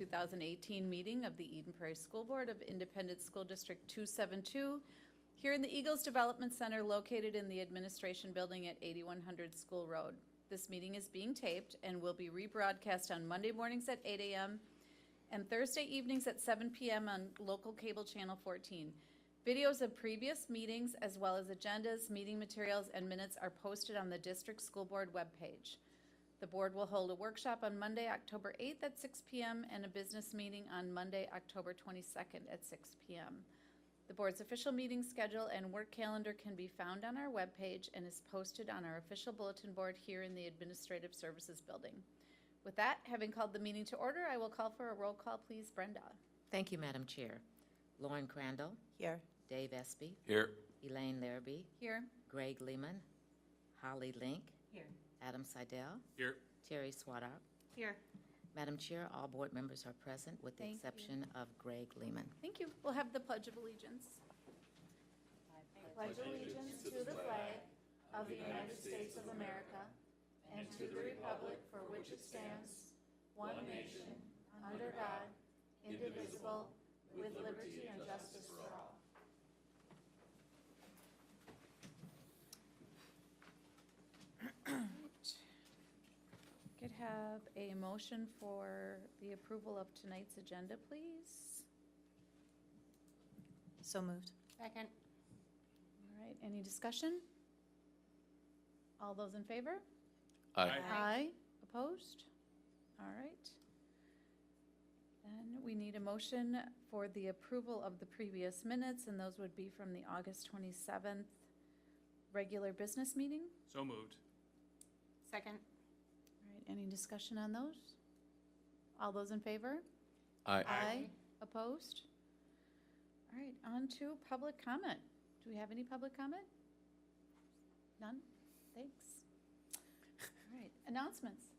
2018 meeting of the Eden Prairie School Board of Independent School District 272 here in the Eagles Development Center located in the Administration Building at 8100 School Road. This meeting is being taped and will be rebroadcast on Monday mornings at 8 a.m. and Thursday evenings at 7 p.m. on local cable channel 14. Videos of previous meetings as well as agendas, meeting materials, and minutes are posted on the District School Board webpage. The board will hold a workshop on Monday, October 8th at 6 p.m. and a business meeting on Monday, October 22nd at 6 p.m. The board's official meeting schedule and work calendar can be found on our webpage and is posted on our official bulletin board here in the Administrative Services Building. With that, having called the meeting to order, I will call for a roll call, please. Brenda. Thank you, Madam Chair. Lauren Crandall. Here. Dave Espy. Here. Elaine Larrabee. Here. Greg Lehman. Holly Link. Here. Adam Seidel. Here. Terry Swadarp. Here. Madam Chair, all board members are present with the Thank exception of Greg Lehman. Thank you. We'll have the Pledge of Allegiance. I pledge allegiance to the flag of the United States of America and to the republic for which it stands, one nation, under God, indivisible, with liberty and justice for all. Could have a motion for the approval of tonight's agenda, please? So moved. Second. All right, any discussion? All those in favor? Aye. Aye. Opposed? All right. Then we need a motion for the approval of the previous minutes, and those would be from the August 27th regular business meeting. So moved. Second. All right, any discussion on those? All those in favor? Aye. Opposed? All right, on to public comment. Do we have any public comment? None? Thanks. All right, announcements.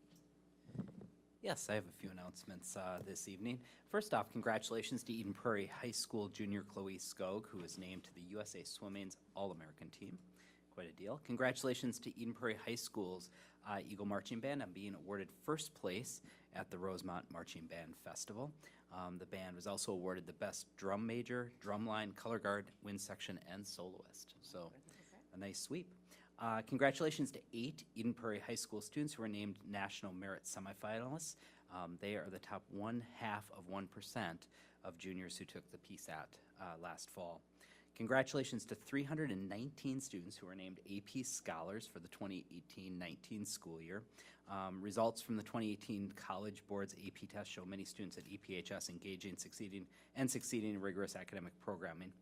Yes, I have a few announcements this evening. First off, congratulations to Eden Prairie High School junior Chloe Skog, who was named to the USA Swimming's All-American team. Quite a deal. Congratulations to Eden Prairie High School's Eagle Marching Band on being awarded first place at the Rosemont Marching Band Festival. The band was also awarded the Best Drum Major, Drumline, Color Guard, Wind Section, and Soloist. So a nice sweep. Congratulations to 8 Eden Prairie High School students who were named National Merit Semifinalists. They are the top 1/2 of 1% of juniors who took the PSAT last fall. Congratulations to 319 students who were named AP Scholars for the 2018-19 school year. Results from the 2018 College Board's AP test show many students at EPHS engaging, succeeding in rigorous academic programming.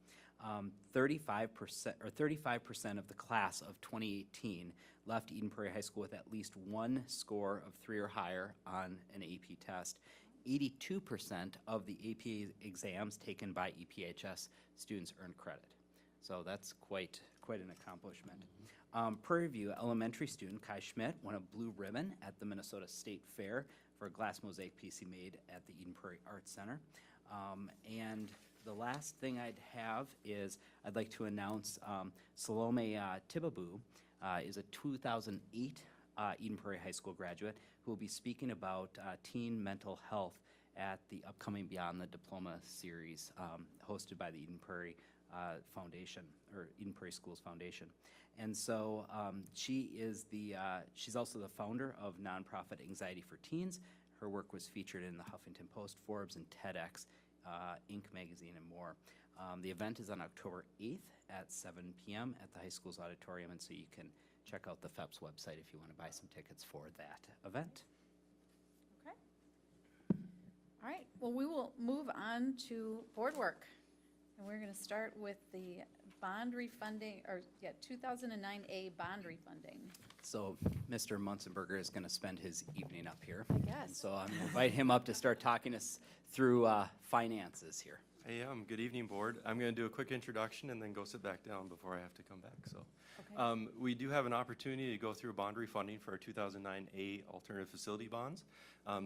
35% of the class of 2018 left Eden Prairie High School with at least one score of 3 or higher on an AP test. 82% of the AP exams taken by EPHS students earned credit. So that's quite an accomplishment. Prairie View elementary student Kai Schmidt won a blue ribbon at the Minnesota State Fair for a glass mosaic piece he made at the Eden Prairie Arts Center. And the last thing I'd have is I'd like to announce Salome Tibabu is a 2008 Eden Prairie High School graduate who will be speaking about teen mental health at the upcoming Beyond the Diploma series hosted by the Eden Prairie Foundation, or Eden Prairie Schools Foundation. And so she's also the founder of nonprofit Anxiety for Teens. Her work was featured in the Huffington Post, Forbes, and TEDx, Inc. magazine, and more. The event is on October 8th at 7 p.m. at the high school's auditorium, and so you can check out the FEPS website if you want to buy some tickets for that event. Okay. All right, well, we will move on to board work. And we're going to start with the bond refunding, 2009A bond refunding. So Mr. Munzenberger is going to spend his evening up here. I guess. And so I'm going to invite him up to start talking us through finances here. Hey, good evening, board. I'm going to do a quick introduction and then go sit back down before I have to come back. So, Okay. We do have an opportunity to go through bond refunding for our 2009A alternative facility bonds.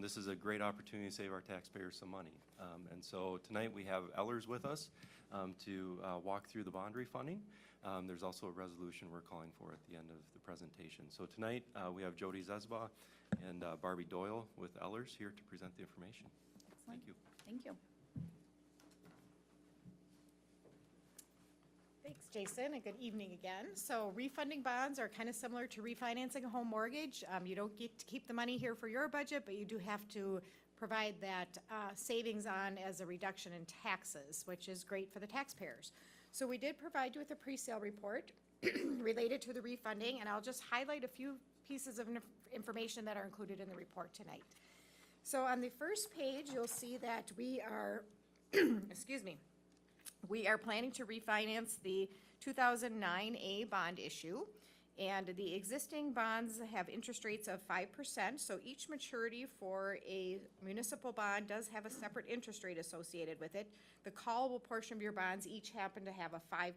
This is a great opportunity to save our taxpayers some money. And so tonight we have Ellers with us to walk through the bond refunding. There's also a resolution we're calling for at the end of the presentation. So tonight we have Jody Zesba and Barbie Doyle with Ellers here to present the information. Excellent. Thank you. Thank you. Thanks, Jason, and good evening again. So refunding bonds are kind of similar to refinancing a home mortgage. You don't get to keep the money here for your budget, but you do have to provide that savings on as a reduction in taxes, which is great for the taxpayers. So we did provide you with a pre-sale report related to the refunding, and I'll just highlight a few pieces of information that are included in the report tonight. So on the first page, you'll see that we are, excuse me, we are planning to refinance the 2009A bond issue, and the existing bonds have interest rates of 5%, so each maturity for a municipal bond does have a separate interest rate associated with it. The callable portion of your bonds each happen to have a 5%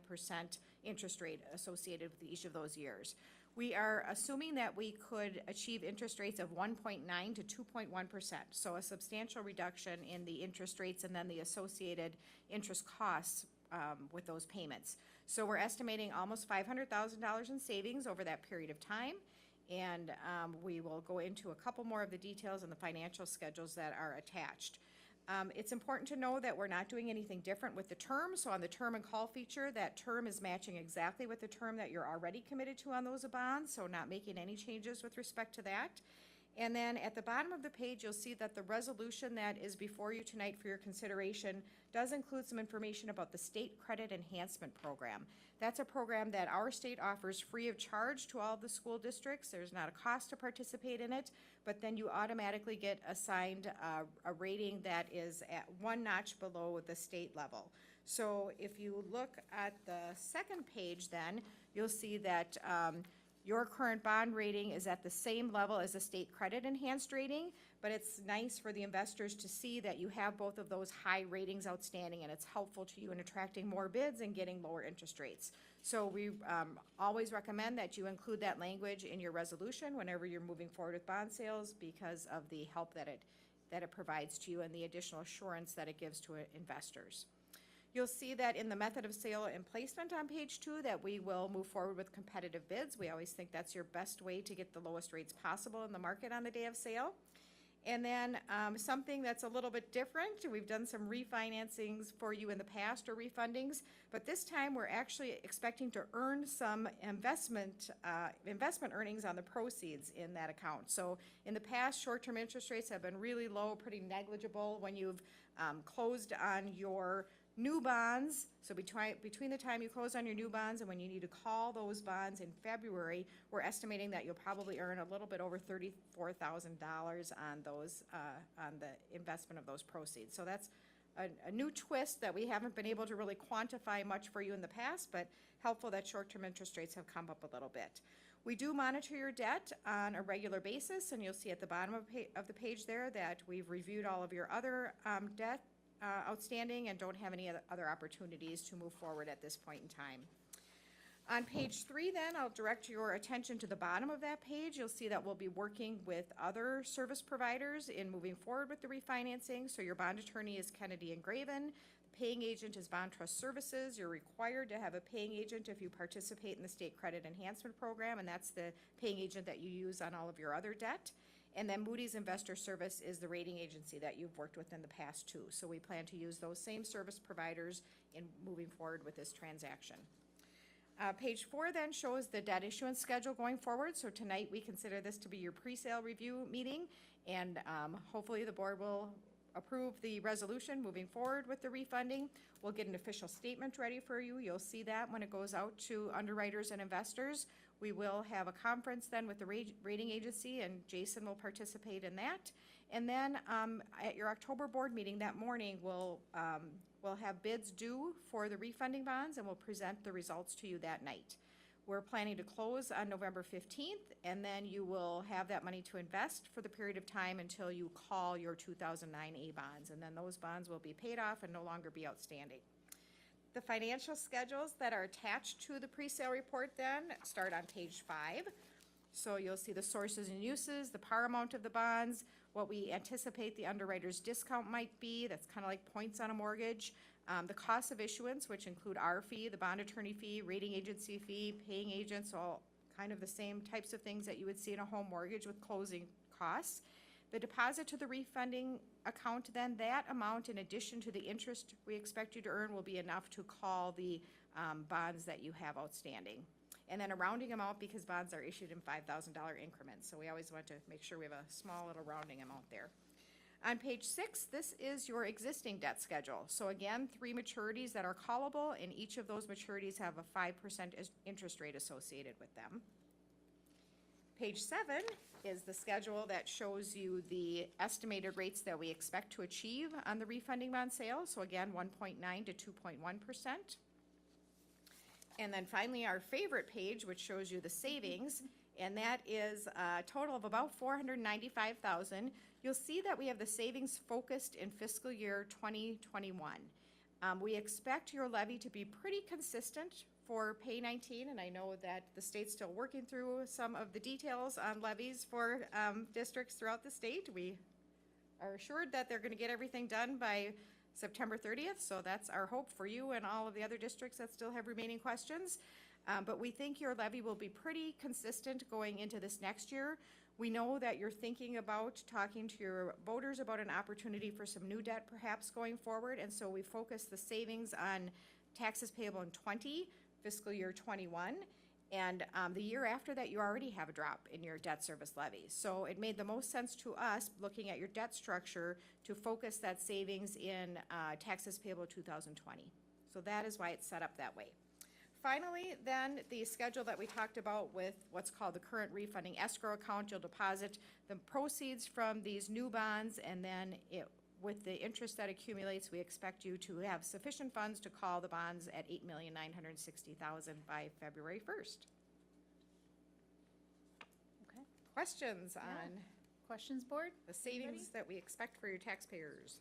interest rate associated with each of those years. We are assuming that we could achieve interest rates of 1.9 to 2.1%, so a substantial reduction in the interest rates and then the associated interest costs with those payments. So we're estimating almost $500,000 in savings over that period of time, and we will go into a couple more of the details in the financial schedules that are attached. It's important to know that we're not doing anything different with the term. So on the term and call feature, that term is matching exactly with the term that you're already committed to on those bonds, so not making any changes with respect to that. And then at the bottom of the page, you'll see that the resolution that is before you tonight for your consideration does include some information about the State Credit Enhancement Program. That's a program that our state offers free of charge to all of the school districts. There's not a cost to participate in it, but then you automatically get assigned a rating that is at one notch below the state level. So if you look at the second page then, you'll see that your current bond rating is at the same level as the state credit enhanced rating, but it's nice for the investors to see that you have both of those high ratings outstanding, and it's helpful to you in attracting more bids and getting lower interest rates. So we always recommend that you include that language in your resolution whenever you're moving forward with bond sales because of the help that it provides to you and the additional assurance that it gives to investors. You'll see that in the method of sale and placement on page 2 that we will move forward with competitive bids. We always think that's your best way to get the lowest rates possible in the market on the day of sale. And then something that's a little bit different, we've done some refinancings for you in the past or refundings, but this time we're actually expecting to earn some investment earnings on the proceeds in that account. So in the past, short-term interest rates have been really low, pretty negligible when you've closed on your new bonds. So between the time you close on your new bonds and when you need to call those bonds in February, we're estimating that you'll probably earn a little bit over $34,000 on those, on the investment of those proceeds. So that's a new twist that we haven't been able to really quantify much for you in the past, but helpful that short-term interest rates have come up a little bit. We do monitor your debt on a regular basis, and you'll see at the bottom of the page there that we've reviewed all of your other debt outstanding and don't have any other opportunities to move forward at this point in time. On page 3 then, I'll direct your attention to the bottom of that page. You'll see that we'll be working with other service providers in moving forward with the refinancing. So your bond attorney is Kennedy and Graven. The paying agent is Bond Trust Services. You're required to have a paying agent if you participate in the State Credit Enhancement Program, and that's the paying agent that you use on all of your other debt. And then Moody's Investor Service is the rating agency that you've worked with in the past too. So we plan to use those same service providers in moving forward with this transaction. Page 4 then shows the debt issuance schedule going forward. So tonight we consider this to be your pre-sale review meeting, and hopefully the board will approve the resolution moving forward with the refunding. We'll get an official statement ready for you. You'll see that when it goes out to underwriters and investors. We will have a conference then with the rating agency, and Jason will participate in that. And then at your October board meeting that morning, we'll have bids due for the refunding bonds, and we'll present the results to you that night. We're planning to close on November 15th, and then you will have that money to invest for the period of time until you call your 2009A bonds, and then those bonds will be paid off and no longer be outstanding. The financial schedules that are attached to the pre-sale report then start on page 5. So you'll see the sources and uses, the par amount of the bonds, what we anticipate the underwriter's discount might be. That's kind of like points on a mortgage. The cost of issuance, which include our fee, the bond attorney fee, rating agency fee, paying agents, all kind of the same types of things that you would see in a home mortgage with closing costs. The deposit to the refunding account, then that amount in addition to the interest we expect you to earn will be enough to call the bonds that you have outstanding. And then a rounding amount because bonds are issued in $5,000 increments. So we always want to make sure we have a small little rounding amount there. On page 6, this is your existing debt schedule. So again, 3 maturities that are callable, and each of those maturities have a 5% interest rate associated with them. Page 7 is the schedule that shows you the estimated rates that we expect to achieve on the refunding bond sale. So again, 1.9 to 2.1%. And then finally, our favorite page, which shows you the savings, and that is a total of about $495,000. You'll see that we have the savings focused in fiscal year 2021. We expect your levy to be pretty consistent for Pay 19, and I know that the state's still working through some of the details on levies for districts throughout the state. We are assured that they're going to get everything done by September 30th, so that's our hope for you and all of the other districts that still have remaining questions. But we think your levy will be pretty consistent going into this next year. We know that you're thinking about talking to your voters about an opportunity for some new debt perhaps going forward, and so we focus the savings on taxes payable in 20, fiscal year 21, and the year after that you already have a drop in your debt service levy. So it made the most sense to us, looking at your debt structure, to focus that savings in taxes payable 2020. So that is why it's set up that way. Finally, then, the schedule that we talked about with what's called the current refunding escrow account, you'll deposit the proceeds from these new bonds, and then with the interest that accumulates, we expect you to have sufficient funds to call the bonds at $8,960,000 by February 1st. Okay. Questions on Questions, board? the savings that we expect for your taxpayers?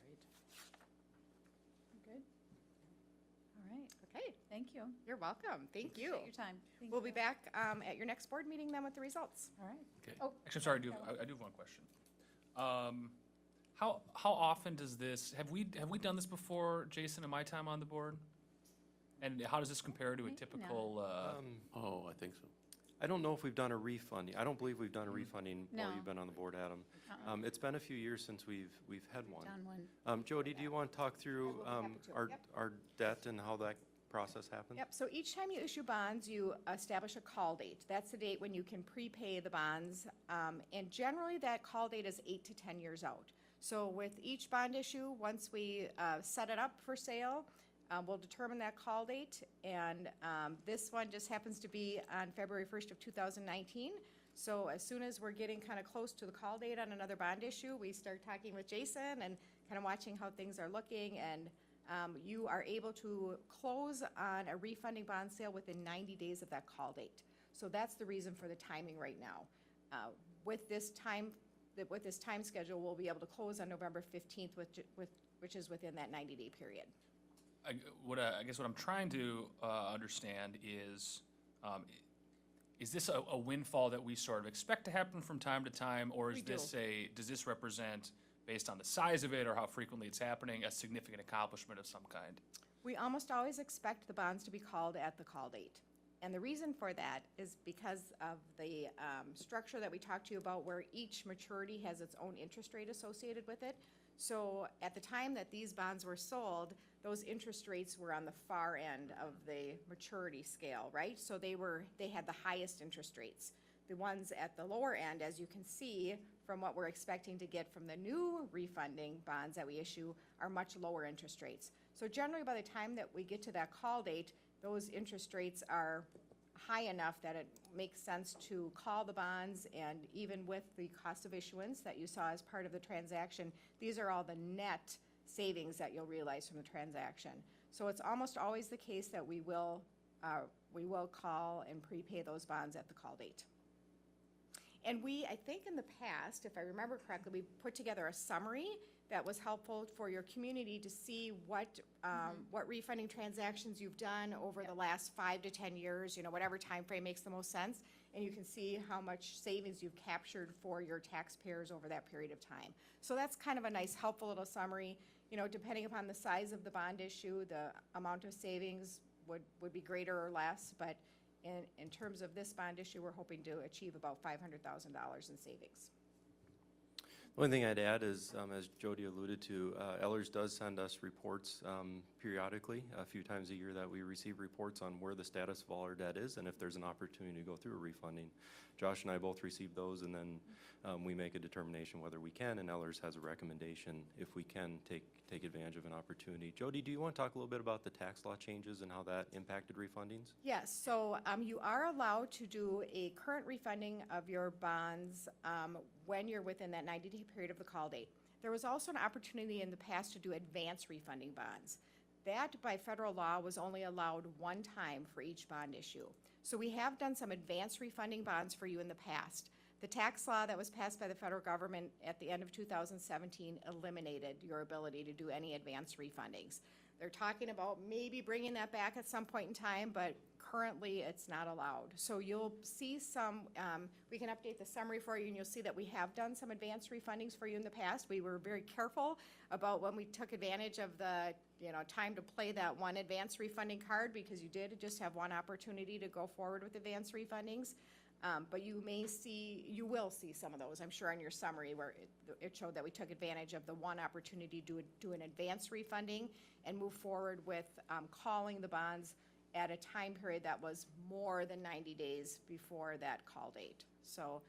Good. All right. Okay, Thank you. you're welcome. Thank you. Appreciate your time. Thank We'll be you. back at your next board meeting then with the results. All right. Okay. Oh, Actually, I'm sorry, I do have one question. How often does this, have we done this before, Jason, in my time on the board? And how does this compare to a Maybe typical, Oh, I think so. I don't know if we've done a refunding. I don't believe we've done a refunding while No. you've been on the board, Adam. It's been a few years since we've had one. done one. Jody, do you want to talk through I will be happy to. our Yep. our debt and how that process happens? Yep, so each time you issue bonds, you establish a call date. That's the date when you can prepay the bonds, and generally that call date is 8 to 10 years out. So with each bond issue, once we set it up for sale, we'll determine that call date, and this one just happens to be on February 1st of 2019. So as soon as we're getting kind of close to the call date on another bond issue, we start talking with Jason and kind of watching how things are looking, and you are able to close on a refunding bond sale within 90 days of that call date. So that's the reason for the timing right now. With this time schedule, we'll be able to close on November 15th, which is within that 90-day period. I guess what I'm trying to understand is this a windfall that we sort of expect to happen from time to time, or is We do. does this represent, based on the size of it or how frequently it's happening, a significant accomplishment of some kind? We almost always expect the bonds to be called at the call date. And the reason for that is because of the structure that we talked to you about, where each maturity has its own interest rate associated with it. So at the time that these bonds were sold, those interest rates were on the far end of the maturity scale, right? So they had the highest interest rates. The ones at the lower end, as you can see from what we're expecting to get from the new refunding bonds that we issue, are much lower interest rates. So generally, by the time that we get to that call date, those interest rates are high enough that it makes sense to call the bonds, and even with the cost of issuance that you saw as part of the transaction, these are all the net savings that you'll realize from the transaction. So it's almost always the case that we will call and prepay those bonds at the call date. And I think in the past, if I remember correctly, we put together a summary that was helpful for your community to see what refunding transactions you've done over the last 5 to 10 years, whatever time frame makes the most sense, and you can see how much savings you've captured for your taxpayers over that period of time. So that's kind of a nice, helpful little summary. Depending upon the size of the bond issue, the amount of savings would be greater or less, but in terms of this bond issue, we're hoping to achieve about $500,000 in savings. One thing I'd add is, as Jody alluded to, Ellers does send us reports periodically, a few times a year that we receive reports on where the status of all our debt is and if there's an opportunity to go through a refunding. Josh and I both receive those, and then we make a determination whether we can, and Ellers has a recommendation if we can take advantage of an opportunity. Jody, do you want to talk a little bit about the tax law changes and how that impacted refundings? Yes, so you are allowed to do a current refunding of your bonds when you're within that 90-day period of the call date. There was also an opportunity in the past to do advance refunding bonds. That, by federal law, was only allowed one time for each bond issue. So we have done some advance refunding bonds for you in the past. The tax law that was passed by the federal government at the end of 2017 eliminated your ability to do any advance refundings. They're talking about maybe bringing that back at some point in time, but currently it's not allowed. So you'll see some, we can update the summary for you, and you'll see that we have done some advance refundings for you in the past. We were very careful about when we took advantage of the time to play that one advance refunding card, because you did just have one opportunity to go forward with advance refundings. But you will see some of those, I'm sure, on your summary, where it showed that we took advantage of the one opportunity to do an advance refunding and move forward with calling the bonds at a time period that was more than 90 days before that call date. So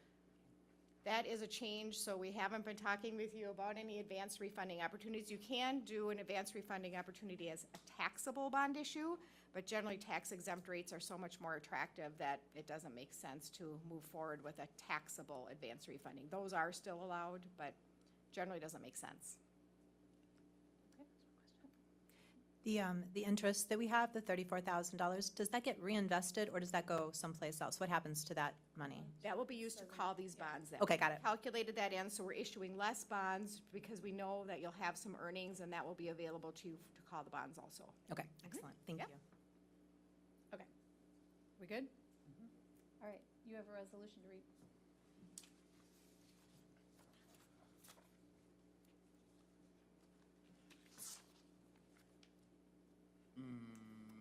that is a change. So we haven't been talking with you about any advance refunding opportunities. You can do an advance refunding opportunity as a taxable bond issue, but generally tax exempt rates are so much more attractive that it doesn't make sense to move forward with a taxable advance refunding. Those are still allowed, but generally doesn't make sense. The interest that we have, the $34,000, does that get reinvested or does that go someplace else? What happens to that money? That will be used to call these bonds then. Okay, got it. Calculated that in, so we're issuing less bonds because we know that you'll have some earnings, and that will be available to you to call the bonds also. Okay, excellent. Thank Yep. you. We good? All right, you have a resolution to read.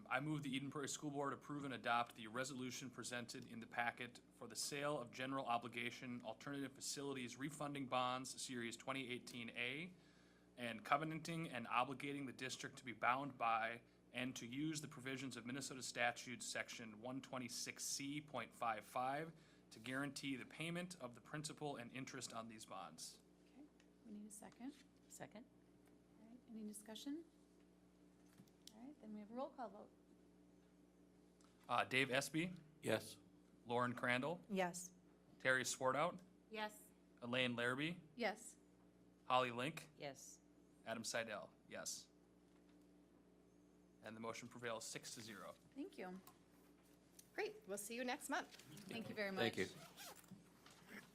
I move the Eden Prairie School Board approve and adopt the resolution presented in the packet for the sale of general obligation alternative facilities refunding bonds, Series 2018A, and covenanting and obligating the district to be bound by and to use the provisions of Minnesota Statute Section 126C.55 to guarantee the payment of the principal and interest on these bonds. Okay, we need a second. Second? All right, any discussion? All right, then we have a roll call vote. Dave Espy, Yes. Lauren Crandall, Yes. Terry Swartout, Yes. Elaine Larrabee, Yes. Holly Link, Yes. Adam Seidel, yes. And the motion prevails 6-0. Thank you. Great, we'll see you next month. Thank you very much. Thank you.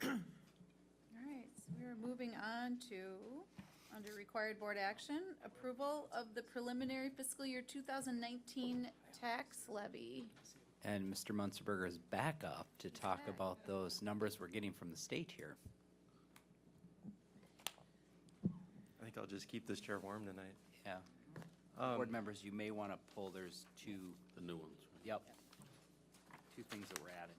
All right, so we are moving on to, under required board action, approval of the preliminary fiscal year 2019 tax levy. And Mr. Munsterberger is back up to talk back. about those numbers we're getting from the state here. I think I'll just keep this chair warm tonight. Yeah. Board members, you may want to pull, there's two, The new ones. yep, two things that were added.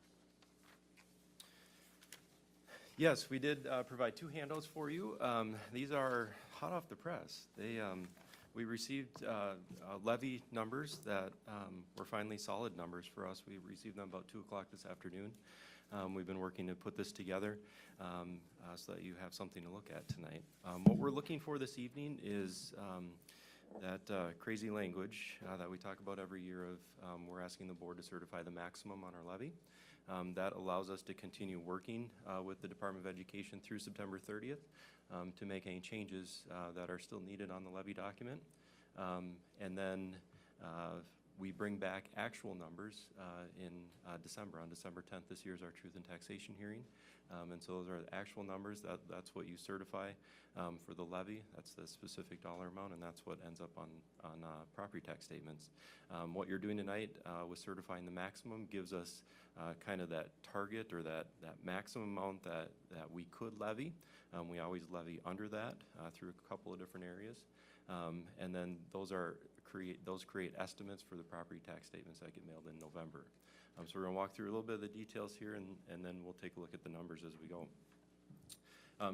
Yes, we did provide two handouts for you. These are hot off the press. We received levy numbers that were finally solid numbers for us. We received them about 2 o'clock this afternoon. We've been working to put this together so that you have something to look at tonight. What we're looking for this evening is that crazy language that we talk about every year of we're asking the board to certify the maximum on our levy. That allows us to continue working with the Department of Education through September 30th to make any changes that are still needed on the levy document. And then we bring back actual numbers in December. On December 10th, this year is our Truth and Taxation hearing. And so those are the actual numbers. That's what you certify for the levy. That's the specific dollar amount, and that's what ends up on property tax statements. What you're doing tonight with certifying the maximum gives us kind of that target or that maximum amount that we could levy. We always levy under that through a couple of different areas. And then those create estimates for the property tax statements that get mailed in November. So we're going to walk through a little bit of the details here, and then we'll take a look at the numbers as we go.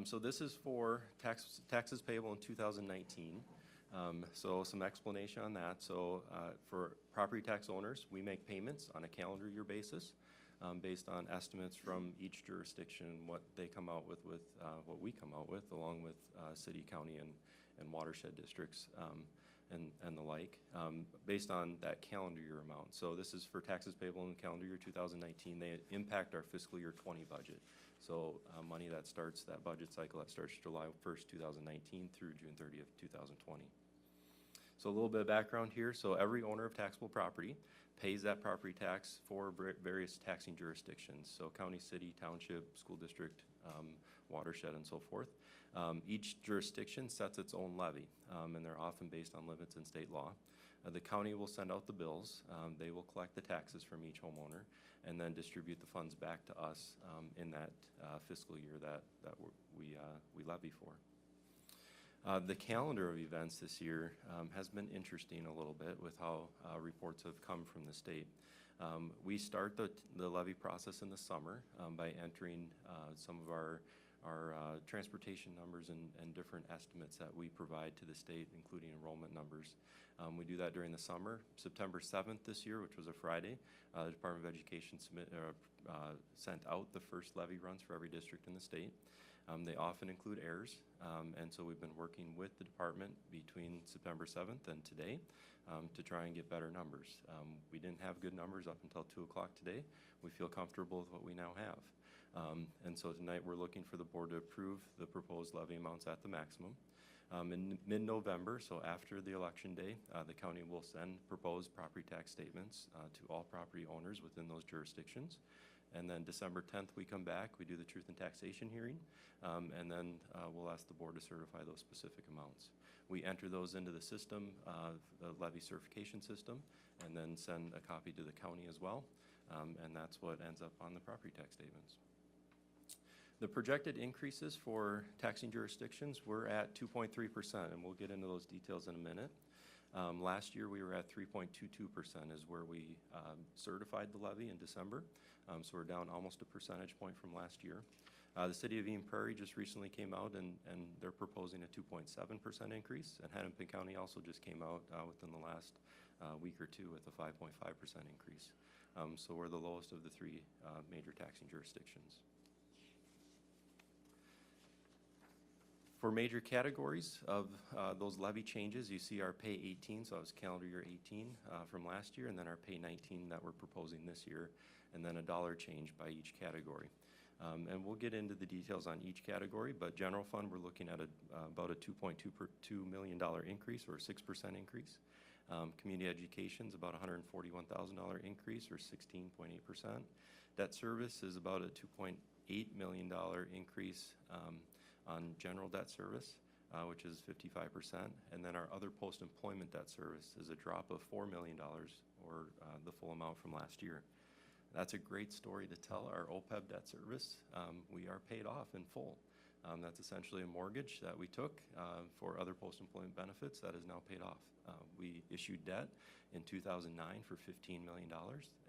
So this is for taxes payable in 2019. So some explanation on that. So for property tax owners, we make payments on a calendar year basis based on estimates from each jurisdiction, what they come out with what we come out with, along with city, county, and watershed districts and the like, based on that calendar year amount. So this is for taxes payable in calendar year 2019. They impact our fiscal year 20 budget. So money that starts that budget cycle that starts July 1st, 2019 through June 30th, 2020. So a little bit of background here. So every owner of taxable property pays that property tax for various taxing jurisdictions. So county, city, township, school district, watershed, and so forth. Each jurisdiction sets its own levy, and they're often based on limits in state law. The county will send out the bills. They will collect the taxes from each homeowner and then distribute the funds back to us in that fiscal year that we levy for. The calendar of events this year has been interesting a little bit with how reports have come from the state. We start the levy process in the summer by entering some of our transportation numbers and different estimates that we provide to the state, including enrollment numbers. We do that during the summer. September 7th this year, which was a Friday, the Department of Education sent out the first levy runs for every district in the state. They often include errors, and so we've been working with the department between September 7th and today to try and get better numbers. We didn't have good numbers up until 2 o'clock today. We feel comfortable with what we now have. And so tonight we're looking for the board to approve the proposed levy amounts at the maximum. In mid-November, so after the election day, the county will send proposed property tax statements to all property owners within those jurisdictions. And then December 10th, we come back, we do the truth and taxation hearing, and then we'll ask the board to certify those specific amounts. We enter those into the system, the levy certification system, and then send a copy to the county as well, and that's what ends up on the property tax statements. The projected increases for taxing jurisdictions, we're at 2.3%, and we'll get into those details in a minute. Last year, we were at 3.22% is where we certified the levy in December. So we're down almost a percentage point from last year. The city of Prairie just recently came out and they're proposing a 2.7% increase. And Hennepin County also just came out within the last week or two with a 5.5% increase. So we're the lowest of the three major taxing jurisdictions. For major categories of those levy changes, you see our pay 18, so that was calendar year 18 from last year, and then our pay 19 that we're proposing this year, and then $1 change by each category. And we'll get into the details on each category, but general fund, we're looking at about a $2.2 million increase, or a 6% increase. Community education is about a $141,000 increase, or 16.8%. Debt service is about a $2.8 million increase on general debt service, which is 55%. And then our other post-employment debt service is a drop of $4 million, or the full amount from last year. That's a great story to tell. Our OPEB debt service, we are paid off in full. That's essentially a mortgage that we took for other post-employment benefits that is now paid off. We issued debt in 2009 for $15 million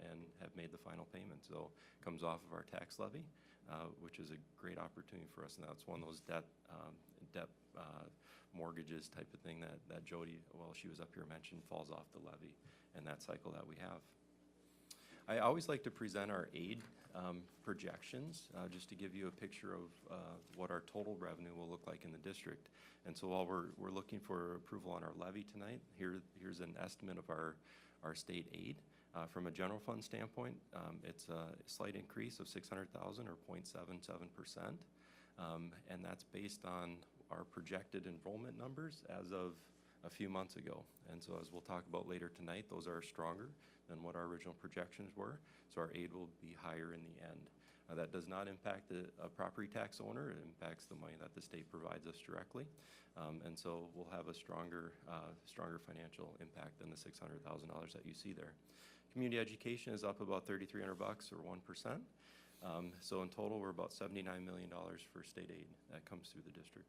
and have made the final payment. So it comes off of our tax levy, which is a great opportunity for us. And that's one of those debt mortgages type of thing that Jody, while she was up here, mentioned falls off the levy and that cycle that we have. I always like to present our aid projections just to give you a picture of what our total revenue will look like in the district. And so while we're looking for approval on our levy tonight, here's an estimate of our state aid. From a general fund standpoint, it's a slight increase of $600,000 or 0.77%, and that's based on our projected enrollment numbers as of a few months ago. And so as we'll talk about later tonight, those are stronger than what our original projections were, so our aid will be higher in the end. That does not impact a property tax owner. It impacts the money that the state provides us directly, and so we'll have a stronger financial impact than the $600,000 that you see there. Community education is up about $3,300 or 1%. So in total, we're about $79 million for state aid that comes through the district.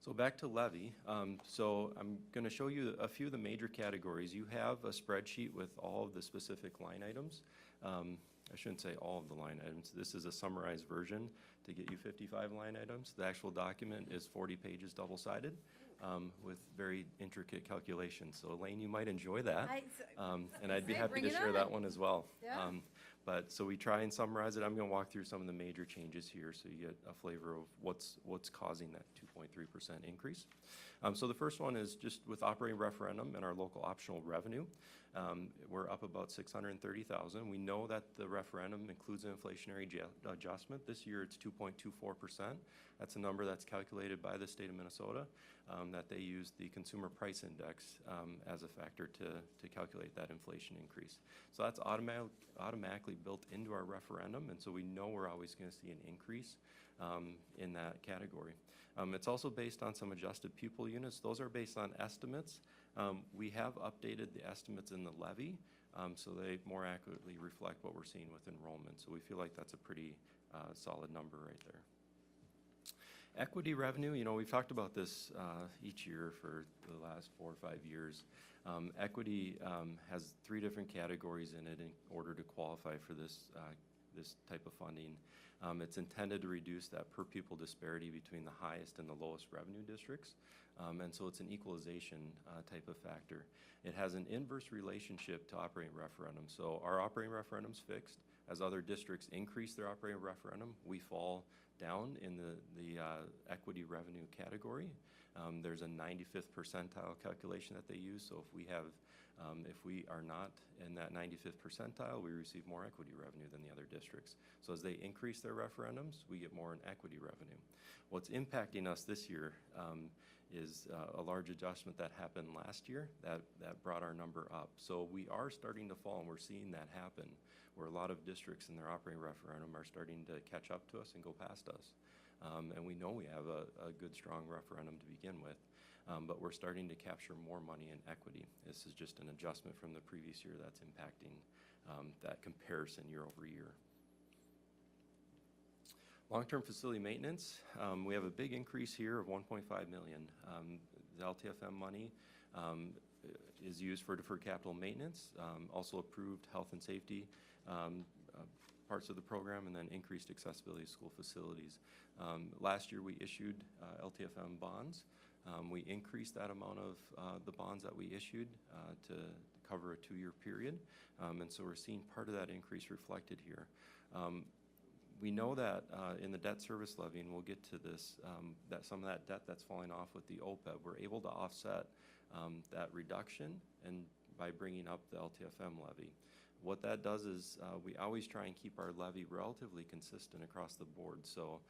So back to levy. So I'm going to show you a few of the major categories. You have a spreadsheet with all of the specific line items. I shouldn't say all of the line items. This is a summarized version to get you 55 line items. The actual document is 40 pages double-sided with very intricate calculations. So Elaine, you might enjoy that. And I'd be say, happy bring to it share on. that one as well. Yeah. So we try and summarize it. I'm going to walk through some of the major changes here so you get a flavor of what's causing that 2.3% increase. So the first one is just with operating referendum and our local optional revenue. We're up about $630,000. We know that the referendum includes an inflationary adjustment. This year it's 2.24%. That's a number that's calculated by the state of Minnesota, that they use the consumer price index as a factor to calculate that inflation increase. So that's automatically built into our referendum, and so we know we're always going to see an increase in that category. It's also based on some adjusted pupil units. Those are based on estimates. We have updated the estimates in the levy, so they more accurately reflect what we're seeing with enrollment. So we feel like that's a pretty solid number right there. Equity revenue, you know, we've talked about this each year for the last 4 or 5 years. Equity has 3 different categories in it in order to qualify for this type of funding. It's intended to reduce that per pupil disparity between the highest and the lowest revenue districts. And so it's an equalization type of factor. It has an inverse relationship to operating referendum. So our operating referendum's fixed. As other districts increase their operating referendum, we fall down in the equity revenue category. There's a 95th percentile calculation that they use. So if we are not in that 95th percentile, we receive more equity revenue than the other districts. So as they increase their referendums, we get more in equity revenue. What's impacting us this year is a large adjustment that happened last year that brought our number up. So we are starting to fall, and we're seeing that happen, where a lot of districts in their operating referendum are starting to catch up to us and go past us. And we know we have a good, strong referendum to begin with, but we're starting to capture more money in equity. This is just an adjustment from the previous year that's impacting that comparison year over year. Long-term facility maintenance, we have a big increase here of $1.5 million. The LTFM money is used for deferred capital maintenance, also approved health and safety parts of the program, and then increased accessibility to school facilities. Last year we issued LTFM bonds. We increased that amount of the bonds that we issued to cover a 2-year period, and so we're seeing part of that increase reflected here. We know that in the debt service levy, and we'll get to this, that some of that debt that's falling off with the OPEB, we're able to offset that reduction and by bringing up the LTFM levy. What that does is we always try and keep our levy relatively consistent across the board. So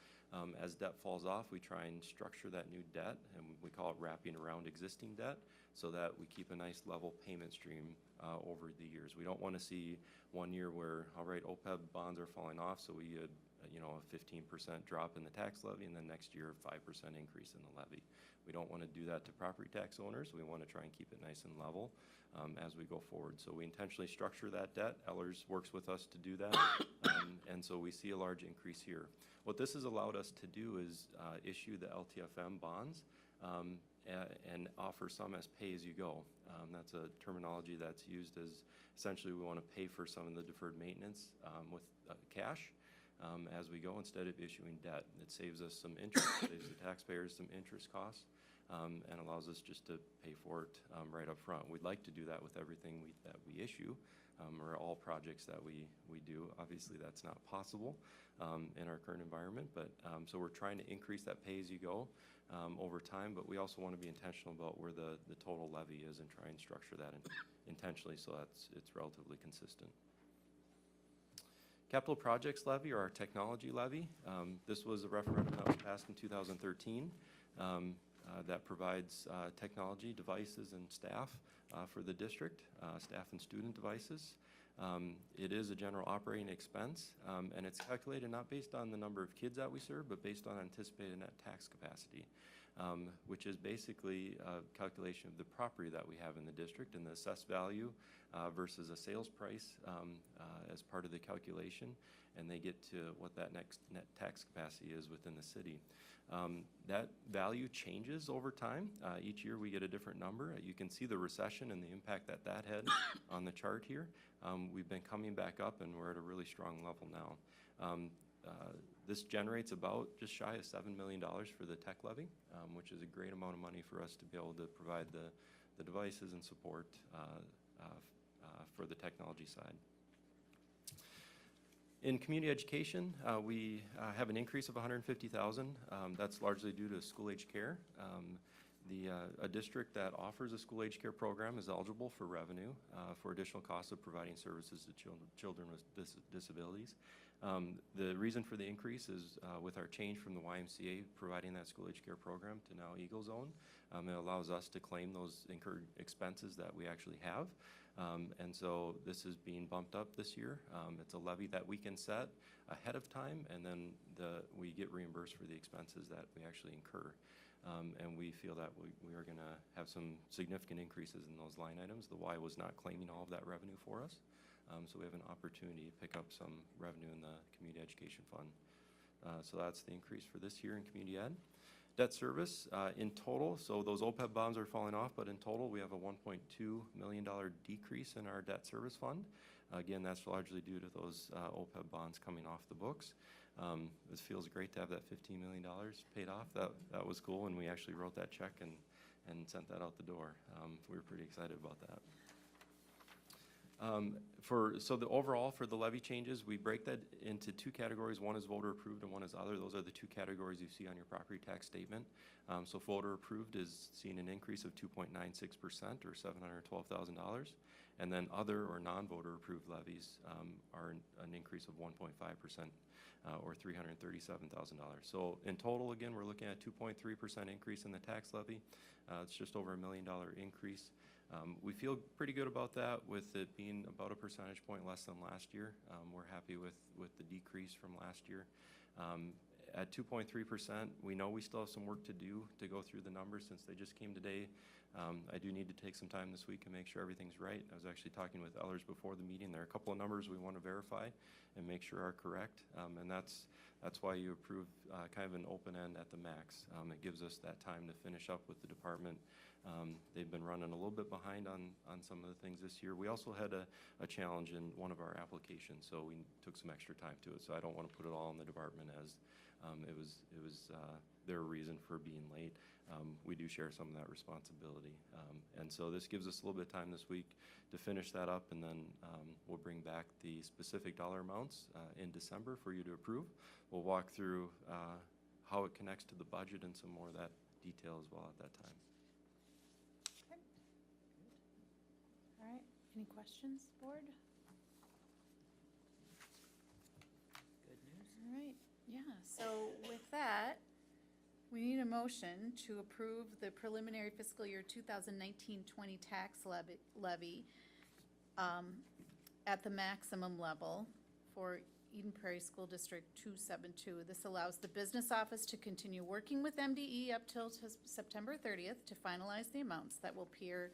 as debt falls off, we try and structure that new debt, and we call it wrapping around existing debt, so that we keep a nice level payment stream over the years. We don't want to see one year where, all right, OPEB bonds are falling off, so we had a 15% drop in the tax levy, and then next year a 5% increase in the levy. We don't want to do that to property tax owners. We want to try and keep it nice and level as we go forward. So we intentionally structure that debt. Ellers works with us to do that, and so we see a large increase here. What this has allowed us to do is issue the LTFM bonds and offer some as pay-as-you-go. That's a terminology that's used as essentially we want to pay for some of the deferred maintenance with cash as we go instead of issuing debt. It saves us some interest, saves the taxpayers some interest costs, and allows us just to pay for it right up front. We'd like to do that with everything that we issue, or all projects that we do. Obviously, that's not possible in our current environment, but so we're trying to increase that pay-as-you-go over time, but we also want to be intentional about where the total levy is and try and structure that intentionally so it's relatively consistent. Capital projects levy, or our technology levy, this was a referendum that was passed in 2013 that provides technology devices and staff for the district, staff and student devices. It is a general operating expense, and it's calculated not based on the number of kids that we serve, but based on anticipated net tax capacity, which is basically a calculation of the property that we have in the district and the assessed value versus a sales price as part of the calculation, and they get to what that next net tax capacity is within the city. That value changes over time. Each year we get a different number. You can see the recession and the impact that had on the chart here. We've been coming back up, and we're at a really strong level now. This generates about just shy of $7 million for the tech levy, which is a great amount of money for us to be able to provide the devices and support for the technology side. In community education, we have an increase of $150,000. That's largely due to school-age care. A district that offers a school-age care program is eligible for revenue for additional costs of providing services to children with disabilities. The reason for the increase is with our change from the YMCA providing that school-age care program to now Eagle Zone. It allows us to claim those incurred expenses that we actually have. And so this is being bumped up this year. It's a levy that we can set ahead of time, and then we get reimbursed for the expenses that we actually incur. And we feel that we are going to have some significant increases in those line items. The Y was not claiming all of that revenue for us. So we have an opportunity to pick up some revenue in the Community Education Fund. So that's the increase for this year in Community Ed. Debt service, in total, so those OPEB bonds are falling off, but in total, we have a $1.2 million decrease in our debt service fund. Again, that's largely due to those OPEB bonds coming off the books. This feels great to have that $15 million paid off. That was cool, and we actually wrote that check and sent that out the door. We were pretty excited about that. So the overall for the levy changes, we break that into two categories. One is voter approved and one is other. Those are the two categories you see on your property tax statement. So voter approved is seeing an increase of 2.96% or $712,000. And then other or non-voter approved levies are an increase of 1.5% or $337,000. So in total, again, we're looking at 2.3% increase in the tax levy. It's just over $1 million increase. We feel pretty good about that with it being about a percentage point less than last year. We're happy with the decrease from last year. At 2.3%, we know we still have some work to do to go through the numbers since they just came today. I do need to take some time this week and make sure everything's right. I was actually talking with Ellers before the meeting. There are a couple of numbers we want to verify and make sure are correct, and that's why you approve kind of an open end at the max. It gives us that time to finish up with the department. They've been running a little bit behind on some of the things this year. We also had a challenge in one of our applications, so we took some extra time to it. So I don't want to put it all on the department as it was their reason for being late. We do share some of that responsibility. And so this gives us a little bit of time this week to finish that up, and then we'll bring back the specific dollar amounts in December for you to approve. We'll walk through how it connects to the budget and some more of that detail as well at that time. All right, any questions, board? Good news. All right, yeah, so with that, we need a motion to approve the preliminary fiscal year 2019-20 tax levy at the maximum level for Eden Prairie School District 272. This allows the business office to continue working with MDE up till September 30th to finalize the amounts that will appear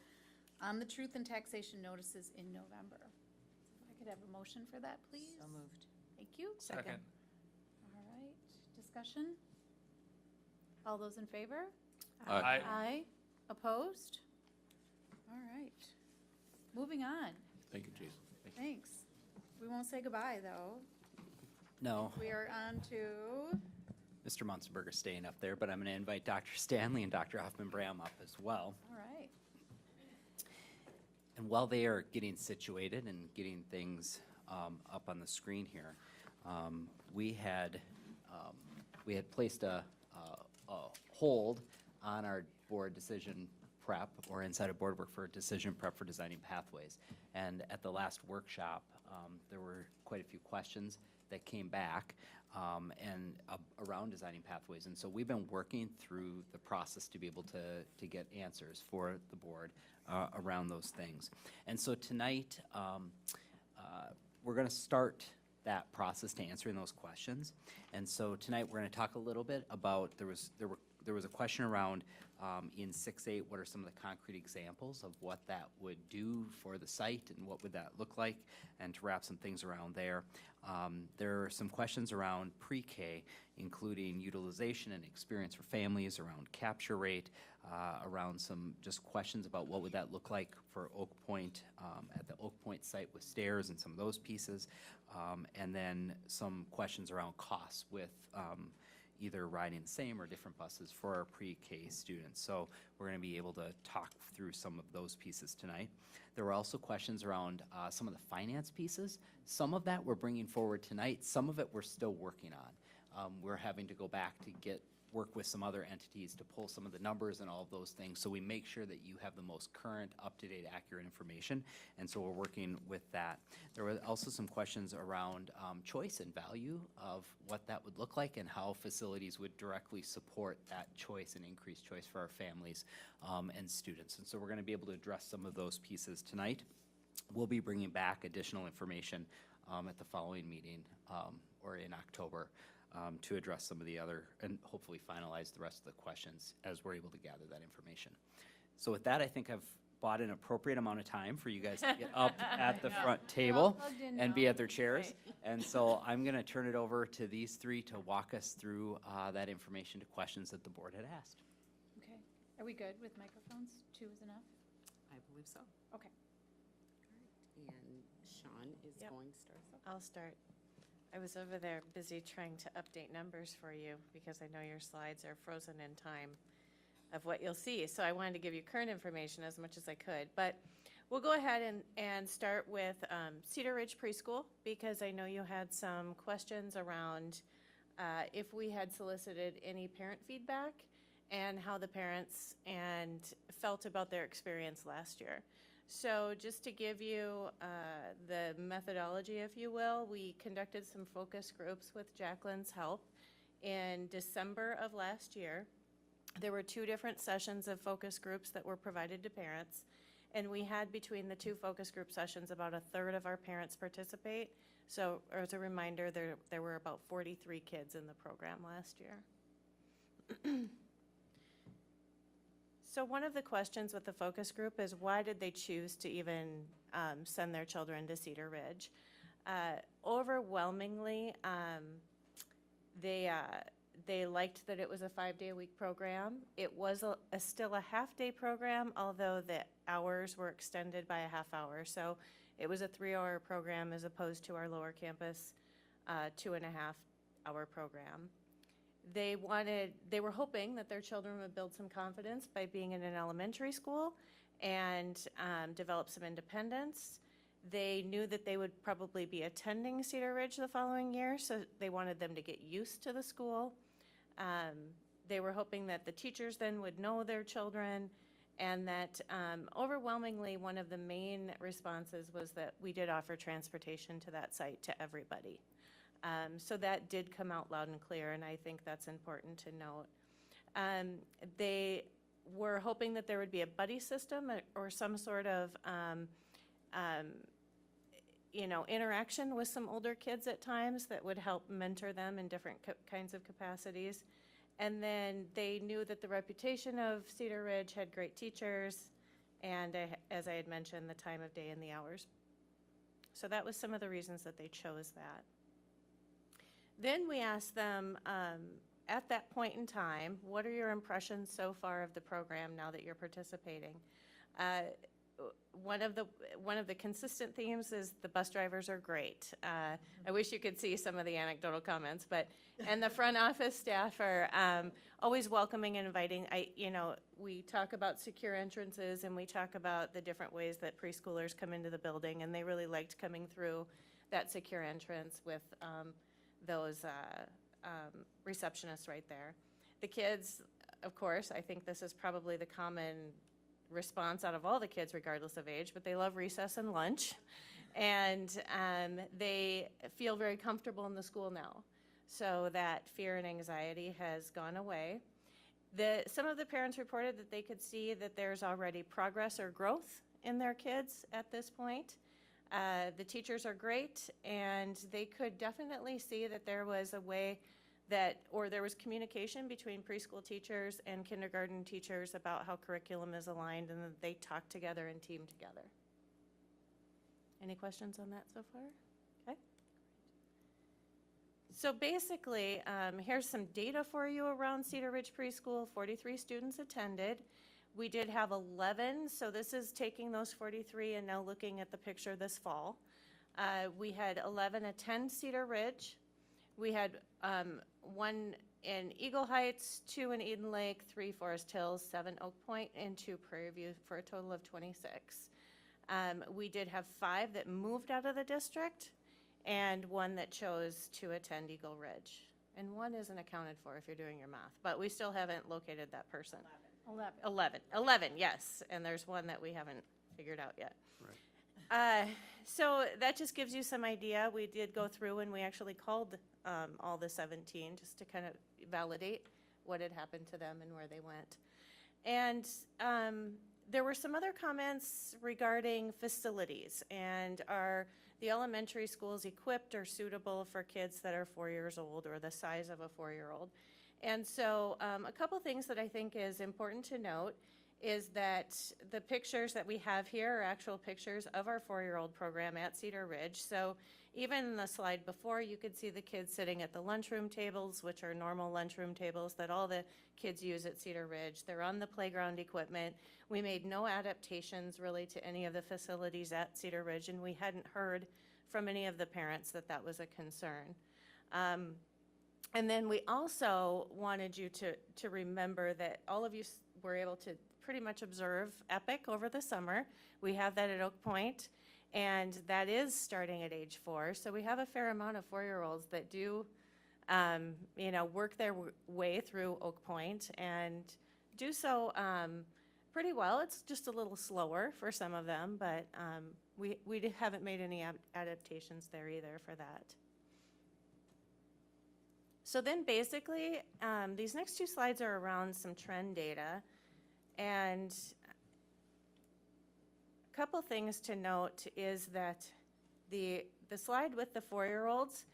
on the truth and taxation notices in November. If I could have a motion for that, please? So moved. Thank you. Second. All right, discussion? All those in favor? Aye. Aye. Opposed? All right. Moving on. Thank you, Jason. Thanks. We won't say goodbye, though. No, We are on to, Mr. Munzenberger staying up there, but I'm going to invite Dr. Stanley and Dr. Hoffman-Bram up as well. all right. And while they are getting situated and getting things up on the screen here, we had placed a hold on our board decision prep or inside of board work for decision prep for designing pathways. And at the last workshop, there were quite a few questions that came back around designing pathways. And so we've been working through the process to be able to get answers for the board around those things. And so tonight, we're going to start that process to answering those questions. And so tonight we're going to talk a little bit about, there were there was a question around in 6.8, what are some of the concrete examples of what that would do for the site and what would that look like, and to wrap some things around there. There are some questions around pre-K, including utilization and experience for families, around capture rate, around some just questions about what would that look like for Oak Point, at the Oak Point site with stairs and some of those pieces, and then some questions around costs with either riding the same or different buses for our pre-K students. So we're going to be able to talk through some of those pieces tonight. There were also questions around some of the finance pieces. Some of that we're bringing forward tonight. Some of it we're still working on. We're having to go back to work with some other entities to pull some of the numbers and all of those things, so we make sure that you have the most current, up-to-date, accurate information, and so we're working with that. There were also some questions around choice and value of what that would look like and how facilities would directly support that choice and increased choice for our families and students, and so we're going to be able to address some of those pieces tonight. We'll be bringing back additional information at the following meeting or in October to address some of the other, and hopefully finalize the rest of the questions as we're able to gather that information. So with that, I think I've bought an appropriate amount of time for you guys to get up at the front table and be at their chairs. And so I'm going to turn it over to these three to walk us through that information to questions that the board had asked. Okay. Are we good with microphones? 2 is enough? I believe so. Okay. And Sean is Yep. going to start us off. I'll start. I was over there busy trying to update numbers for you because I know your slides are frozen in time of what you'll see. So I wanted to give you current information as much as I could. But we'll go ahead and start with Cedar Ridge Preschool, because I know you had some questions around if we had solicited any parent feedback and how the parents felt about their experience last year. So just to give you the methodology, if you will, we conducted some focus groups with Jacqueline's help in December of last year. There were 2 different sessions of focus groups that were provided to parents, and we had between the 2 focus group sessions about 1/3 of our parents participate. So as a reminder, there were about 43 kids in the program last year. So one of the questions with the focus group is, why did they choose to even send their children to Cedar Ridge? Overwhelmingly, they liked that it was a 5-day-a-week program. It was still a half-day program, although the hours were extended by a half hour. So it was a 3-hour program as opposed to our lower campus 2.5-hour program. They were hoping that their children would build some confidence by being in an elementary school and develop some independence. They knew that they would probably be attending Cedar Ridge the following year, so they wanted them to get used to the school. They were hoping that the teachers then would know their children, and that overwhelmingly one of the main responses was that we did offer transportation to that site to everybody. So that did come out loud and clear, and I think that's important to note. They were hoping that there would be a buddy system or some sort of interaction with some older kids at times that would help mentor them in different kinds of capacities. And then they knew that the reputation of Cedar Ridge had great teachers, and as I had mentioned, the time of day and the hours. So that was some of the reasons that they chose that. Then we asked them, at that point in time, what are your impressions so far of the program now that you're participating? One of the consistent themes is the bus drivers are great. I wish you could see some of the anecdotal comments, and the front office staff are always welcoming and inviting. We talk about secure entrances, and we talk about the different ways that preschoolers come into the building, and they really liked coming through that secure entrance with those receptionists right there. The kids, of course, I think this is probably the common response out of all the kids regardless of age, but they love recess and lunch, and they feel very comfortable in the school now. So that fear and anxiety has gone away. Some of the parents reported that they could see that there's already progress or growth in their kids at this point. The teachers are great, and they could definitely see that there was a way or there was communication between preschool teachers and kindergarten teachers about how curriculum is aligned and that they talk together and team together. Any questions on that so far? Okay. So basically, here's some data for you around Cedar Ridge Preschool. 43 students attended. We did have 11, so this is taking those 43 and now looking at the picture this fall. We had 11 attend Cedar Ridge. We had 1 in Eagle Heights, 2 in Eden Lake, 3 Forest Hills, 7 Oak Point, and 2 Prairie View for a total of 26. We did have 5 that moved out of the district and 1 that chose to attend Eagle Ridge. And 1 isn't accounted for if you're doing your math, but we still haven't located that person. 11, yes, and there's 1 that we haven't figured out yet. So that just gives you some idea. We did go through and we actually called all the 17 just to kind of validate what had happened to them and where they went. And there were some other comments regarding facilities and are the elementary schools equipped or suitable for kids that are 4 years old or the size of a 4-year-old. And so a couple things that I think is important to note is that the pictures that we have here are actual pictures of our 4-year-old program at Cedar Ridge. So even in the slide before, you could see the kids sitting at the lunchroom tables, which are normal lunchroom tables that all the kids use at Cedar Ridge. They're on the playground equipment. We made no adaptations really to any of the facilities at Cedar Ridge, and we hadn't heard from any of the parents that that was a concern. And then we also wanted you to remember that all of you were able to pretty much observe EPIC over the summer. We have that at Oak Point, and that is starting at age 4. So we have a fair amount of 4-year-olds that do, work their way through Oak Point and do so pretty well. It's just a little slower for some of them, but we haven't made any adaptations there either for that. So then basically, these next 2 slides are around some trend data. And a couple things to note is that the slide with the 4-year-olds,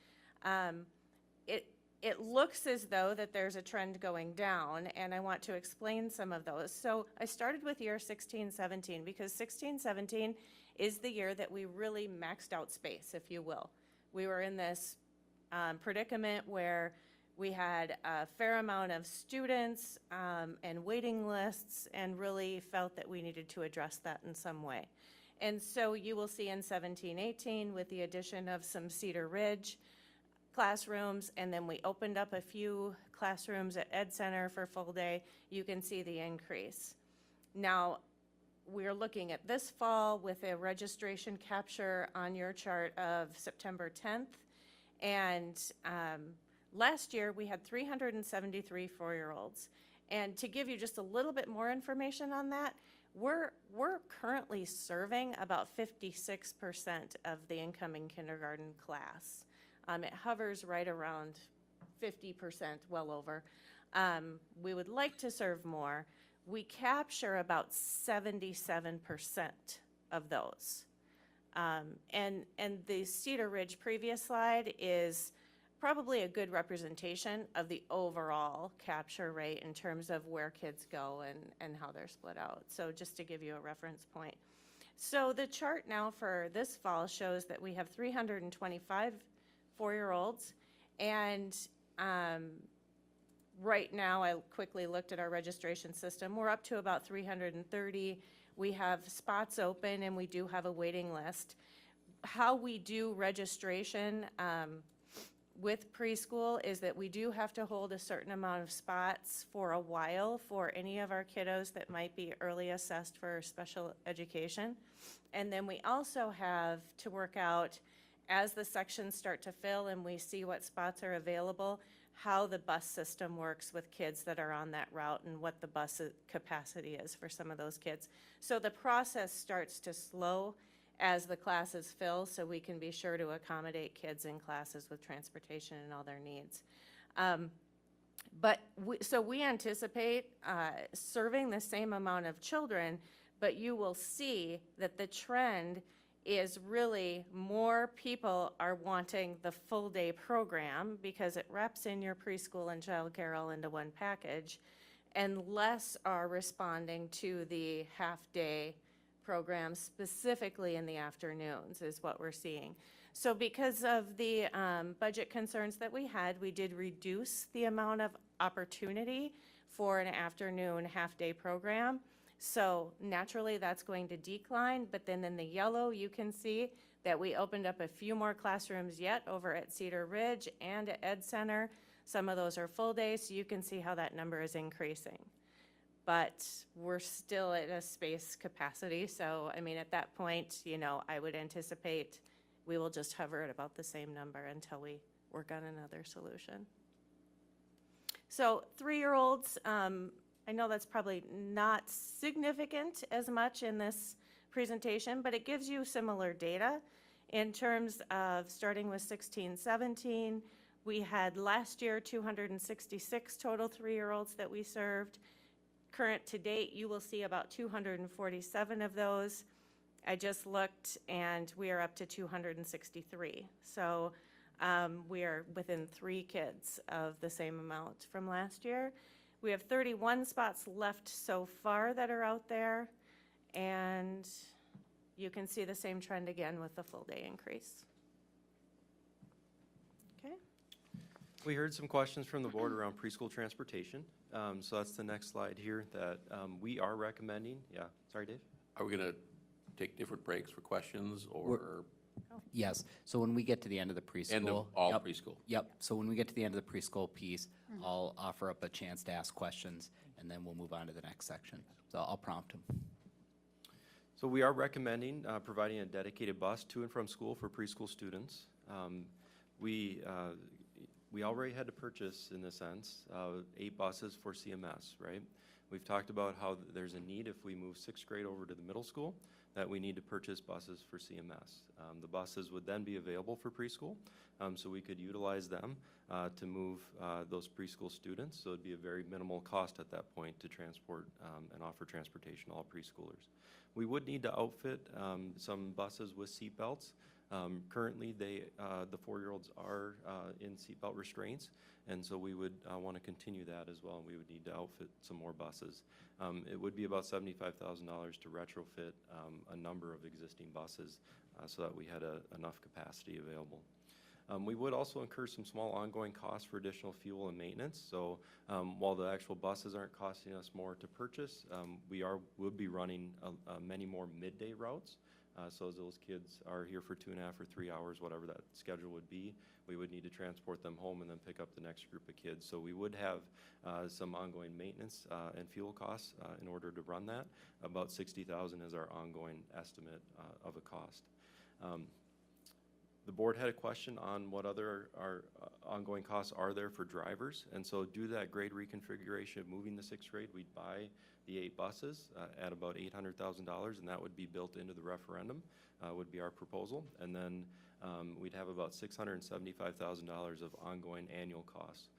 it looks as though that there's a trend going down, and I want to explain some of those. So I started with year 16-17 because 16-17 is the year that we really maxed out space, if you will. We were in this predicament where we had a fair amount of students and waiting lists and really felt that we needed to address that in some way. And so you will see in 17-18 with the addition of some Cedar Ridge classrooms, and then we opened up a few classrooms at Ed Center for full day, you can see the increase. Now, we're looking at this fall with a registration capture on your chart of September 10th. And last year, we had 373 4-year-olds. And to give you just a little bit more information on that, we're currently serving about 56% of the incoming kindergarten class. It hovers right around 50%, well over. We would like to serve more. We capture about 77% of those. And the Cedar Ridge previous slide is probably a good representation of the overall capture rate in terms of where kids go and how they're split out. So just to give you a reference point. So the chart now for this fall shows that we have 325 4-year-olds, and right now I quickly looked at our registration system. We're up to about 330. We have spots open and we do have a waiting list. How we do registration with preschool is that we do have to hold a certain amount of spots for a while for any of our kiddos that might be early assessed for special education. And then we also have to work out, as the sections start to fill and we see what spots are available, how the bus system works with kids that are on that route and what the bus capacity is for some of those kids. So the process starts to slow as the classes fill, so we can be sure to accommodate kids in classes with transportation and all their needs. So we anticipate serving the same amount of children, but you will see that the trend is really more people are wanting the full-day program because it wraps in your preschool and childcare all into one package, and less are responding to the half-day program specifically in the afternoons is what we're seeing. So because of the budget concerns that we had, we did reduce the amount of opportunity for an afternoon half-day program. So naturally, that's going to decline, but then in the yellow, you can see that we opened up a few more classrooms yet over at Cedar Ridge and at Ed Center. Some of those are full days, so you can see how that number is increasing. But we're still at a space capacity, so I mean, at that point, you know, I would anticipate we will just hover at about the same number until we work on another solution. So 3-year-olds, I know that's probably not significant as much in this presentation, but it gives you similar data in terms of starting with 16, 17. We had last year 266 total 3-year-olds that we served. Current to date, you will see about 247 of those. I just looked and we are up to 263. So we are within 3 kids of the same amount from last year. We have 31 spots left so far that are out there, and you can see the same trend again with the full-day increase. Okay. We heard some questions from the board around preschool transportation. So that's the next slide here that we are recommending. Yeah, sorry, Dave? Are we going to take different breaks for questions or Yes, so when we get to the end of the preschool. end of all Yep. preschool? Yep, so when we get to the end of the preschool piece, I'll offer up a chance to ask questions, and then we'll move on to the next section. So I'll prompt them. So we are recommending providing a dedicated bus to and from school for preschool students. We already had to purchase, in a sense, 8 buses for CMS, right? We've talked about how there's a need if we move 6th grade over to the middle school, that we need to purchase buses for CMS. The buses would then be available for preschool, so we could utilize them to move those preschool students. So it'd be a very minimal cost at that point to transport and offer transportation to all preschoolers. We would need to outfit some buses with seat belts. Currently, the 4-year-olds are in seatbelt restraints, and so we would want to continue that as well, and we would need to outfit some more buses. It would be about $75,000 to retrofit a number of existing buses so that we had enough capacity available. We would also incur some small ongoing costs for additional fuel and maintenance. So while the actual buses aren't costing us more to purchase, would be running many more midday routes. So as those kids are here for 2.5 or 3 hours, whatever that schedule would be, we would need to transport them home and then pick up the next group of kids. So we would have some ongoing maintenance and fuel costs in order to run that. About $60,000 is our ongoing estimate of a cost. The board had a question on what other ongoing costs are there for drivers. And so due to that grade reconfiguration of moving the 6th grade, we'd buy the 8 buses at about $800,000, and that would be built into the referendum, would be our proposal. And then we'd have about $675,000 of ongoing annual costs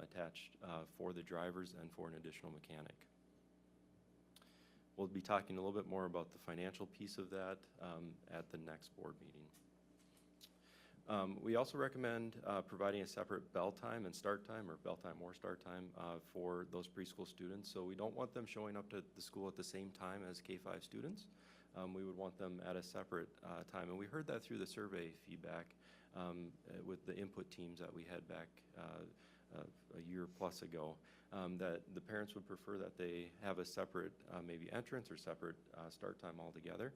attached for the drivers and for an additional mechanic. We'll be talking a little bit more about the financial piece of that at the next board meeting. We also recommend providing a separate bell time and start time, or bell time or start time, for those preschool students. So we don't want them showing up to the school at the same time as K-5 students. We would want them at a separate time. And we heard that through the survey feedback with the input teams that we had back a year plus ago, that the parents would prefer that they have a separate maybe entrance or separate start time altogether.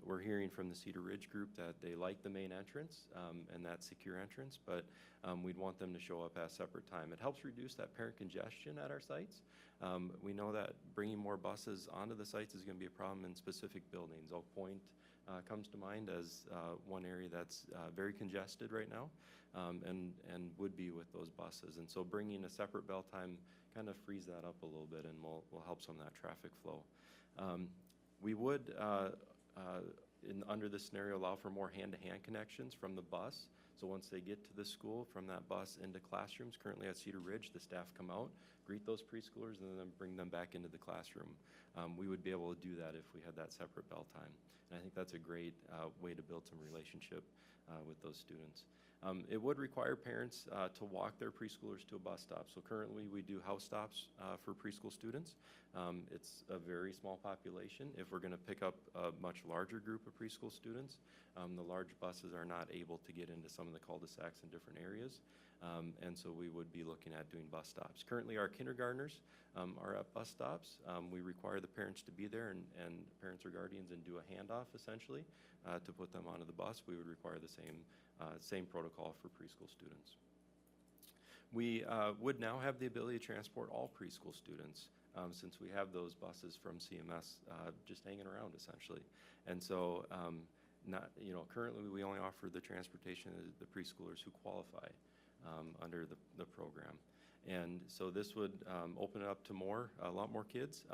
We're hearing from the Cedar Ridge group that they like the main entrance and that secure entrance, but we'd want them to show up at a separate time. It helps reduce that parent congestion at our sites. We know that bringing more buses onto the sites is going to be a problem in specific buildings. Oak Point comes to mind as one area that's very congested right now, and would be with those buses. And so bringing a separate bell time kind of frees that up a little bit and will help some of that traffic flow. We would, under this scenario, allow for more hand-to-hand connections from the bus. So once they get to the school, from that bus into classrooms. Currently at Cedar Ridge, the staff come out, greet those preschoolers and then bring them back into the classroom. We would be able to do that if we had that separate bell time. And I think that's a great way to build some relationship with those students. It would require parents to walk their preschoolers to a bus stop. So currently we do house stops for preschool students. It's a very small population. If we're going to pick up a much larger group of preschool students, the large buses are not able to get into some of the cul-de-sacs in different areas. And so we would be looking at doing bus stops. Currently our kindergartners are at bus stops. We require the parents to be there and parents or guardians and do a handoff essentially to put them onto the bus. We would require the same protocol for preschool students. We would now have the ability to transport all preschool students since we have those buses from CMS just hanging around essentially. And so currently we only offer the transportation to the preschoolers who qualify under the program. And so this would open it up to a lot more kids,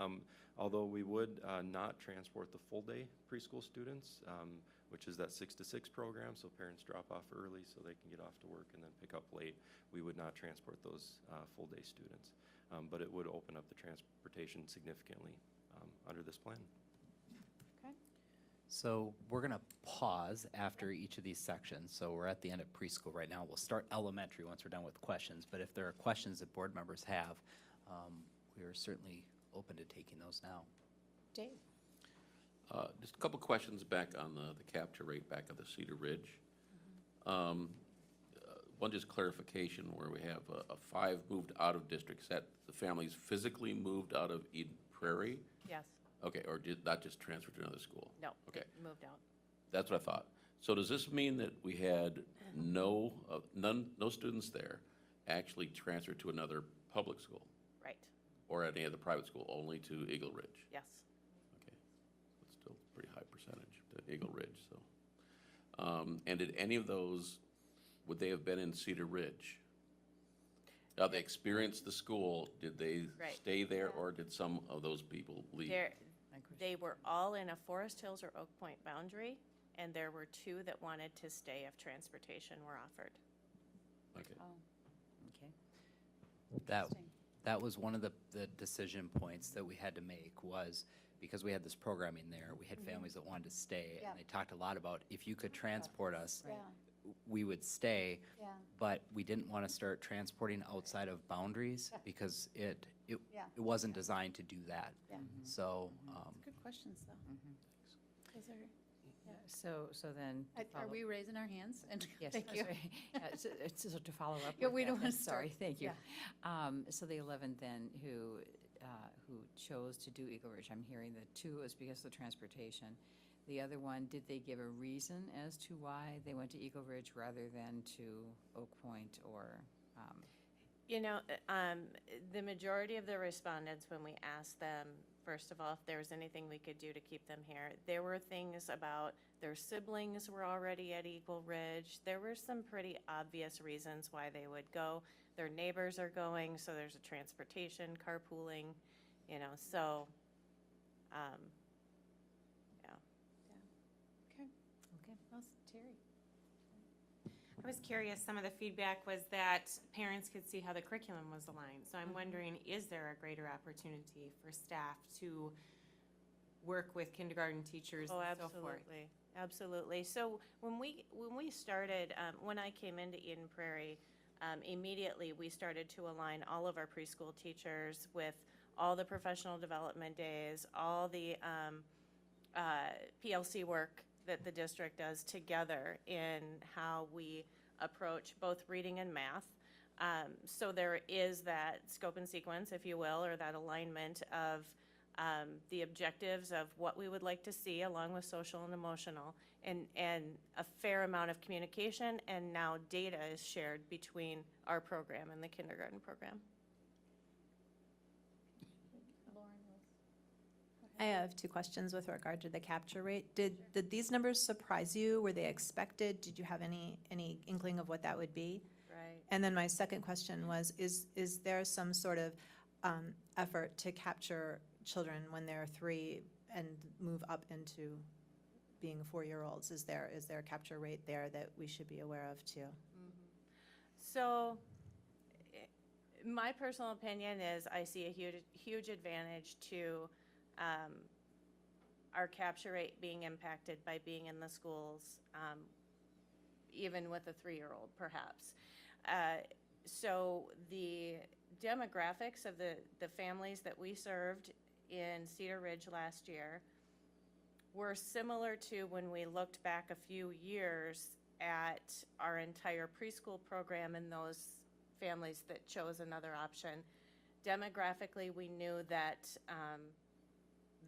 although we would not transport the full day preschool students, which is that 6 to 6 program, so parents drop off early so they can get off to work and then pick up late. We would not transport those full day students, but it would open up the transportation significantly under this plan. So we're going to pause after each of these sections. So we're at the end of preschool right now. We'll start elementary once we're done with questions. But if there are questions that board members have, we are certainly open to taking those now. Dave? Just a couple questions back on the capture rate back at the Cedar Ridge. One just clarification where we have a 5 moved out of districts. That the families physically moved out of Eden Prairie? Yes, Okay, or not just transferred to another school? no, Okay. they moved out. That's what I thought. So does this mean that we had no students there actually transferred to another public school Right, or any other private school, only to Eagle Ridge? yes. Okay, that's still a pretty high percentage to Eagle Ridge, so. And did any of those, would they have been in Cedar Ridge? Now, they experienced the school, did they Right. stay there, or did some of those people leave? They were all in a Forest Hills or Oak Point boundary, and there were 2 that wanted to stay if transportation were offered. Okay. Okay. That was one of the decision points that we had to make was because we had this programming there, we had families that wanted to stay. Yeah. And they talked a lot about if you could transport us, Yeah, we would stay. yeah, But we didn't want to start transporting outside of boundaries because it yeah. wasn't designed to do that. Yeah. So, Good questions, though. Is there, So then. to are follow- we raising our hands? And Yes, thank you. sorry. So to follow up. Yeah, with we that don't wanna then, sorry, start. thank you. So the 11 then who chose to do Eagle Ridge, I'm hearing that 2 was because of the transportation. The other one, did they give a reason as to why they went to Eagle Ridge rather than to Oak Point or? The majority of the respondents, when we asked them, first of all, if there was anything we could do to keep them here, there were things about their siblings were already at Eagle Ridge. There were some pretty obvious reasons why they would go. Their neighbors are going, so there's a transportation, carpooling, so, yeah. Okay. Okay. Terry? I was curious, some of the feedback was that parents could see how the curriculum was aligned. So I'm wondering, is there a greater opportunity for staff to work with kindergarten teachers Oh, and so forth? absolutely, absolutely. So when we started, when I came into Eden Prairie, immediately we started to align all of our preschool teachers with all the professional development days, all the PLC work that the district does together in how we approach both reading and math. So there is that scope and sequence, if you will, or that alignment of the objectives of what we would like to see along with social and emotional, and a fair amount of communication, and now data is shared between our program and the kindergarten program. I have 2 questions with regard to the capture rate. Did these numbers surprise you? Were they expected? Did you have any inkling of what that would be? Right. And then my second question was, is there some sort of effort to capture children when they're 3 and move up into being 4-year-olds? Is there a capture rate there that we should be aware of too? So My personal opinion is I see a huge advantage to our capture rate being impacted by being in the schools, even with a 3-year-old perhaps. So the demographics of the families that we served in Cedar Ridge last year were similar to when we looked back a few years at our entire preschool program and those families that chose another option. Demographically, we knew that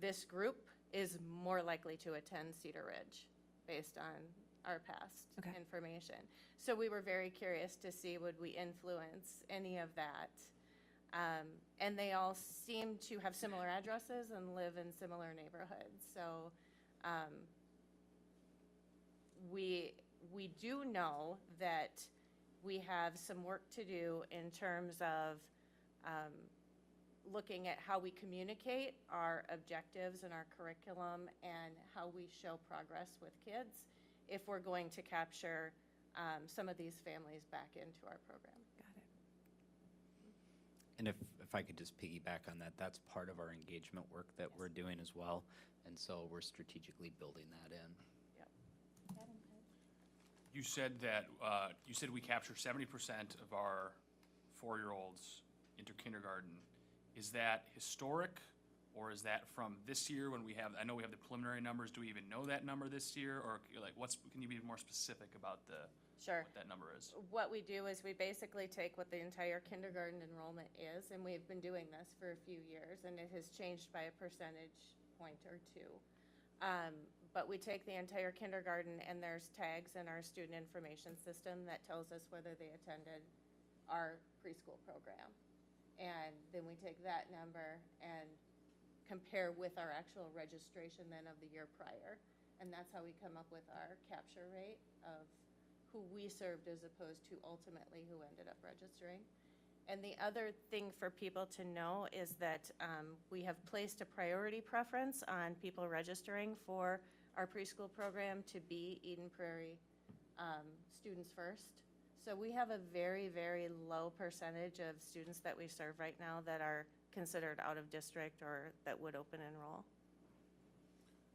this group is more likely to attend Cedar Ridge based on our past information. So we were very curious to see would we influence any of that. And they all seem to have similar addresses and live in similar neighborhoods. So we do know that we have some work to do in terms of looking at how we communicate our objectives and our curriculum and how we show progress with kids if we're going to capture some of these families back into our program. Got it. And if I could just piggyback on that, that's part of our engagement work that we're doing as well. And so we're strategically building that in. You said that, we capture 70% of our 4-year-olds into kindergarten. Is that historic, or is that from this year when we have, I know we have the preliminary numbers, do we even know that number this year? Or like, can you be more specific about Sure. what that number is? What we do is we basically take what the entire kindergarten enrollment is, and we've been doing this for a few years, and it has changed by a percentage point or two. But we take the entire kindergarten, and there's tags in our student information system that tells us whether they attended our preschool program. And then we take that number and compare with our actual registration then of the year prior. And that's how we come up with our capture rate of who we served as opposed to ultimately who ended up registering. And the other thing for people to know is that we have placed a priority preference on people registering for our preschool program to be Eden Prairie students first. So we have a very, very low percentage of students that we serve right now that are considered out of district or that would open enroll.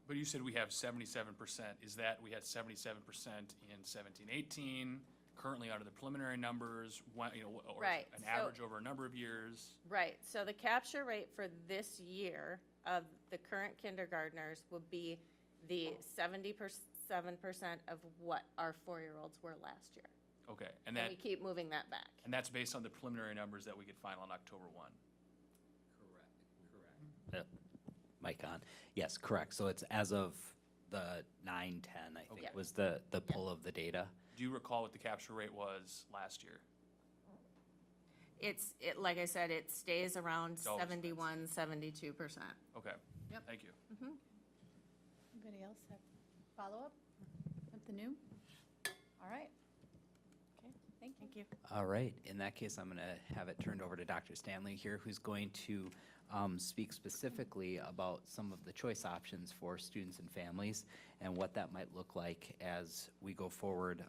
But you said we have 77%. Is that we had 77% in 17-18, currently out of the preliminary numbers, or Right, an so- average over a number of years? Right, so the capture rate for this year of the current kindergartners would be the 77% of what our 4-year-olds were last year. Okay, And we keep moving that back. and that's based on the preliminary numbers that we get final on October 1. Correct. Mic on. Yes, correct. So it's as of the 9/10, I think, Okay. was the pull of the data. Do you recall what the capture rate was last year? Like I said, it stays around It's always 71, 72%. Okay. Yep. Thank you. Anybody else have follow-up? Something new? All right. Okay, thank you. Thank you. All right. In that case, I'm going to have it turned over to Dr. Stanley here, who's going to speak specifically about some of the choice options for students and families and what that might look like as we go forward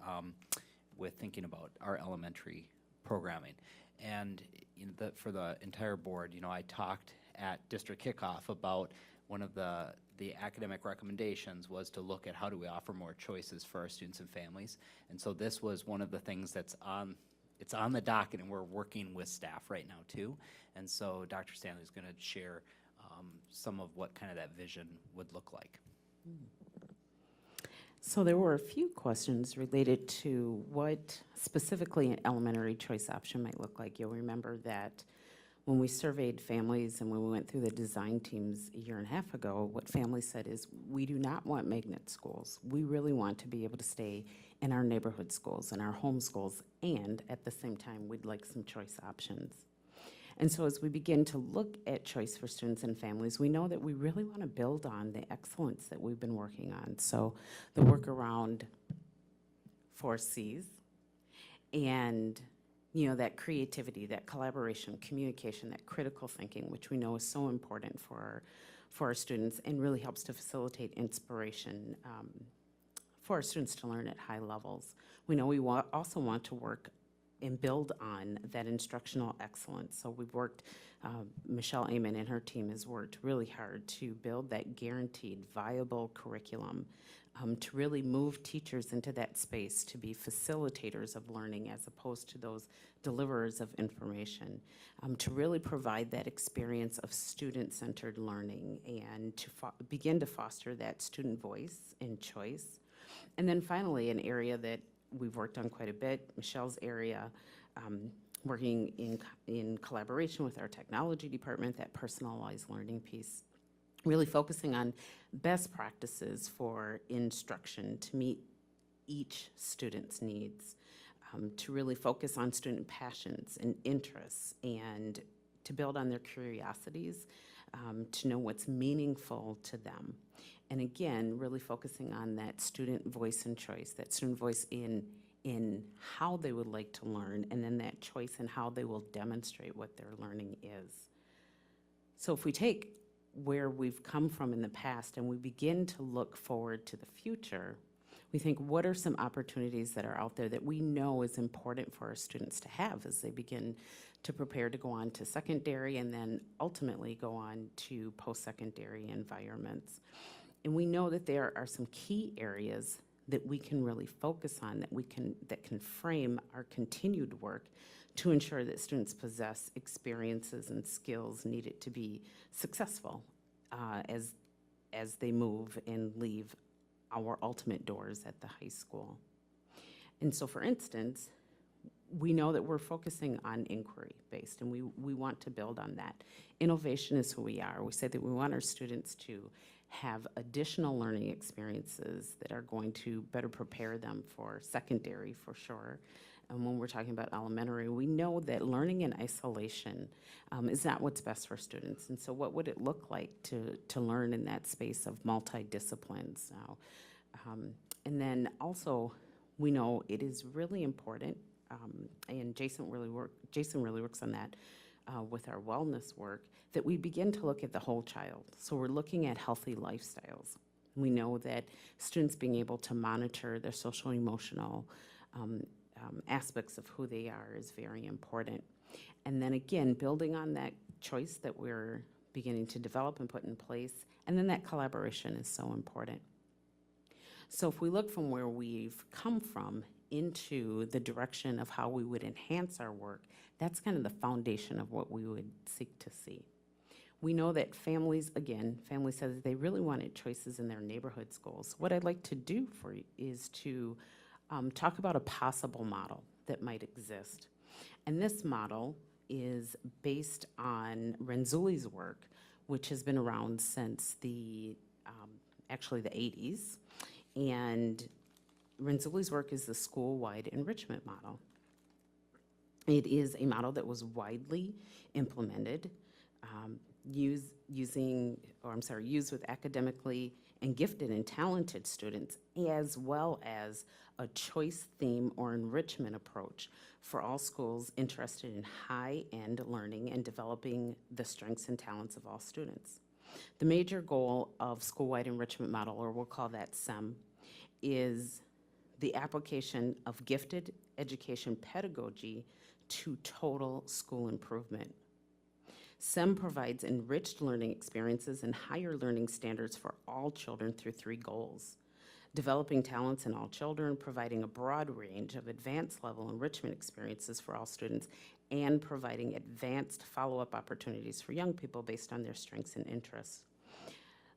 with thinking about our elementary programming. And for the entire board, I talked at district kickoff about one of the academic recommendations was to look at how do we offer more choices for our students and families. And so this was one of the things that's on the docket, and we're working with staff right now too. And so Dr. Stanley is going to share some of what kind of that vision would look like. So there were a few questions related to what specifically an elementary choice option might look like. You'll remember that when we surveyed families and when we went through the design teams a year and a half ago, what families said is, we do not want magnet schools. We really want to be able to stay in our neighborhood schools and our home schools, and at the same time, we'd like some choice options. And so as we begin to look at choice for students and families, we know that we really want to build on the excellence that we've been working on. So the work around 4 C's and that creativity, that collaboration, communication, that critical thinking, which we know is so important for our students and really helps to facilitate inspiration for our students to learn at high levels. We know we also want to work and build on that instructional excellence. So we've worked, Michelle Amon and her team has worked really hard to build that guaranteed viable curriculum, to really move teachers into that space to be facilitators of learning as opposed to those deliverers of information, to really provide that experience of student-centered learning and to begin to foster that student voice and choice. And then finally, an area that we've worked on quite a bit, Michelle's area, working in collaboration with our technology department, that personalized learning piece, really focusing on best practices for instruction to meet each student's needs, to really focus on student passions and interests and to build on their curiosities, to know what's meaningful to them. And again, really focusing on that student voice and choice, that student voice in how they would like to learn, and then that choice in how they will demonstrate what their learning is. So if we take where we've come from in the past and we begin to look forward to the future, we think, what are some opportunities that are out there that we know is important for our students to have as they begin to prepare to go on to secondary and then ultimately go on to post-secondary environments. And we know that there are some key areas that we can really focus on, that can frame our continued work to ensure that students possess experiences and skills needed to be successful as they move and leave our ultimate doors at the high school. And so, for instance, we know that we're focusing on inquiry-based, and we want to build on that. Innovation is who we are. We say that we want our students to have additional learning experiences that are going to better prepare them for secondary, for sure. And when we're talking about elementary, we know that learning in isolation is not what's best for students. And so what would it look like to learn in that space of multidisciplines now? And then also, we know it is really important, and Jason really works on that with our wellness work, that we begin to look at the whole child. So we're looking at healthy lifestyles. We know that students being able to monitor their social and emotional aspects of who they are is very important. And then again, building on that choice that we're beginning to develop and put in place, and then that collaboration is so important. So if we look from where we've come from into the direction of how we would enhance our work, that's kind of the foundation of what we would seek to see. We know that families said that they really wanted choices in their neighborhood schools. What I'd like to do for you is to talk about a possible model that might exist. And this model is based on Renzulli's work, which has been around since actually the 80s. And Renzulli's work is the school-wide enrichment model. It is a model that was widely implemented, used with academically and gifted and talented students, as well as a choice theme or enrichment approach for all schools interested in high-end learning and developing the strengths and talents of all students. The major goal of school-wide enrichment model, or we'll call that SEM, is the application of gifted education pedagogy to total school improvement. SEM provides enriched learning experiences and higher learning standards for all children through 3 goals: developing talents in all children, providing a broad range of advanced level enrichment experiences for all students, and providing advanced follow-up opportunities for young people based on their strengths and interests.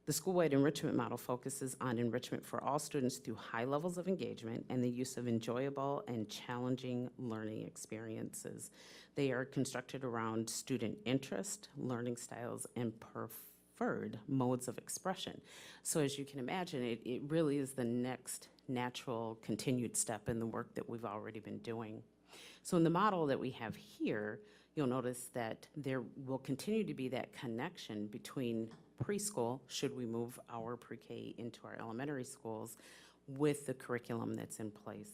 The school-wide enrichment model focuses on enrichment for all students through high levels of engagement and the use of enjoyable and challenging learning experiences. They are constructed around student interest, learning styles, and preferred modes of expression. So as you can imagine, it really is the next natural continued step in the work that we've already been doing. So in the model that we have here, you'll notice that there will continue to be that connection between preschool, should we move our pre-K into our elementary schools, with the curriculum that's in place.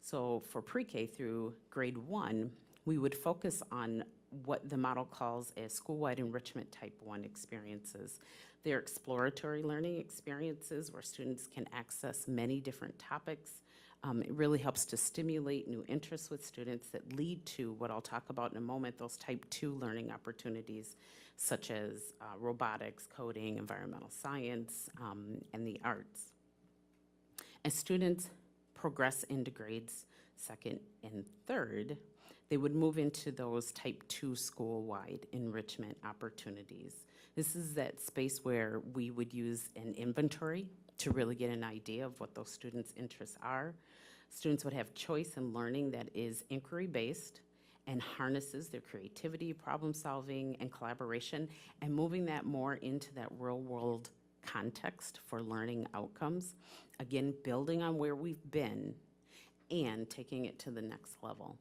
So for pre-K through grade 1, we would focus on what the model calls as school-wide enrichment type 1 experiences. They're exploratory learning experiences where students can access many different topics It really helps to stimulate new interests with students that lead to what I'll talk about in a moment, those type 2 learning opportunities, such as robotics, coding, environmental science, and the arts. As students progress into grades 2nd and 3rd, they would move into those type 2 school-wide enrichment opportunities. This is that space where we would use an inventory to really get an idea of what those students' interests are. Students would have choice in learning that is inquiry-based and harnesses their creativity, problem-solving, and collaboration, and moving that more into that real-world context for learning outcomes. Again, building on where we've been and taking it to the next level.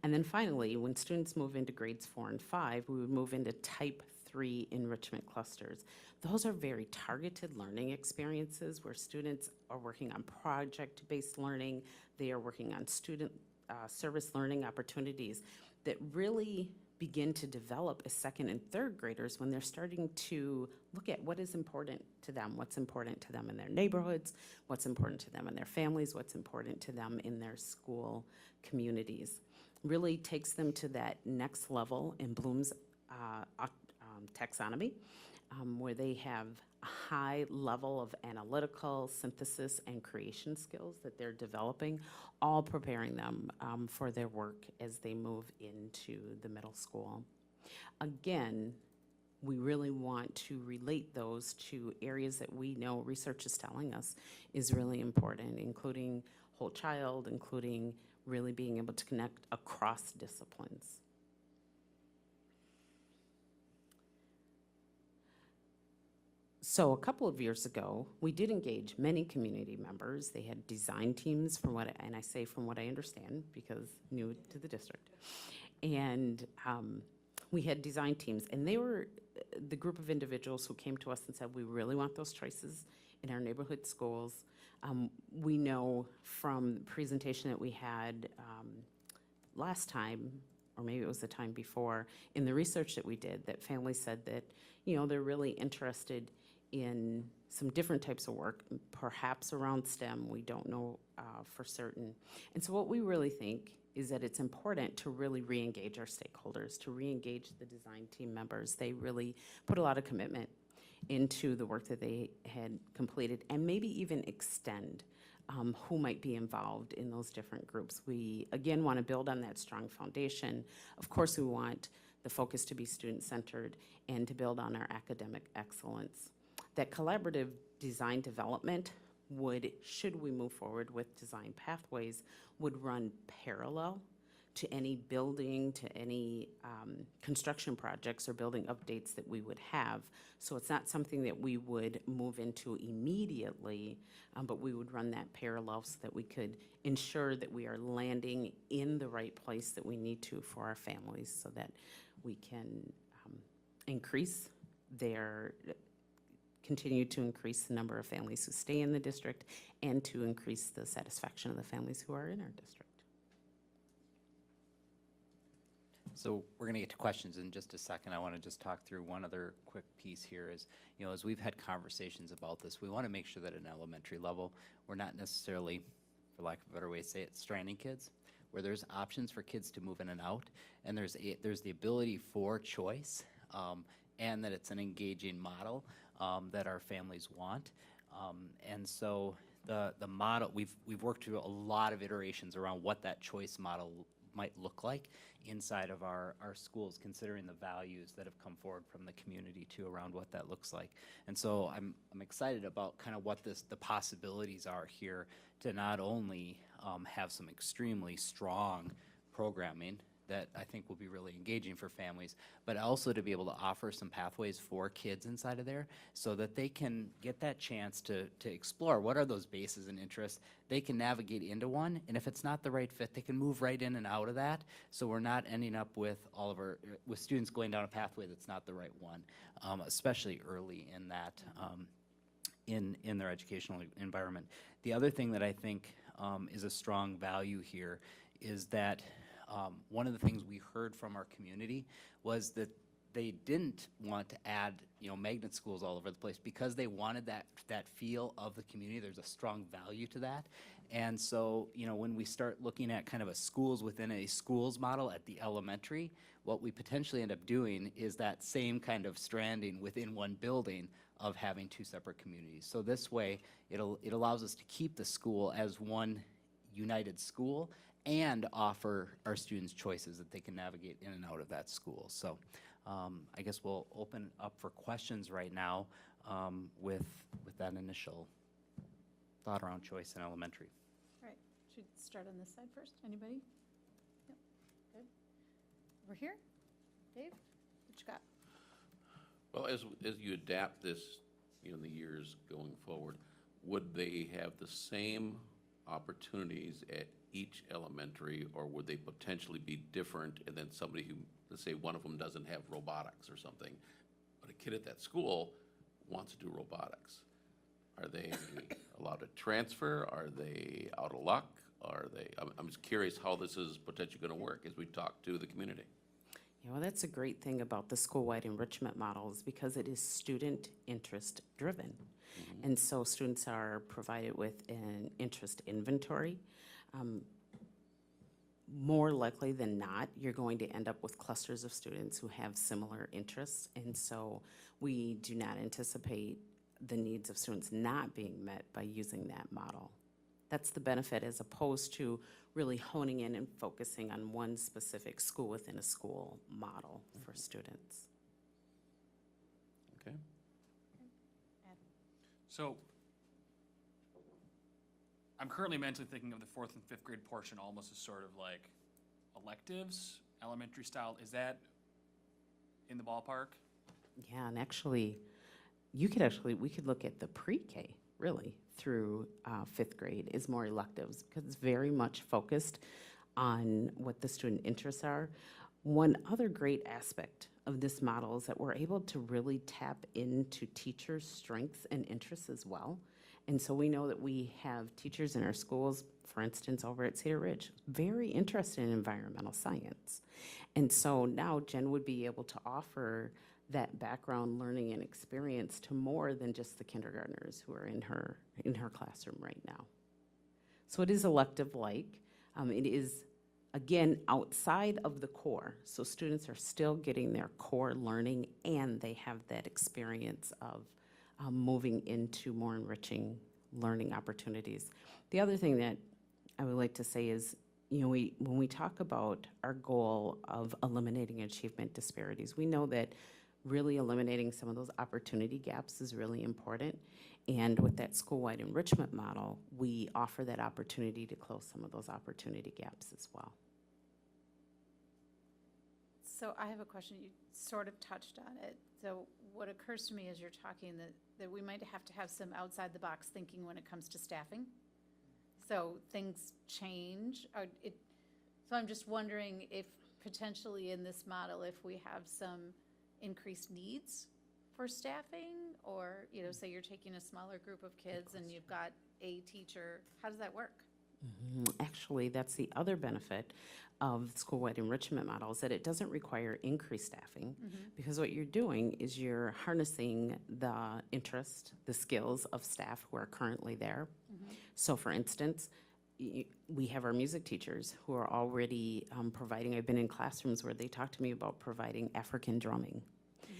And then finally, when students move into grades 4 and 5, we would move into type 3 enrichment clusters. Those are very targeted learning experiences where students are working on project-based learning. They are working on student service learning opportunities that really begin to develop as 2nd and 3rd graders when they're starting to look at what is important to them, what's important to them in their neighborhoods, what's important to them in their families, what's important to them in their school communities. Really takes them to that next level in Bloom's taxonomy, where they have a high level of analytical synthesis and creation skills that they're developing, all preparing them for their work as they move into the middle school. Again, we really want to relate those to areas that we know research is telling us is really important, including whole child, including really being able to connect across disciplines. So a couple of years ago, we did engage many community members. They had design teams, and I say from what I understand because new to the district. And we had design teams, and they were the group of individuals who came to us and said, we really want those choices in our neighborhood schools. We know from the presentation that we had last time, or maybe it was the time before, in the research that we did, that families said that, they're really interested in some different types of work, perhaps around STEM, we don't know for certain. And so what we really think is that it's important to really re-engage our stakeholders, to re-engage the design team members. They really put a lot of commitment into the work that they had completed, and maybe even extend who might be involved in those different groups. We, again, want to build on that strong foundation. Of course, we want the focus to be student-centered and to build on our academic excellence. That collaborative design development would, should we move forward with design pathways, would run parallel to any building, to any construction projects or building updates that we would have. So it's not something that we would move into immediately, but we would run that parallel so that we could ensure that we are landing in the right place that we need to for our families, so that we can continue to increase the number of families who stay in the district and to increase the satisfaction of the families who are in our district. So we're going to get to questions in just a second. I want to just talk through one other quick piece here is, as we've had conversations about this, we want to make sure that at an elementary level, we're not necessarily, for lack of a better way to say it, stranding kids, where there's options for kids to move in and out, and there's the ability for choice, and that it's an engaging model that our families want. And so the model, we've worked through a lot of iterations around what that choice model might look like inside of our schools, considering the values that have come forward from the community too around what that looks like. And so I'm excited about kind of what the possibilities are here to not only have some extremely strong programming that I think will be really engaging for families, but also to be able to offer some pathways for kids inside of there so that they can get that chance to explore what are those bases and interests. They can navigate into one, and if it's not the right fit, they can move right in and out of that, so we're not ending up with with students going down a pathway that's not the right one, especially early in that in their educational environment. The other thing that I think is a strong value here is that one of the things we heard from our community was that they didn't want to add, magnet schools all over the place because they wanted that feel of the community. There's a strong value to that. And so, when we start looking at kind of a schools within a schools model at the elementary, what we potentially end up doing is that same kind of stranding within one building of having two separate communities. So this way, it allows us to keep the school as one united school and offer our students choices that they can navigate in and out of that school. So I guess we'll open up for questions right now with that initial thought around choice in elementary. All right, should we start on this side first? Anybody? Yep, good. Over here? Dave, what you got? Well, as you adapt this, in the years going forward, would they have the same opportunities at each elementary, or would they potentially be different? And then somebody who, let's say one of them doesn't have robotics or something, but a kid at that school wants to do robotics. Are they allowed to transfer? Are they out of luck? I'm just curious how this is potentially going to work as we talk to the community. Yeah, well, that's a great thing about the school-wide enrichment models because it is student interest driven. And so students are provided with an interest inventory. More likely than not, you're going to end up with clusters of students who have similar interests. And so we do not anticipate the needs of students not being met by using that model. That's the benefit as opposed to really honing in and focusing on one specific school within a school model for students. Okay. So I'm currently mentally thinking of the 4th and 5th grade portion almost as sort of like electives, elementary style. Is that in the ballpark? Yeah, and actually, we could look at the pre-K, really, through 5th grade is more electives because it's very much focused on what the student interests are. One other great aspect of this model is that we're able to really tap into teachers' strengths and interests as well. And so we know that we have teachers in our schools, for instance, over at Cedar Ridge, very interested in environmental science. And so now Jen would be able to offer that background learning and experience to more than just the kindergartners who are in her classroom right now. So it is elective-like. It is, again, outside of the core. So students are still getting their core learning and they have that experience of moving into more enriching learning opportunities. The other thing that I would like to say is, when we talk about our goal of eliminating achievement disparities, we know that really eliminating some of those opportunity gaps is really important. And with that school-wide enrichment model, we offer that opportunity to close some of those opportunity gaps as well. So I have a question. You sort of touched on it. So what occurs to me as you're talking that we might have to have some outside-the-box thinking when it comes to staffing. So things change. So I'm just wondering if potentially in this model, if we have some increased needs for staffing, or, say you're taking a smaller group of kids and you've got a teacher, how does that work? Actually, that's the other benefit of school-wide enrichment models, that it doesn't require increased staffing, because what you're doing is you're harnessing the interest, the skills of staff who are currently there. So for instance, we have our music teachers who are already providing, I've been in classrooms where they talk to me about providing African drumming.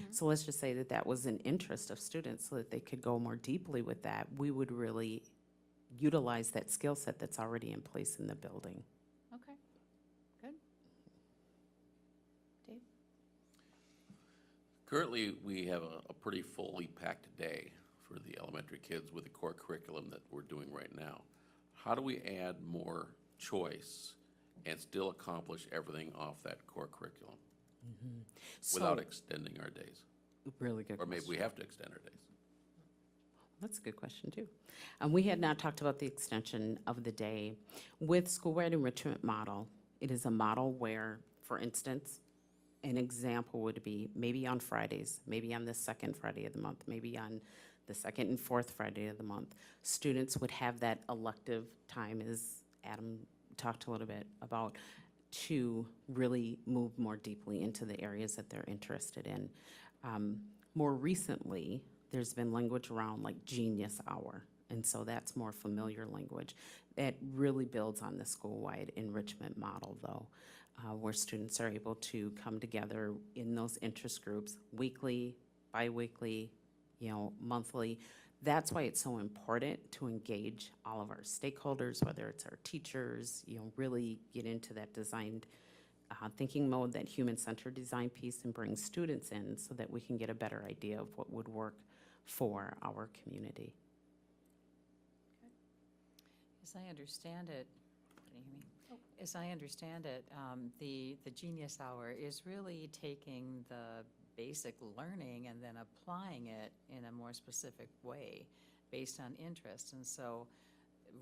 So let's just say that that was an interest of students so that they could go more deeply with that. We would really utilize that skill set that's already in place in the building. Okay, good. Dave? Currently, we have a pretty fully packed day for the elementary kids with the core curriculum that we're doing right now. How do we add more choice and still accomplish everything off that core curriculum without extending our days? Really good Or maybe we question. have to extend our days. That's a good question, too. We had not talked about the extension of the day. With school-wide enrichment model, it is a model where, for instance, an example would be maybe on Fridays, maybe on the second Friday of the month, maybe on the second and fourth Friday of the month, students would have that elective time, as Adam talked a little bit about, to really move more deeply into the areas that they're interested in. More recently, there's been language around like Genius Hour, and so that's more familiar language. That really builds on the school-wide enrichment model, though, where students are able to come together in those interest groups weekly, bi-weekly, monthly. That's why it's so important to engage all of our stakeholders, whether it's our teachers, really get into that designed thinking mode, that human-centered design piece, and bring students in so that we can get a better idea of what would work for our community. As I understand it, can you hear me? As I understand it, the Genius Hour is really taking the basic learning and then applying it in a more specific way based on interest. And so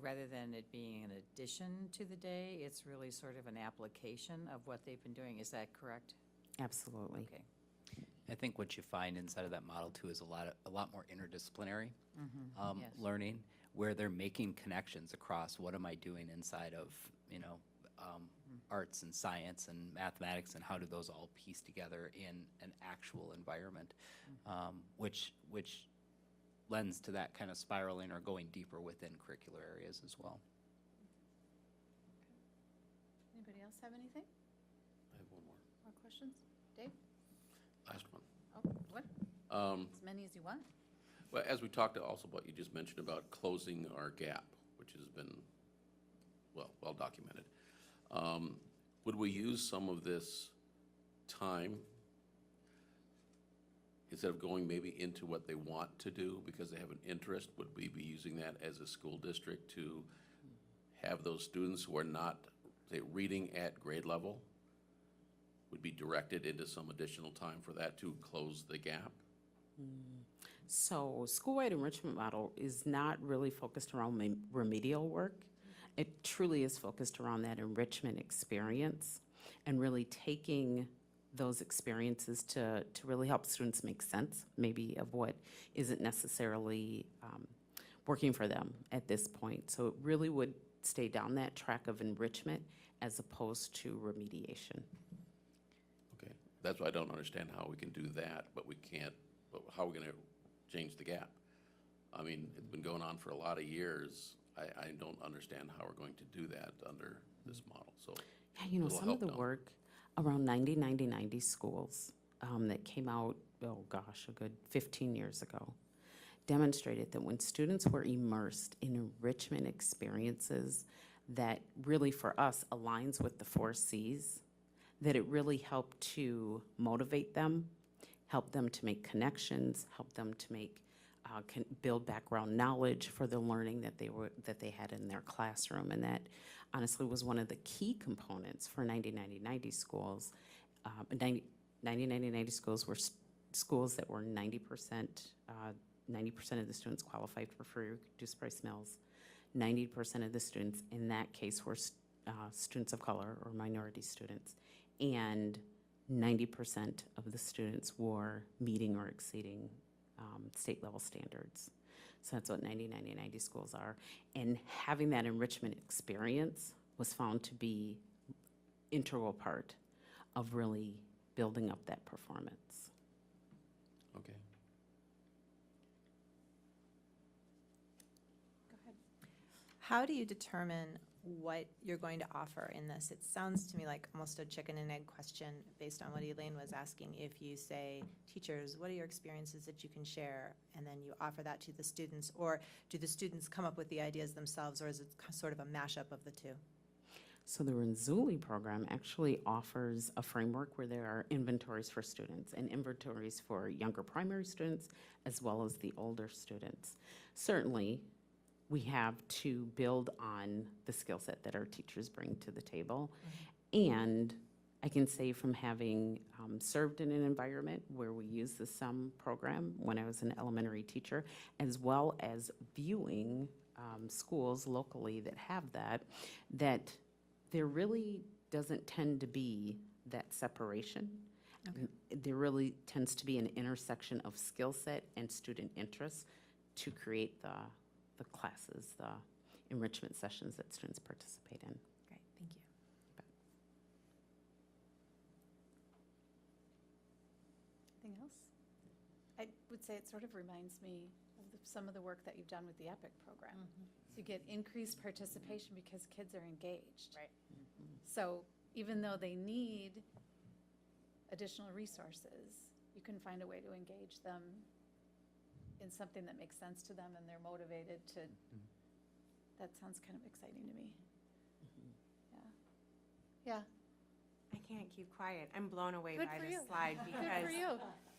rather than it being an addition to the day, it's really sort of an application of what they've been doing. Is that correct? Absolutely. Okay. I think what you find inside of that model too is a lot more interdisciplinary Yes. learning, where they're making connections across what am I doing inside of arts and science and mathematics, and how do those all piece together in an actual environment, which lends to that kind of spiraling or going deeper within curricular areas as well. Anybody else have anything? I have one more. More questions? Dave? Last one. Oh, what? As many as you want. Well, as we talked also about, you just mentioned about closing our gap, which has been, well documented. Would we use some of this time, instead of going maybe into what they want to do because they have an interest, would we be using that as a school district to have those students who are not, say, reading at grade level, would be directed into some additional time for that to close the gap? So school-wide enrichment model is not really focused around remedial work. It truly is focused around that enrichment experience and really taking those experiences to really help students make sense maybe of what isn't necessarily working for them at this point. So it really would stay down that track of enrichment as opposed to remediation. Okay, that's why I don't understand how we can do that, but we can't, but how are we gonna change the gap? I mean, it's been going on for a lot of years. I don't understand how we're going to do that under this model, so. Yeah, little some of help the down. work around 90 schools that came out, oh gosh, a good 15 years ago, demonstrated that when students were immersed in enrichment experiences that really for us aligns with the 4 C's, that it really helped to motivate them, help them to make connections, help them to make build background knowledge for the learning that they had in their classroom, and that honestly was one of the key components for 90 schools. 90 schools were schools that were 90% of the students qualified for free reduced price meals. 90% of the students in that case were students of color or minority students, and 90% of the students were meeting or exceeding state level standards. So that's what 90 schools are. And having that enrichment experience was found to be integral part of really building up that performance. Okay. Go ahead. How do you determine what you're going to offer in this? It sounds to me like almost a chicken and egg question based on what Elaine was asking. If you say, teachers, what are your experiences that you can share? And then you offer that to the students, or do the students come up with the ideas themselves, or is it sort of a mashup of the two? So the Renzulli program actually offers a framework where there are inventories for students and inventories for younger primary students as well as the older students. Certainly, we have to build on the skill set that our teachers bring to the table. And I can say from having served in an environment where we use the SUM program when I was an elementary teacher, as well as viewing schools locally that have that there really doesn't tend to be that separation. There really tends to be an intersection of skill set and student interests to create the classes, the enrichment sessions that students participate in. Great, thank you. would say it sort of reminds me of some of the work that you've done with the EPIC program. So you get increased participation because kids are engaged. Right. So even though they need additional resources, you can find a way to engage them in something that makes sense to them and they're motivated to, that sounds kind of exciting to me. Yeah. I can't keep quiet. I'm blown away Good by for this you. slide Good for because you.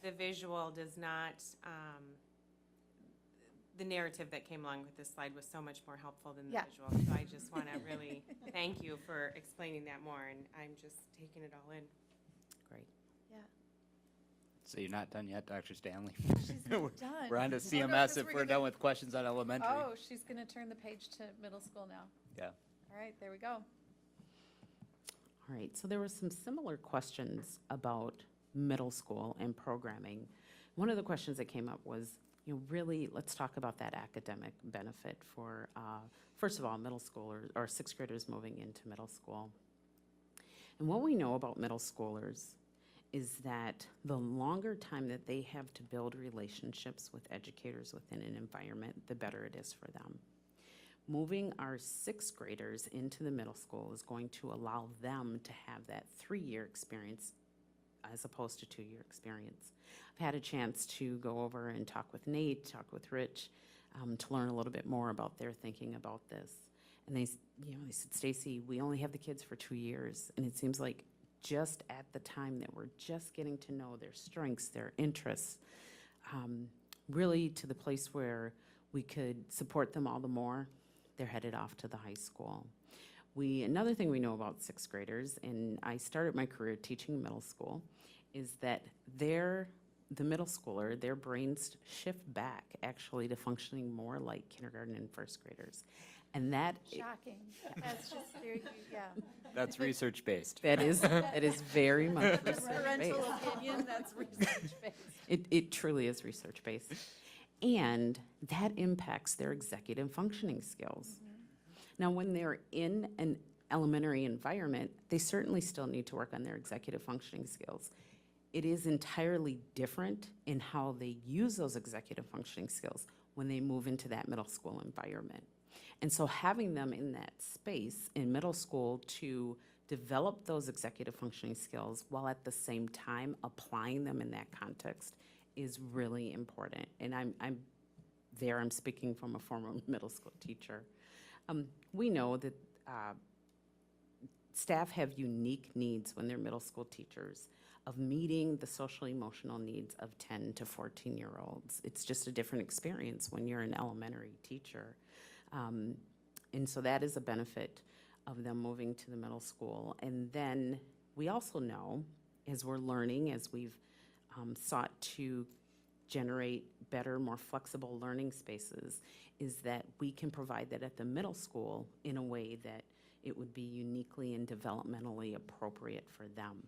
the visual does not, the narrative that came along with this slide was so much more helpful than the Yeah. visual. So I just want to really thank you for explaining that more, and I'm just taking it all in. Great. Yeah. So you're not done yet, Dr. Stanley? She's not done. We're on to Oh, no, CMS 'cause if we're we're gonna- done with questions on elementary. Oh, she's going to turn the page to middle school now. Yeah. All right, there we go. All right, so there were some similar questions about middle school and programming. One of the questions that came up was, really, let's talk about that academic benefit for, first of all, middle schoolers or sixth graders moving into middle school. And what we know about middle schoolers is that the longer time that they have to build relationships with educators within an environment, the better it is for them. Moving our sixth graders into the middle school is going to allow them to have that 3-year experience as opposed to 2-year experience. I've had a chance to go over and talk with Nate, talk with Rich, to learn a little bit more about their thinking about this. And they said, Stacy, we only have the kids for 2 years, and it seems like just at the time that we're just getting to know their strengths, their interests, really to the place where we could support them all the more, they're headed off to the high school. Another thing we know about sixth graders, and I started my career teaching middle school, is that the middle schooler, their brains shift back actually to functioning more like kindergarten and first graders. And that Shocking. That's just, yeah. That's research-based. that is very much research-based. Parental opinion, that's research-based. It truly is research-based. And that impacts their executive functioning skills. Now, when they're in an elementary environment, they certainly still need to work on their executive functioning skills. It is entirely different in how they use those executive functioning skills when they move into that middle school environment. And so having them in that space in middle school to develop those executive functioning skills while at the same time applying them in that context is really important. And I'm speaking from a former middle school teacher. We know that staff have unique needs when they're middle school teachers of meeting the social emotional needs of 10 to 14-year-olds. It's just a different experience when you're an elementary teacher. And so that is a benefit of them moving to the middle school. And then we also know, as we're learning, as we've sought to generate better, more flexible learning spaces, is that we can provide that at the middle school in a way that it would be uniquely and developmentally appropriate for them.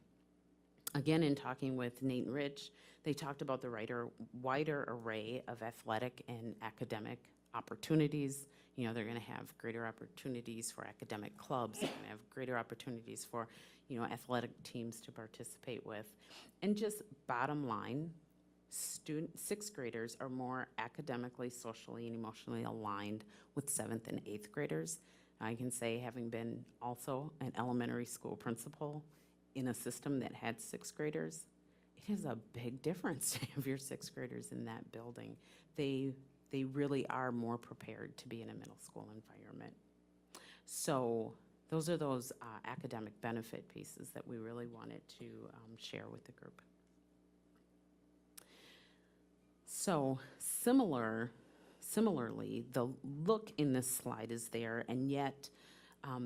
Again, in talking with Nate and Rich, they talked about the wider array of athletic and academic opportunities. They're going to have greater opportunities for academic clubs. They're going to have greater opportunities for, athletic teams to participate with. And just bottom line, sixth graders are more academically, socially, and emotionally aligned with seventh and eighth graders. I can say, having been also an elementary school principal in a system that had sixth graders, it is a big difference to have your sixth graders in that building. They really are more prepared to be in a middle school environment. So those are those academic benefit pieces that we really wanted to share with the group. So similarly, the look in this slide is there, and yet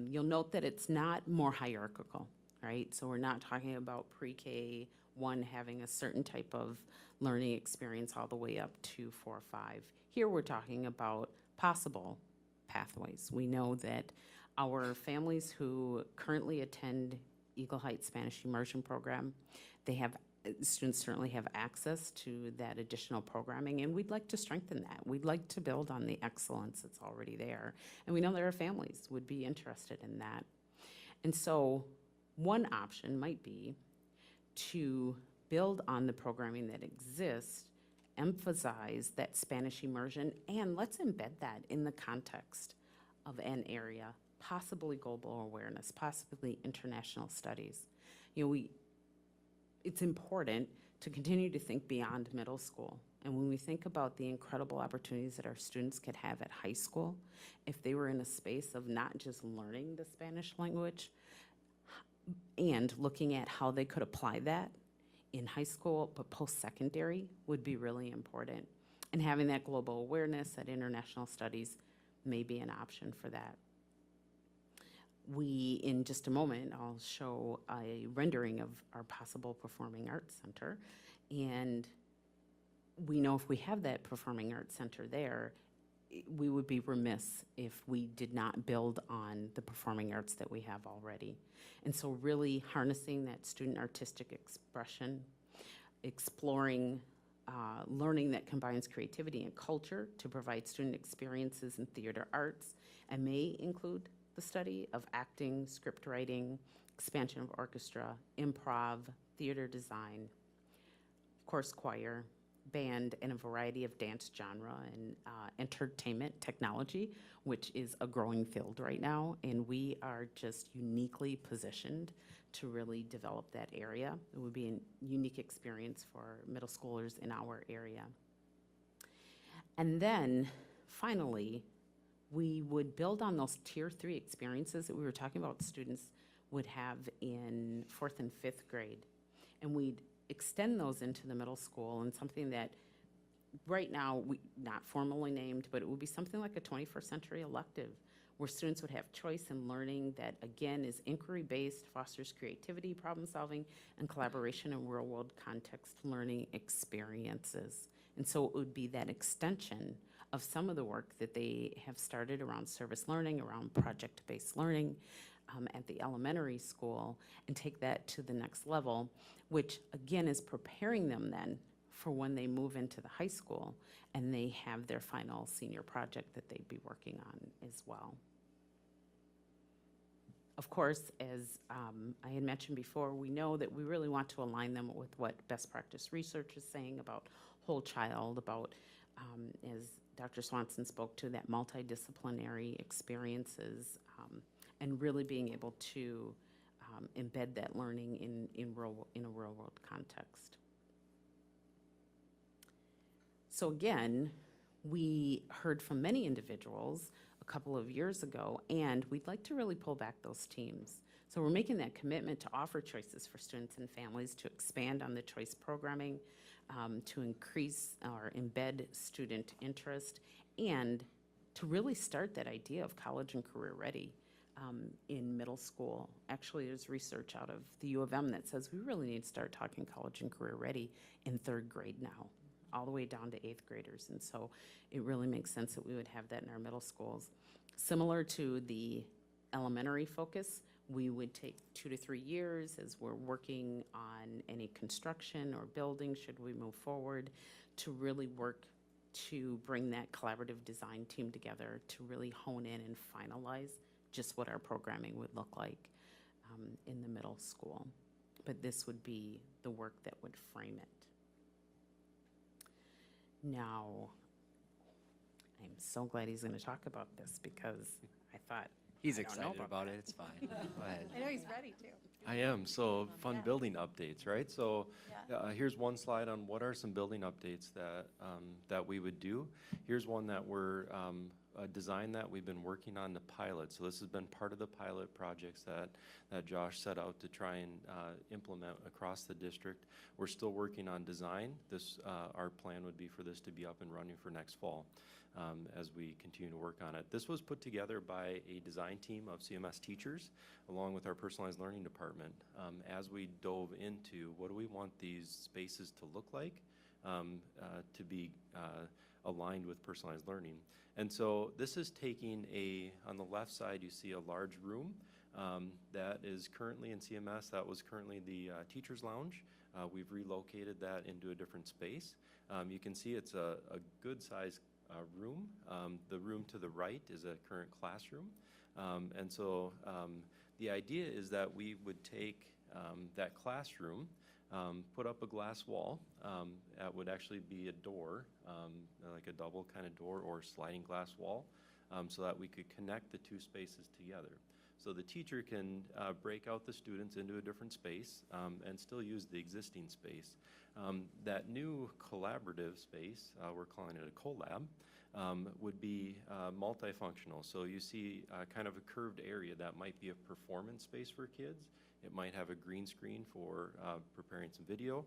you'll note that it's not more hierarchical, right? So we're not talking about pre-K 1 having a certain type of learning experience all the way up to 4 or 5. Here we're talking about possible pathways. We know that our families who currently attend Eagle Heights Spanish Immersion Program, students certainly have access to that additional programming, and we'd like to strengthen that. We'd like to build on the excellence that's already there. And we know that our families would be interested in that. And so one option might be to build on the programming that exists emphasize that Spanish immersion, and let's embed that in the context of an area, possibly global awareness, possibly international studies. It's important to continue to think beyond middle school. And when we think about the incredible opportunities that our students could have at high school, if they were in a space of not just learning the Spanish language and looking at how they could apply that in high school, but post-secondary would be really important. And having that global awareness, that international studies may be an option for that. In just a moment, I'll show a rendering of our possible Performing Arts Center. And we know if we have that Performing Arts Center there, we would be remiss if we did not build on the performing arts that we have already. And so really harnessing that student artistic expression, exploring learning that combines creativity and culture to provide student experiences in theater arts, and may include the study of acting, script writing, expansion of orchestra, improv, theater design, of course choir, band, and a variety of dance genre and entertainment technology, which is a growing field right now, and we are just uniquely positioned to really develop that area. It would be a unique experience for middle schoolers in our area. And then, finally, we would build on those tier 3 experiences that we were talking about students would have in 4th and 5th grade. And we'd extend those into the middle school, and something that right now, not formally named, but it would be something like a 21st century elective, where students would have choice in learning that, again, is inquiry-based, fosters creativity, problem-solving, and collaboration in real-world context learning experiences. And so it would be that extension of some of the work that they have started around service learning, around project-based learning at the elementary school, and take that to the next level, which, again, is preparing them then for when they move into the high school and they have their final senior project that they'd be working on as well. Of course, as I had mentioned before, we know that we really want to align them with what best practice research is saying about whole child, about, as Dr. Swanson spoke to, that multidisciplinary experiences, and really being able to embed that learning in a real world context. So again, we heard from many individuals a couple of years ago, and we'd like to really pull back those teams. So we're making that commitment to offer choices for students and families, to expand on the choice programming, to increase or embed student interest, and to really start that idea of college and career ready in middle school. Actually, there's research out of the U of M that says we really need to start talking college and career ready in 3rd grade now, all the way down to 8th graders. And so it really makes sense that we would have that in our middle schools. Similar to the elementary focus, we would take 2 to 3 years as we're working on any construction or building, should we move forward, to really work to bring that collaborative design team together to really hone in and finalize just what our programming would look like in the middle school. But this would be the work that would frame it. Now, I'm so glad he's going to talk about this, because I thought, He's I don't know excited about it, it's fine. Go ahead. I know he's ready to. I am, so fun Yeah. building updates, right? So here's one slide on what are some building updates that we would do. Here's one that we're, a design that we've been working on the pilot. So this has been part of the pilot projects that Josh set out to try and implement across the district. We're still working on design. Our plan would be for this to be up and running for next fall. As we continue to work on it. This was put together by a design team of CMS teachers, along with our personalized learning department, as we dove into what do we want these spaces to look like, to be aligned with personalized learning. And so this is taking on the left side you see a large room that is currently in CMS. That was currently the teacher's lounge. We've relocated that into a different space. You can see it's a good size room. The room to the right is a current classroom. And so the idea is that we would take that classroom put up a glass wall. That would actually be a door, like a double kind of door or sliding glass wall, so that we could connect the two spaces together. So the teacher can break out the students into a different space and still use the existing space. That new collaborative space, we're calling it a collab, would be multifunctional. So you see kind of a curved area that might be a performance space for kids. It might have a green screen for preparing some video.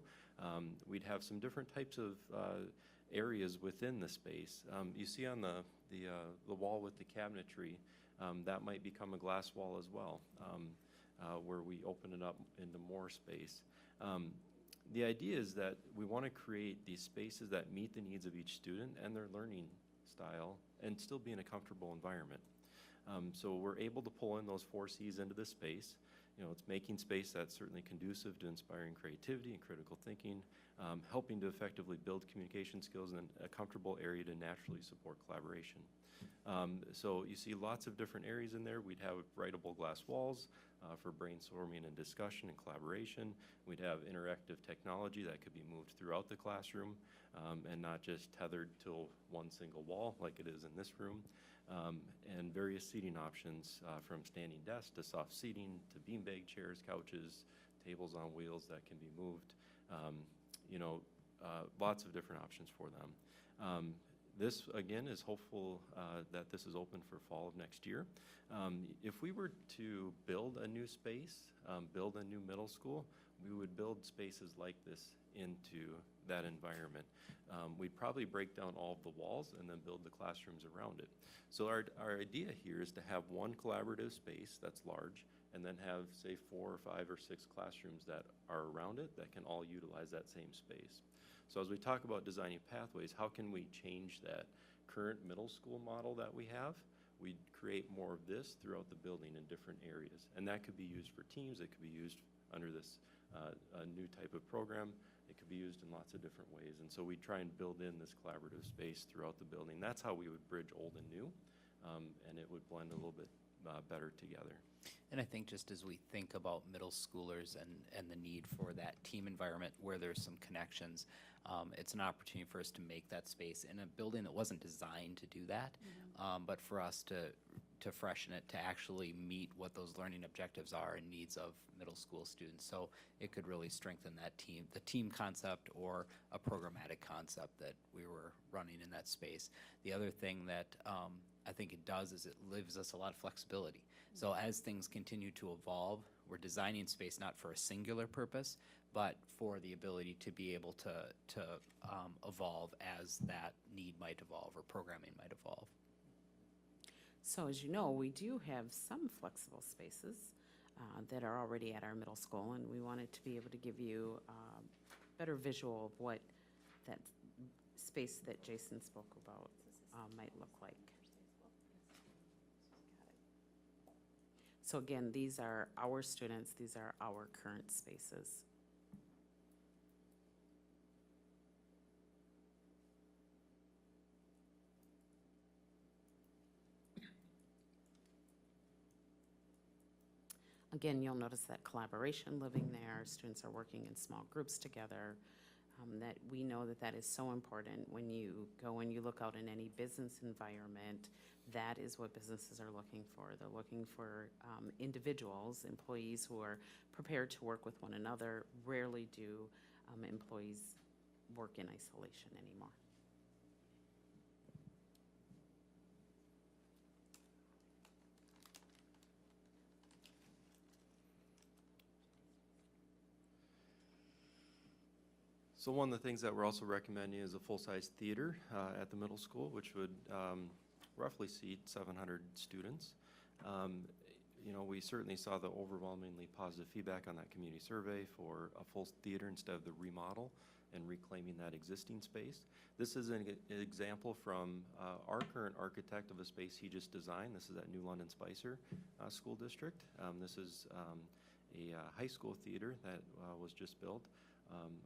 We'd have some different types of areas within the space. You see on the wall with the cabinetry, that might become a glass wall as well, where we open it up into more space. The idea is that we want to create these spaces that meet the needs of each student and their learning style and still be in a comfortable environment. So we're able to pull in those 4 C's into this space. You know, it's making space that's certainly conducive to inspiring creativity and critical thinking, helping to effectively build communication skills, and a comfortable area to naturally support collaboration. So you see lots of different areas in there. We'd have writable glass walls for brainstorming and discussion and collaboration. We'd have interactive technology that could be moved throughout the classroom and not just tethered to one single wall like it is in this room. And various seating options from standing desks to soft seating to beanbag chairs, couches, tables on wheels that can be moved. Lots of different options for them. This, again, is hopeful that this is open for fall of next year. If we were to build a new space, build a new middle school, we would build spaces like this into that environment. We'd probably break down all of the walls and then build the classrooms around it. So our idea here is to have one collaborative space that's large and then have, say, 4 or 5 or 6 classrooms that are around it that can all utilize that same space. So as we talk about designing pathways, how can we change that current middle school model that we have? We create more of this throughout the building in different areas. And that could be used for teams. It could be used under this a new type of program. It could be used in lots of different ways. And so we try and build in this collaborative space throughout the building. That's how we would bridge old and new, and it would blend a little bit better together. And I think just as we think about middle schoolers and the need for that team environment where there's some connections, it's an opportunity for us to make that space in a building that wasn't designed to do that, but for us to freshen it, to actually meet what those learning objectives are and needs of middle school students. So it could really strengthen that team, the team concept or a programmatic concept that we were running in that space. The other thing that I think it does is it gives us a lot of flexibility. So as things continue to evolve, we're designing space not for a singular purpose, but for the ability to be able to evolve as that need might evolve or programming might evolve. So as you know, we do have some flexible spaces that are already at our middle school, and we wanted to be able to give you a better visual of what that space that Jason spoke about might look like. So again, these are our students, these are our current spaces. Again, you'll notice that collaboration living there. Students are working in small groups together. That we know that that is so important when you go and you look out in any business environment. That is what businesses are looking for. They're looking for individuals, employees who are prepared to work with one another. Rarely do employees work in isolation anymore. So one of the things that we're also recommending is a full-size theater at the middle school, which would roughly seat 700 students. We certainly saw the overwhelmingly positive feedback on that community survey for a full theater instead of the remodel and reclaiming that existing space. This is an example from our current architect of a space he just designed. This is at New London Spicer School District. This is a high school theater that was just built.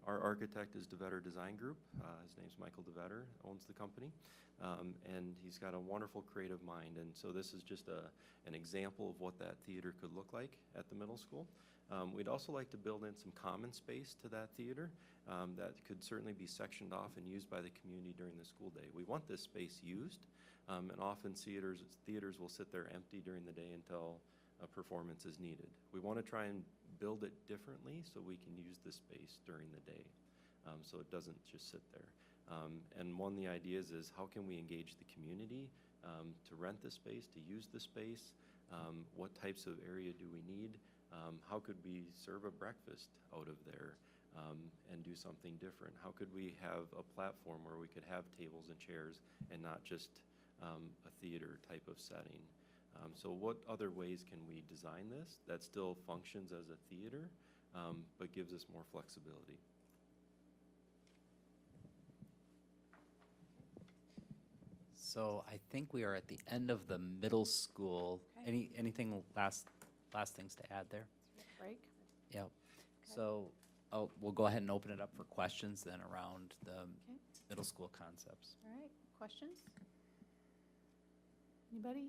Our architect is DeVetter Design Group. His name's Michael DeVetter, owns the company. And he's got a wonderful creative mind. And so this is just an example of what that theater could look like at the middle school. We'd also like to build in some common space to that theater that could certainly be sectioned off and used by the community during the school day. We want this space used, and often theaters will sit there empty during the day until a performance is needed. We want to try and build it differently so we can use the space during the day, so it doesn't just sit there. And one of the ideas is how can we engage the community to rent the space, to use the space? What types of area do we need? How could we serve a breakfast out of there and do something different? How could we have a platform where we could have tables and chairs and not just a theater type of setting? So what other ways can we design this that still functions as a theater but gives us more flexibility? So I think we are at the end of the middle school. Anything last things to add there? Break? Yep. So we'll go ahead and open it up for questions then around the middle school concepts. All right, questions? Anybody?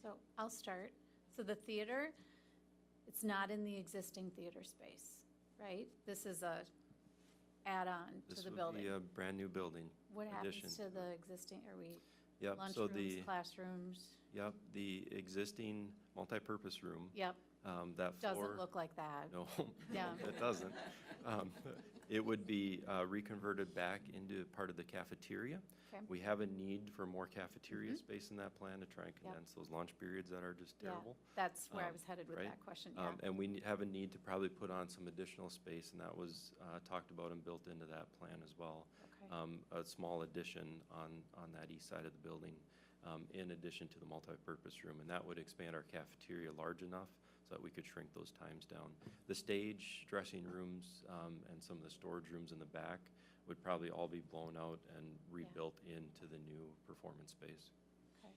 So I'll start. So the theater, it's not in the existing theater space, right? This is a add-on to This the would building. be a brand-new building. What addition happens to the existing, are we Yep, so lunchrooms, classrooms? Yep, the existing multipurpose room, Yep, that floor. doesn't look like that. No, Yeah. it doesn't. It would be reconverted back into part of the cafeteria. Okay. We have a need for more cafeteria space in that plan to try and Yep. condense those lunch periods that are just Yeah, terrible. that's where I Um, was headed with right? that question, yeah. And we have a need to probably put on some additional space, and that was talked about and built into that plan as well. Okay. A small addition on that east side of the building, in addition to the multipurpose room, and that would expand our cafeteria large enough so that we could shrink those times down. The stage, dressing rooms, and some of the storage rooms in the back would probably all be blown out and rebuilt into the new performance space. Okay.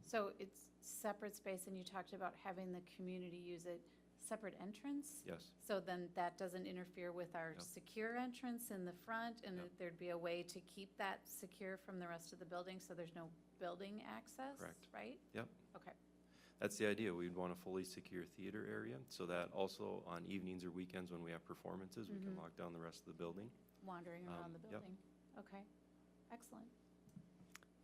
So it's separate space, and you talked about having the community use it, separate entrance? Yes. So then that doesn't interfere with our Yep. secure entrance in the front, and Yep. there'd be a way to keep that secure from the rest of the building, so there's no building access? Correct. Right? Yep. Okay. That's the idea. We'd want a fully secure theater area so that also on evenings or weekends when we have performances, we can lock down the rest of the building. Wandering around the Yep. building? Okay, excellent.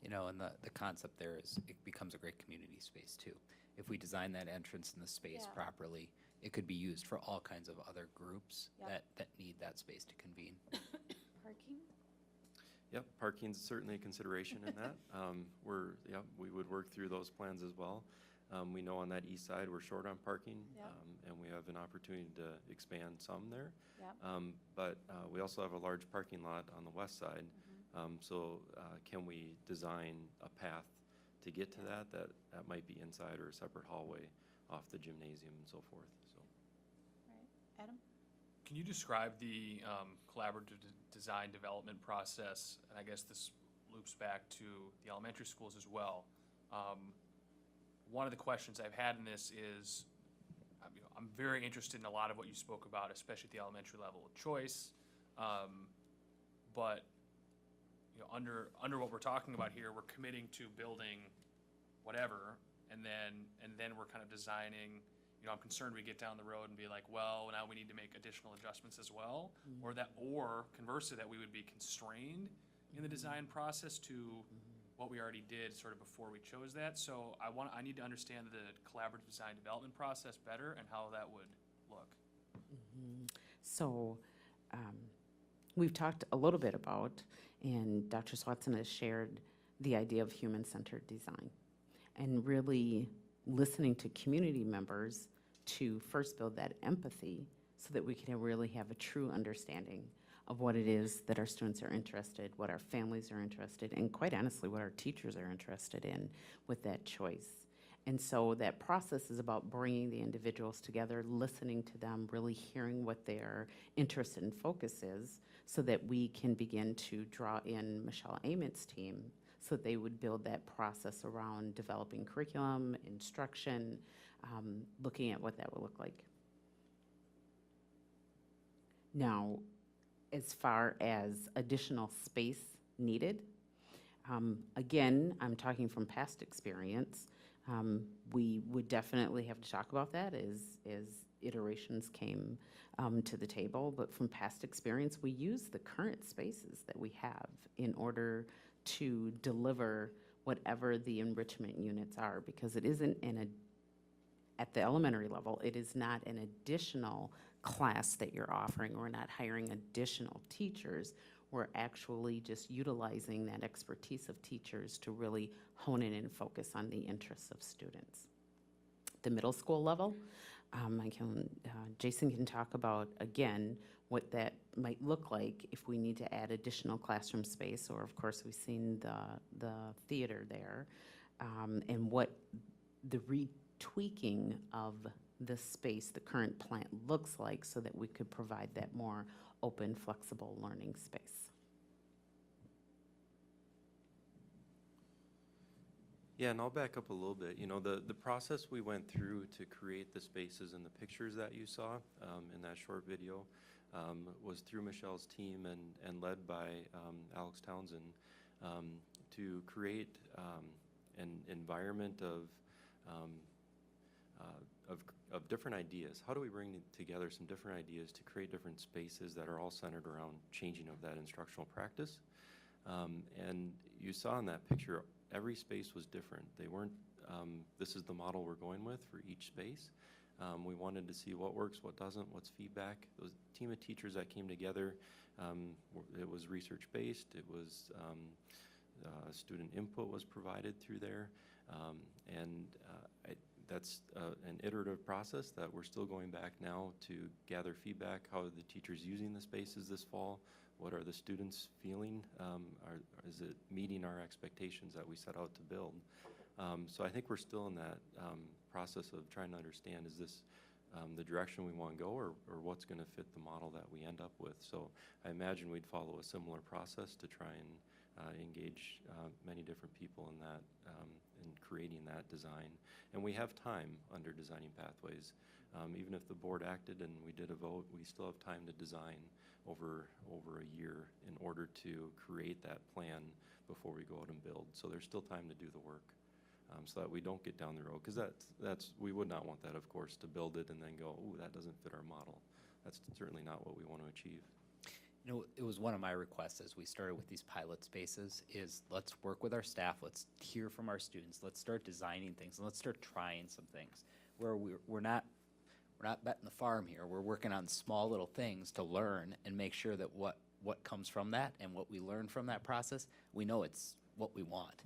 You know, and the concept there is it becomes a great community space too. If we design that entrance and the space Yeah. properly, it could be used for all kinds of other groups Yep. that need that space to convene. Parking? Yep, parking's certainly a consideration in that. We would work through those plans as well. We know on that east side, we're short on parking, Yep. and we have an opportunity to expand some there. Yep. But we also have a large parking lot on the west side. So can we design a path to get to that might be inside or a separate hallway off the gymnasium and so forth, so. Right. Adam? Can you describe the collaborative design development process? And I guess this loops back to the elementary schools as well. One of the questions I've had in this is, I'm very interested in a lot of what you spoke about, especially at the elementary level, choice. But under what we're talking about here, we're committing to building whatever, and then we're kind of designing. I'm concerned we get down the road and be like, well, now we need to make additional adjustments as well, or conversely, that we would be constrained in the design process to what we already did sort of before we chose that. So I need to understand the collaborative design development process better and how that would look. So we've talked a little bit about, and Dr. Swatson has shared the idea of human-centered design and really listening to community members to first build that empathy so that we can really have a true understanding of what it is that our students are interested, what our families are interested, and quite honestly, what our teachers are interested in with that choice. And so that process is about bringing the individuals together, listening to them, really hearing what their interest and focus is, so that we can begin to draw in Michelle Amit's team, so they would build that process around developing curriculum, instruction, looking at what that would look like. Now, as far as additional space needed, again, I'm talking from past experience. We would definitely have to talk about that as iterations came to the table. But from past experience, we use the current spaces that we have in order to deliver whatever the enrichment units are, because it isn't at the elementary level, it is not an additional class that you're offering. We're not hiring additional teachers. We're actually just utilizing that expertise of teachers to really hone in and focus on the interests of students. The middle school level, Jason can talk about, again, what that might look like if we need to add additional classroom space, or of course, we've seen the theater there, and what the retweaking of the space, the current plant looks like, so that we could provide that more open, flexible learning space. Yeah, and I'll back up a little bit. You know, the process we went through to create the spaces and the pictures that you saw in that short video was through Michelle's team and led by Alex Townsend to create an environment of different ideas. How do we bring together some different ideas to create different spaces that are all centered around changing of that instructional practice? And you saw in that picture, every space was different. They weren't, this is the model we're going with for each space. We wanted to see what works, what doesn't, what's feedback. Those team of teachers that came together, it was research-based, it was student input was provided through there. That's an iterative process that we're still going back now to gather feedback. How are the teachers using the spaces this fall? What are the students feeling? Is it meeting our expectations that we set out to build? So I think we're still in that process of trying to understand, is this the direction we want to go, or what's going to fit the model that we end up with? So I imagine we'd follow a similar process to try and engage many different people in that, in creating that design. And we have time under designing pathways. Even if the board acted and we did a vote, we still have time to design over a year in order to create that plan before we go out and build. So there's still time to do the work, so that we don't get down the road, because we would not want that, of course, to build it and then go, ooh, that doesn't fit our model. That's certainly not what we want to achieve. You know, it was one of my requests as we started with these pilot spaces is let's work with our staff, let's hear from our students, let's start designing things, and let's start trying some things where we're not betting the farm here. We're working on small little things to learn and make sure that what comes from that and what we learn from that process, we know it's what we want.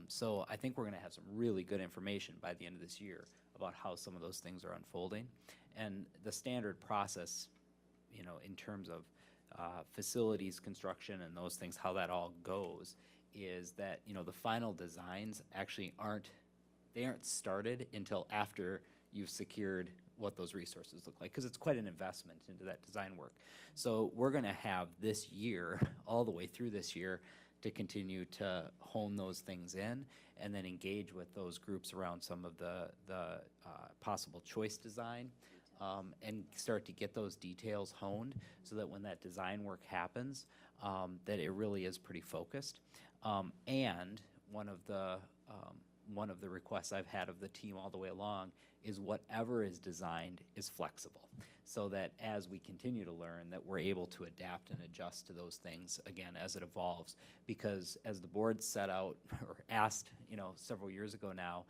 So I think we're going to have some really good information by the end of this year about how some of those things are unfolding. And the standard process, you know, in terms of facilities construction and those things, how that all goes, is that, you know, the final designs actually aren't started until after you've secured what those resources look like, because it's quite an investment into that design work. So we're going to have this year, all the way through this year, to continue to hone those things in and then engage with those groups around some of the possible choice design, and start to get those details honed so that when that design work happens, that it really is pretty focused. And one of the requests I've had of the team all the way along is whatever is designed is flexible, so that as we continue to learn, that we're able to adapt and adjust to those things again as it evolves. Because as the board set out or asked, you know, several years ago now,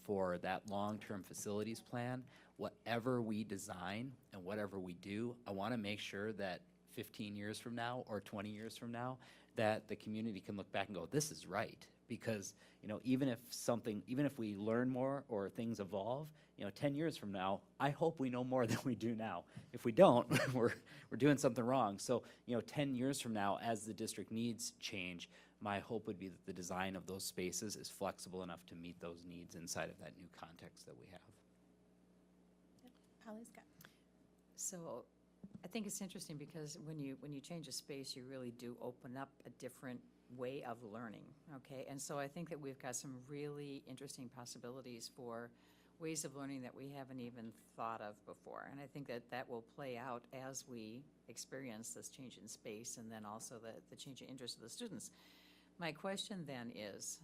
for that long-term facilities plan, whatever we design and whatever we do, I want to make sure that 15 years from now or 20 years from now, that the community can look back and go, this is right. Because, you know, even if we learn more or things evolve, you know, 10 years from now, I hope we know more than we do now. If we don't, we're doing something wrong. So, you know, 10 years from now, as the district needs change, my hope would be that the design of those spaces is flexible enough to meet those needs inside of that new context that we have. Holly's got. So I think it's interesting because when you change a space, you really do open up a different way of learning, okay? And so I think that we've got some really interesting possibilities for ways of learning that we haven't even thought of before. And I think that that will play out as we experience this change in space and then also the change in interest of the students. My question then is,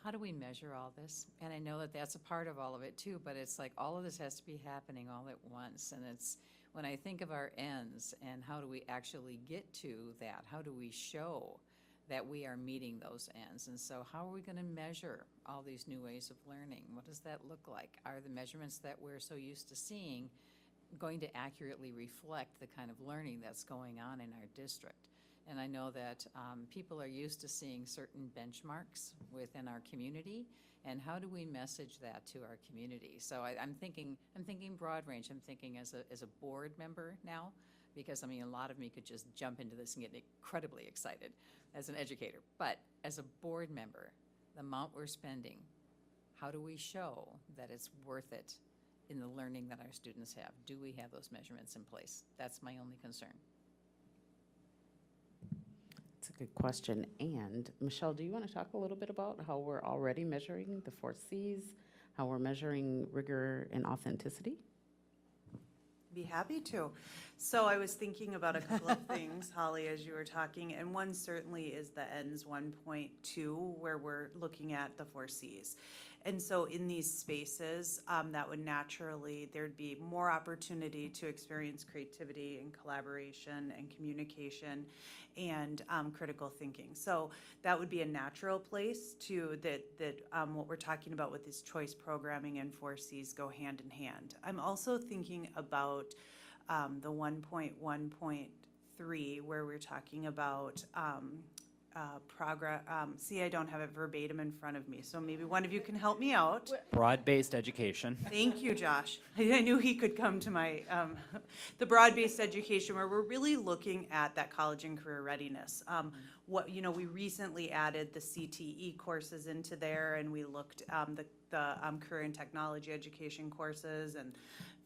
how do we measure all this? And I know that that's a part of all of it too, but it's like all of this has to be happening all at once. And it's, when I think of our ends and how do we actually get to that, how do we show that we are meeting those ends? And so how are we going to measure all these new ways of learning? What does that look like? Are the measurements that we're so used to seeing going to accurately reflect the kind of learning that's going on in our district? And I know that people are used to seeing certain benchmarks within our community, and how do we message that to our community? So I'm thinking broad range. I'm thinking as a board member now, because I mean, a lot of me could just jump into this and get incredibly excited as an educator. But as a board member, the amount we're spending, how do we show that it's worth it in the learning that our students have? Do we have those measurements in place? That's my only concern. That's a good question. And Michelle, do you want to talk a little bit about how we're already measuring the 4 Cs, how we're measuring rigor and authenticity? Be happy to. So I was thinking about a couple of things, Holly, as you were talking, and one certainly is the ENDS 1.2, where we're looking at the 4 Cs. And so in these spaces, that would naturally, there'd be more opportunity to experience creativity and collaboration and communication and critical thinking. So that would be a natural place to that what we're talking about with this choice programming and 4 Cs go hand in hand. I'm also thinking about the 1.1.3 where we're talking about progress. See, I don't have it verbatim in front of me, so maybe one of you can help me out. Broad-based education. Thank you, Josh. I knew he could come to my, the broad-based education where we're really looking at that college and career readiness. We recently added the CTE courses into there, and we looked the career and technology education courses and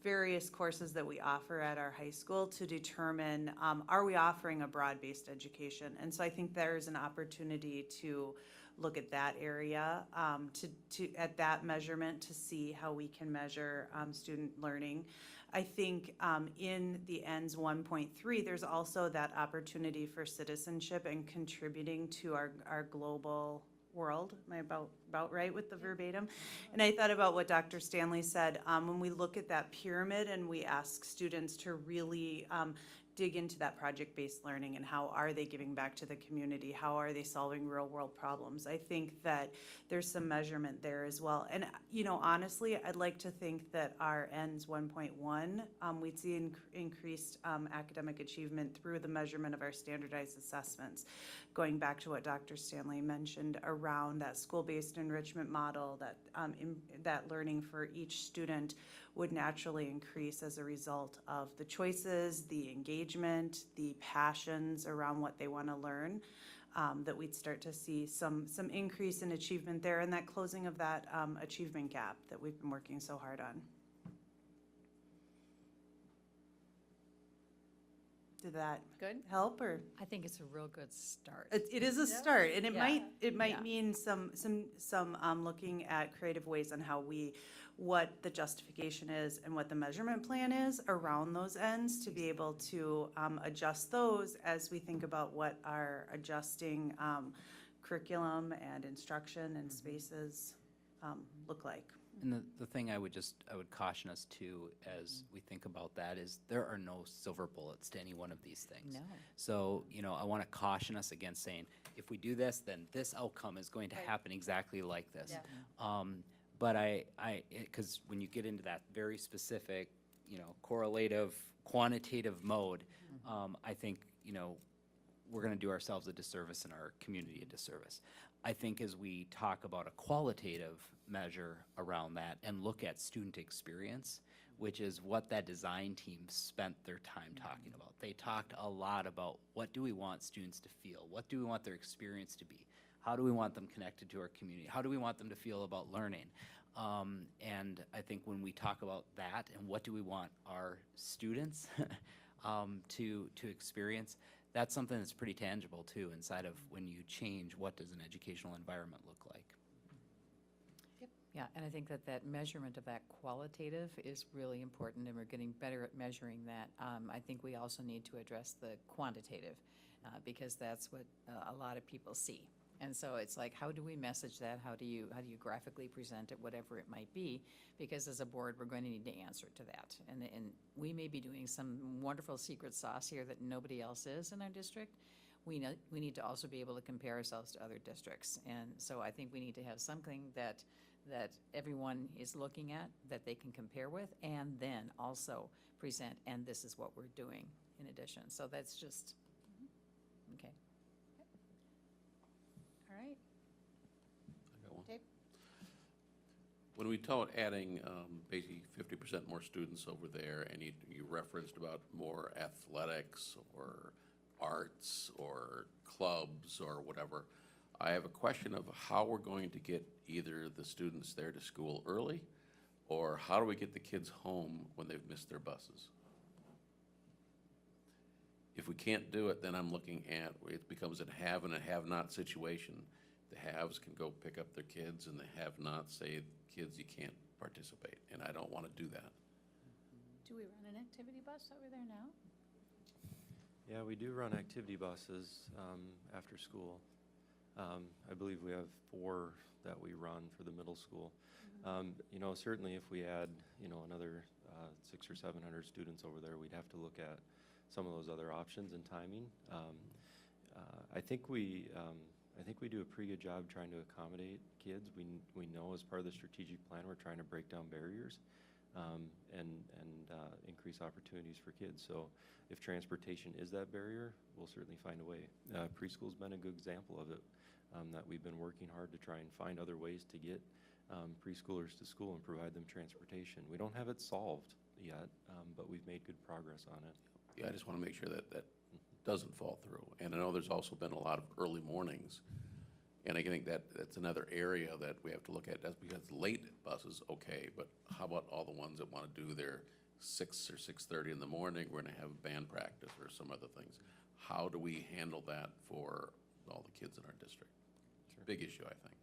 various courses that we offer at our high school to determine, are we offering a broad-based education? And so I think there's an opportunity to look at that area, at that measurement to see how we can measure student learning. I think in the ENDS 1.3, there's also that opportunity for citizenship and contributing to our global world. Am I about right with the verbatim? And I thought about what Dr. Stanley said. When we look at that pyramid and we ask students to really dig into that project-based learning and how are they giving back to the community, how are they solving real-world problems, I think that there's some measurement there as well. And honestly, I'd like to think that our ENDS 1.1, we'd see increased academic achievement through the measurement of our standardized assessments. Going back to what Dr. Stanley mentioned around that school-based enrichment model, that learning for each student would naturally increase as a result of the choices, the engagement, the passions around what they want to learn, that we'd start to see some increase in achievement there and that closing of that achievement gap that we've been working so hard on. Did that Good. help, or? I think it's a real good start. It is a start, and it Yeah. might Yeah. mean some looking at creative ways on how what the justification is and what the measurement plan is around those ends to be able to adjust those as we think about what our adjusting curriculum and instruction and spaces look like. And the thing I would caution us to as we think about that is there are no silver bullets to any one of these things. No. So, I want to caution us against saying, if we do this, then this outcome is going to happen exactly like this. Yeah. But because when you get into that very specific, correlative, quantitative mode, I think, we're going to do ourselves a disservice and our community a disservice. I think as we talk about a qualitative measure around that and look at student experience, which is what that design team spent their time talking about. They talked a lot about what do we want students to feel? What do we want their experience to be? How do we want them connected to our community? How do we want them to feel about learning? And I think when we talk about that and what do we want our students to experience, that's something that's pretty tangible too inside of when you change what does an educational environment look like. Yeah, and I think that that measurement of that qualitative is really important, and we're getting better at measuring that. I think we also need to address the quantitative, because that's what a lot of people see. And so it's like, how do we message that? How do you graphically present it, whatever it might be? Because as a board, we're going to need to answer to that. And we may be doing some wonderful secret sauce here that nobody else is in our district. We need to also be able to compare ourselves to other districts. And so I think we need to have something that everyone is looking at, that they can compare with, and then also present, and this is what we're doing in addition. So that's just, okay. All right. I got one. Dave? When we talk adding basically 50% more students over there, and you referenced about more athletics or arts or clubs or whatever, I have a question of how we're going to get either the students there to school early, or how do we get the kids home when they've missed their buses? If we can't do it, then I'm looking at, it becomes a have and a have-not situation. The haves can go pick up their kids, and the have-nots say, kids, you can't participate, and I don't want to do that. Do we run an activity bus over there now? Yeah, we do run activity buses after school. I believe we have 4 that we run for the middle school. Certainly if we add, another 600 or 700 students over there, we'd have to look at some of those other options and timing. I think we do a pretty good job trying to accommodate kids. We know as part of the strategic plan, we're trying to break down barriers and increase opportunities for kids. So if transportation is that barrier, we'll certainly find a way. Preschool's been a good example of it, that we've been working hard to try and find other ways to get preschoolers to school and provide them transportation. We don't have it solved yet, but we've made good progress on it. Yeah, I just want to make sure that doesn't fall through. And I know there's also been a lot of early mornings, and I think that's another area that we have to look at. That's because late buses, okay, but how about all the ones that want to do their 6 or 6:30 in the morning? We're going to have band practice or some other things. How do we handle that for all the kids in our district? It's a big issue, I think.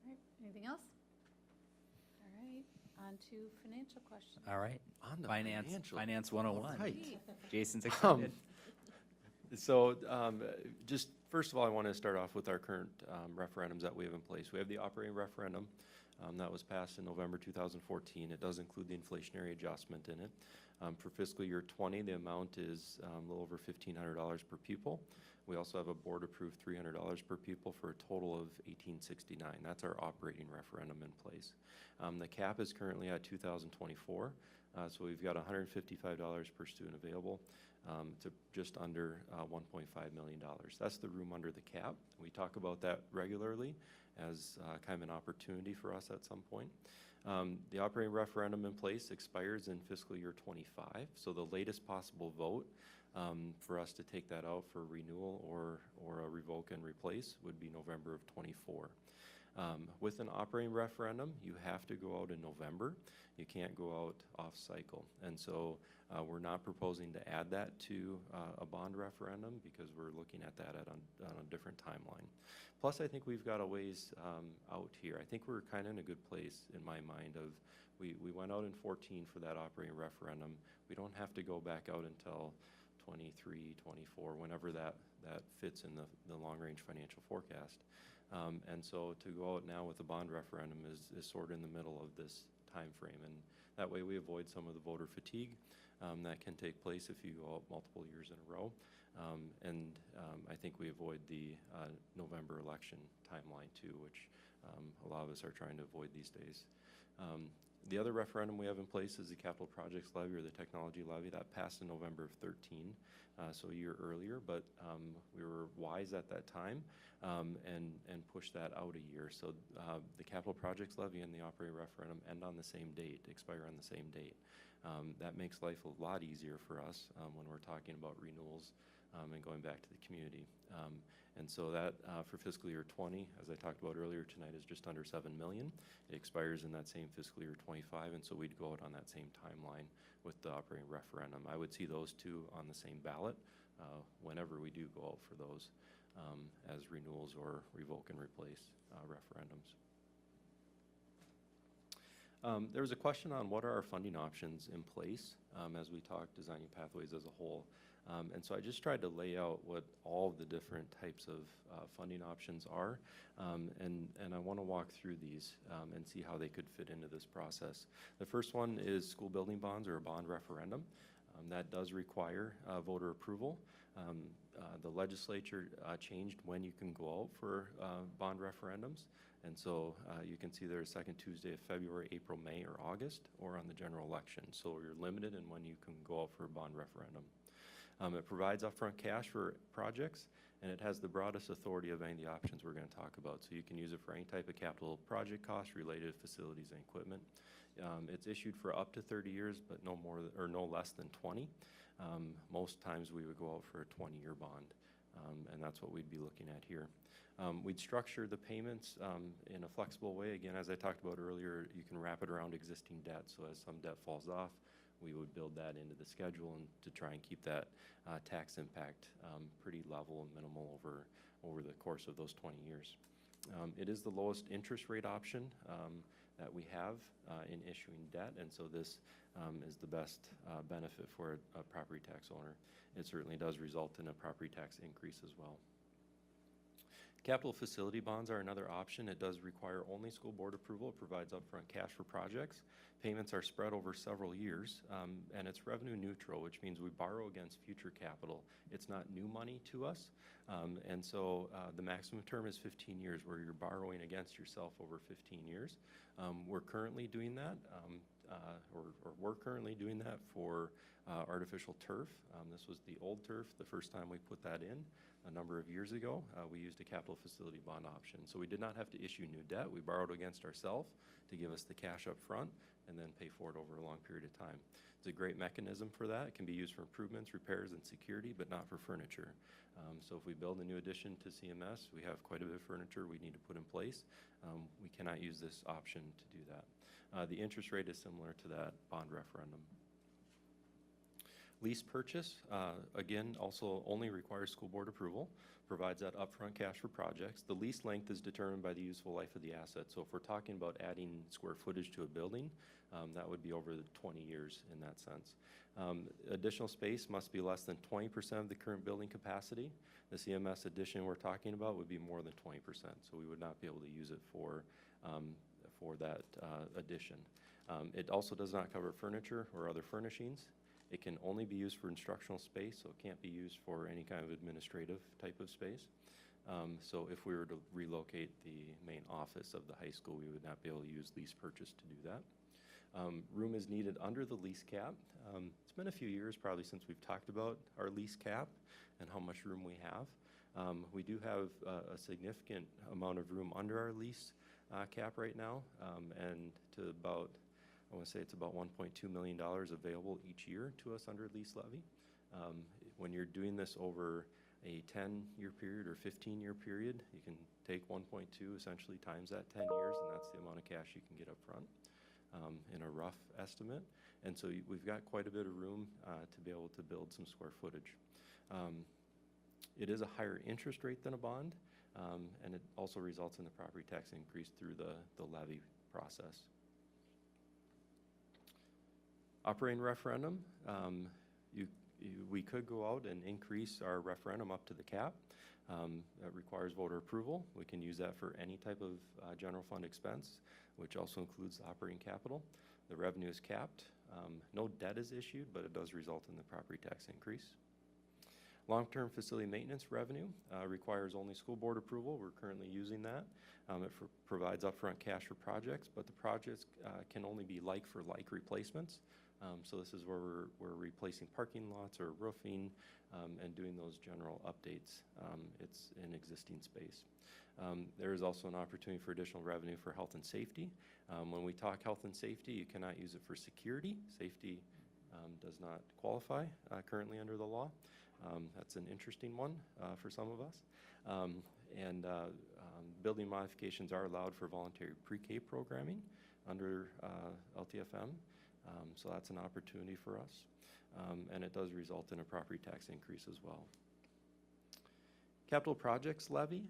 All right, anything else? All right, on to financial questions. All right. On the Finance 101. Right. Jason's excited. So just first of all, I want to start off with our current referendums that we have in place. We have the operating referendum that was passed in November 2014. It does include the inflationary adjustment in it. For fiscal year 20, the amount is a little over $1,500 per pupil. We also have a board-approved $300 per pupil for a total of $1,869. That's our operating referendum in place. The cap is currently at $2,024, so we've got $155 per student available to just under $1.5 million. That's the room under the cap. We talk about that regularly as kind of an opportunity for us at some point. The operating referendum in place expires in fiscal year 25, so the latest possible vote for us to take that out for renewal or a revoke and replace would be November of 24. With an operating referendum, you have to go out in November. You can't go out off cycle. And so we're not proposing to add that to a bond referendum because we're looking at that on a different timeline. Plus, I think we've got a ways out here. I think we're kind of in a good place in my mind of we went out in 14 for that operating referendum. We don't have to go back out until 23, 24, whenever that fits in the long-range financial forecast. And so to go out now with a bond referendum is sort of in the middle of this time frame, and that way we avoid some of the voter fatigue that can take place if you go out multiple years in a row. And I think we avoid the November election timeline too, which a lot of us are trying to avoid these days. The other referendum we have in place is the capital projects levy or the technology levy that passed in November of 13, so a year earlier, but we were wise at that time and pushed that out a year. So the capital projects levy and the operating referendum end on the same date, expire on the same date. That makes life a lot easier for us when we're talking about renewals and going back to the community. And so that for fiscal year 20, as I talked about earlier tonight, is just under $7 million. It expires in that same fiscal year 25, and so we'd go out on that same timeline with the operating referendum. I would see those two on the same ballot whenever we do go out for those. as renewals or revoke and replace referendums. There was a question on what are our funding options in place as we talk designing pathways as a whole. And so I just tried to lay out what all the different types of funding options are. And I want to walk through these and see how they could fit into this process. The first one is school building bonds or a bond referendum. That does require voter approval. The legislature changed when you can go out for bond referendums. And so you can see there's second Tuesday of February, April, May, or August, or on the general election. So you're limited in when you can go out for a bond referendum. It provides upfront cash for projects, and it has the broadest authority of any of the options we're going to talk about. So you can use it for any type of capital project costs related to facilities and equipment. It's issued for up to 30 years, but no more or no less than 20. Most times we would go out for a 20-year bond, and that's what we'd be looking at here. We'd structure the payments in a flexible way. Again, as I talked about earlier, you can wrap it around existing debt. So as some debt falls off, we would build that into the schedule and to try and keep that tax impact pretty level and minimal over the course of those 20 years. It is the lowest interest rate option that we have in issuing debt, and so this is the best benefit for a property tax owner. It certainly does result in a property tax increase as well. Capital facility bonds are another option. It does require only school board approval. It provides upfront cash for projects. Payments are spread over several years, and it's revenue neutral, which means we borrow against future capital. It's not new money to us, and so the maximum term is 15 years, where you're borrowing against yourself over 15 years. We're currently doing that, or we're currently doing that for artificial turf. This was the old turf the first time we put that in. A number of years ago, we used a capital facility bond option. So we did not have to issue new debt. We borrowed against ourselves to give us the cash up front and then pay for it over a long period of time. It's a great mechanism for that. It can be used for improvements, repairs, and security, but not for furniture. So if we build a new addition to CMS, we have quite a bit of furniture we need to put in place. We cannot use this option to do that. The interest rate is similar to that bond referendum. Lease purchase, again, also only requires school board approval, provides that upfront cash for projects. The lease length is determined by the useful life of the asset. So if we're talking about adding square footage to a building, that would be over the 20 years in that sense. Additional space must be less than 20% of the current building capacity. The CMS addition we're talking about would be more than 20%, so we would not be able to use it for that addition. It also does not cover furniture or other furnishings. It can only be used for instructional space, so it can't be used for any kind of administrative type of space. So if we were to relocate the main office of the high school, we would not be able to use lease purchase to do that. Room is needed under the lease cap. It's been a few years probably since we've talked about our lease cap and how much room we have. We do have a significant amount of room under our lease cap right now, and to about, I want to say it's about $1.2 million available each year to us under lease levy. When you're doing this over a 10-year period or 15-year period, you can take 1.2 essentially times that 10 years, and that's the amount of cash you can get up front in a rough estimate. And so we've got quite a bit of room to be able to build some square footage. It is a higher interest rate than a bond, and it also results in the property tax increase through the levy process. Operating referendum, we could go out and increase our referendum up to the cap. That requires voter approval. We can use that for any type of general fund expense, which also includes the operating capital. The revenue is capped. No debt is issued, but it does result in the property tax increase. Long-term facility maintenance revenue requires only school board approval. We're currently using that. It provides upfront cash for projects, but the projects can only be like-for-like replacements. So this is where we're replacing parking lots or roofing and doing those general updates. It's in existing space. There is also an opportunity for additional revenue for health and safety. When we talk health and safety, you cannot use it for security. Safety does not qualify currently under the law. That's an interesting one for some of us. Building modifications are allowed for voluntary pre-K programming under LTFM. So that's an opportunity for us. And it does result in a property tax increase as well. Capital projects levy,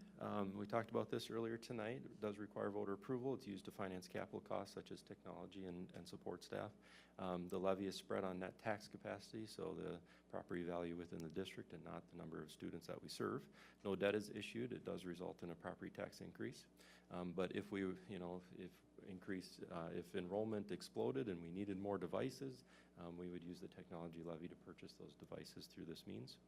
we talked about this earlier tonight. It does require voter approval. It's used to finance capital costs such as technology and support staff. The levy is spread on net tax capacity, so the property value within the district and not the number of students that we serve. No debt is issued. It does result in a property tax increase. But if we, if enrollment exploded and we needed more devices, we would use the technology levy to purchase those devices through this means.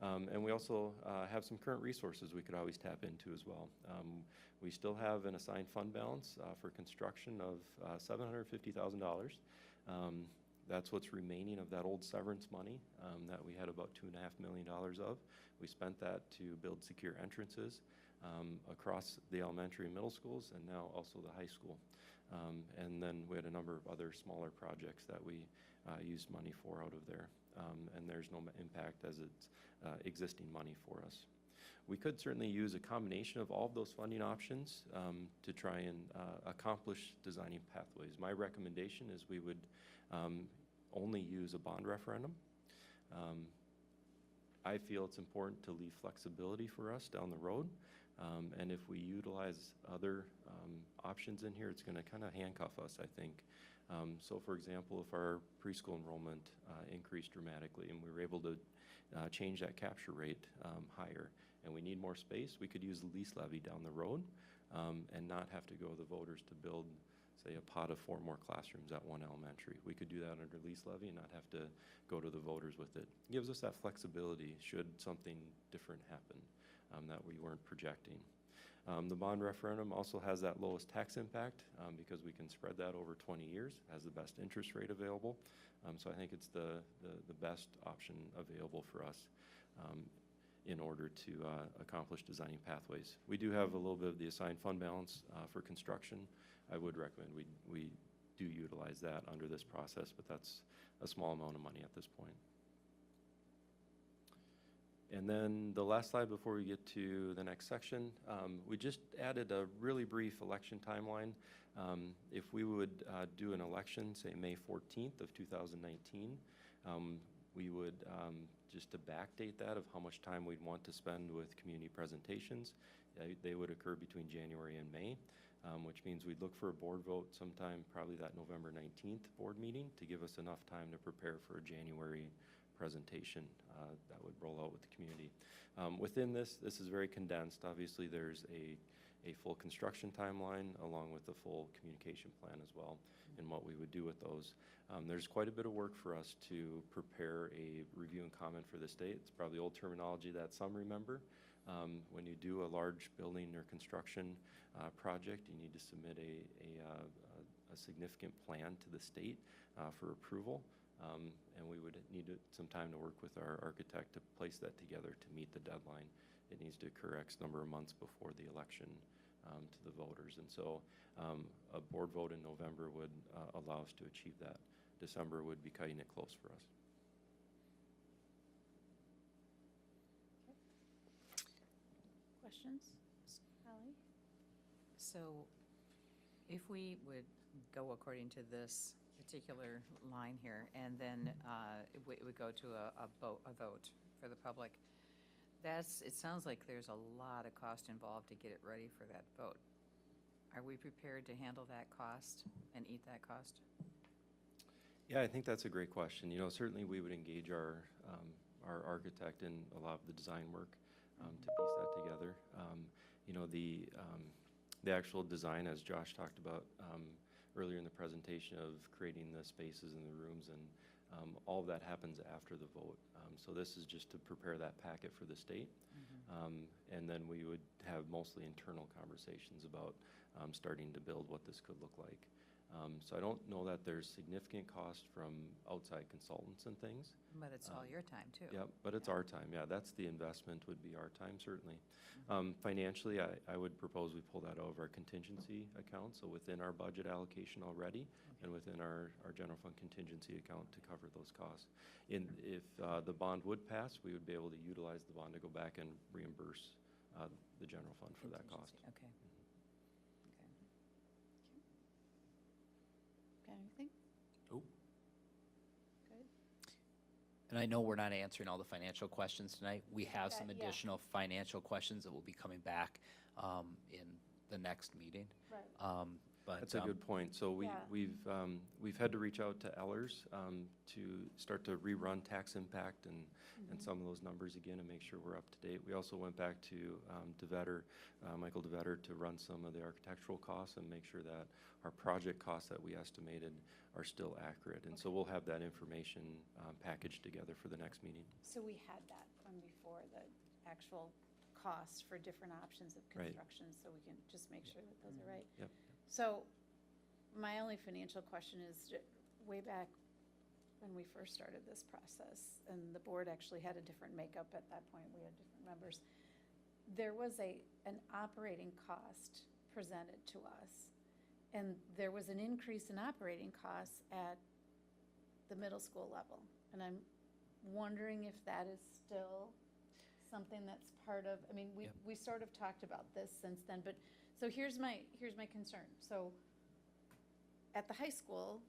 And we also have some current resources we could always tap into as well. We still have an assigned fund balance for construction of $750,000. That's what's remaining of that old severance money that we had about $2.5 million of. We spent that to build secure entrances across the elementary and middle schools, and now also the high school. And then we had a number of other smaller projects that we used money for out of there. And there's no impact as it's existing money for us. We could certainly use a combination of all of those funding options to try and accomplish designing pathways. My recommendation is we would only use a bond referendum. I feel it's important to leave flexibility for us down the road. And if we utilize other options in here, it's going to kind of handcuff us, I think. So for example, if our preschool enrollment increased dramatically and we were able to change that capture rate higher and we need more space, we could use the lease levy down the road and not have to go to the voters to build, say, a pot of 4 more classrooms at one elementary. We could do that under lease levy and not have to go to the voters with it. It gives us that flexibility should something different happen that we weren't projecting. The bond referendum also has that lowest tax impact because we can spread that over 20 years, has the best interest rate available. So I think it's the best option available for us in order to accomplish designing pathways. We do have a little bit of the assigned fund balance for construction. I would recommend we do utilize that under this process, but that's a small amount of money at this point. And then the last slide before we get to the next section, we just added a really brief election timeline. If we would do an election, say May 14th of 2019, we would, just to backdate that of how much time we'd want to spend with community presentations, they would occur between January and May, which means we'd look for a board vote sometime, probably that November 19th board meeting, to give us enough time to prepare for a January presentation that would roll out with the community. Within this is very condensed. Obviously, there's a full construction timeline along with a full communication plan as well and what we would do with those. There's quite a bit of work for us to prepare a review and comment for this date. It's probably old terminology that some remember. When you do a large building or construction project, you need to submit a significant plan to the state for approval. And we would need some time to work with our architect to place that together to meet the deadline. It needs to occur X number of months before the election to the voters. And so a board vote in November would allow us to achieve that. December would be cutting it close for us. Questions? Ally? So if we would go according to this particular line here, and then it would go to a vote for the public, it sounds like there's a lot of cost involved to get it ready for that vote. Are we prepared to handle that cost and eat that cost? Yeah, I think that's a great question. Certainly we would engage our architect in a lot of the design work to piece that together. The actual design, as Josh talked about earlier in the presentation, of creating the spaces in the rooms, and all of that happens after the vote. So this is just to prepare that packet for the state. And then we would have mostly internal conversations about starting to build what this could look like. So I don't know that there's significant cost from outside consultants and things. But it's all your time, too. Yeah, but it's our time. Yeah, that's the investment, would be our time, certainly. Financially, I would propose we pull that out of our contingency account, so within our budget allocation already, and within our general fund contingency account to cover those costs. If the bond would pass, we would be able to utilize the bond to go back and reimburse the general fund for that cost. Okay. Got anything? Nope. Good. And I know we're not answering all the financial questions tonight. We have some Yeah. additional financial questions that will be coming back in the next meeting. Right. But That's a good point. So Yeah. we've had to reach out to Ellers to start to rerun tax impact and some of those numbers again and make sure we're up to date. We also went back to DeVetter, Michael DeVetter, to run some of the architectural costs and make sure that our project costs that we estimated are still accurate. And so we'll have that information packaged together for the next meeting. So we had that from before, the actual costs for different options of Right. construction, so we can just make sure that those are right. Yep. So my only financial question is, way back when we first started this process, and the board actually had a different makeup at that point, we had different members, there was an operating cost presented to us, and there was an increase in operating costs at the middle school level. And I'm wondering if that is still something that's part of, I mean, Yep. we sort of talked about this since then, but, so here's my concern. So at the high school,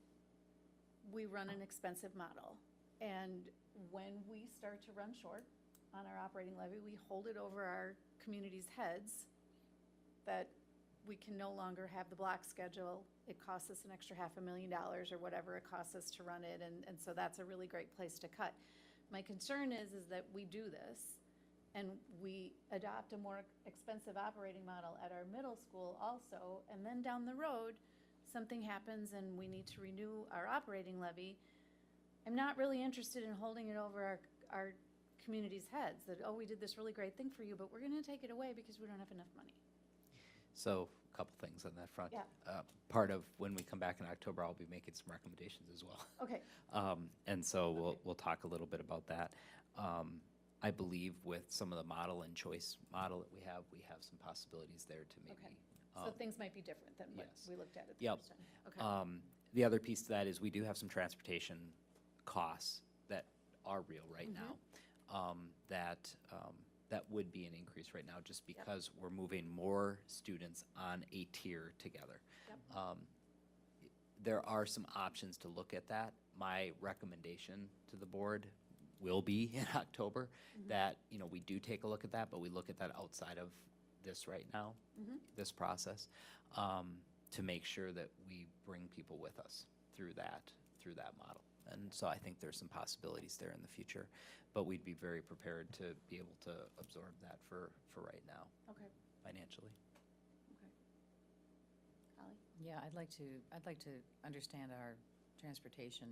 we run an expensive model. And when we start to run short on our operating levy, we hold it over our community's heads that we can no longer have the block schedule. It costs us an extra $500,000 or whatever it costs us to run it, and so that's a really great place to cut. My concern is that we do this, and we adopt a more expensive operating model at our middle school also, and then down the road, something happens and we need to renew our operating levy. I'm not really interested in holding it over our community's heads, that, oh, we did this really great thing for you, but we're gonna take it away because we don't have enough money. So, a couple things on that front. Yeah. Part of when we come back in October, I'll be making some recommendations as well. Okay, And so we'll talk a little bit about that. I believe with some of the model and choice model that we have some possibilities there to maybe. okay. So things might be different than what yes. we looked at the Yep. first time. Okay. The other piece to that is we do have some transportation costs that are real right now. That would be an increase right now, just because we're moving more students on a tier together. Yep. There are some options to look at that. My recommendation to the board will be in October that, we do take a look at that, but we look at that outside of this right now, this process, to make sure that we bring people with us through that model. And so I think there's some possibilities there in the future, but we'd be very prepared to be able to absorb that for right now, Okay, financially. okay. Holly? Yeah, I'd like to understand our transportation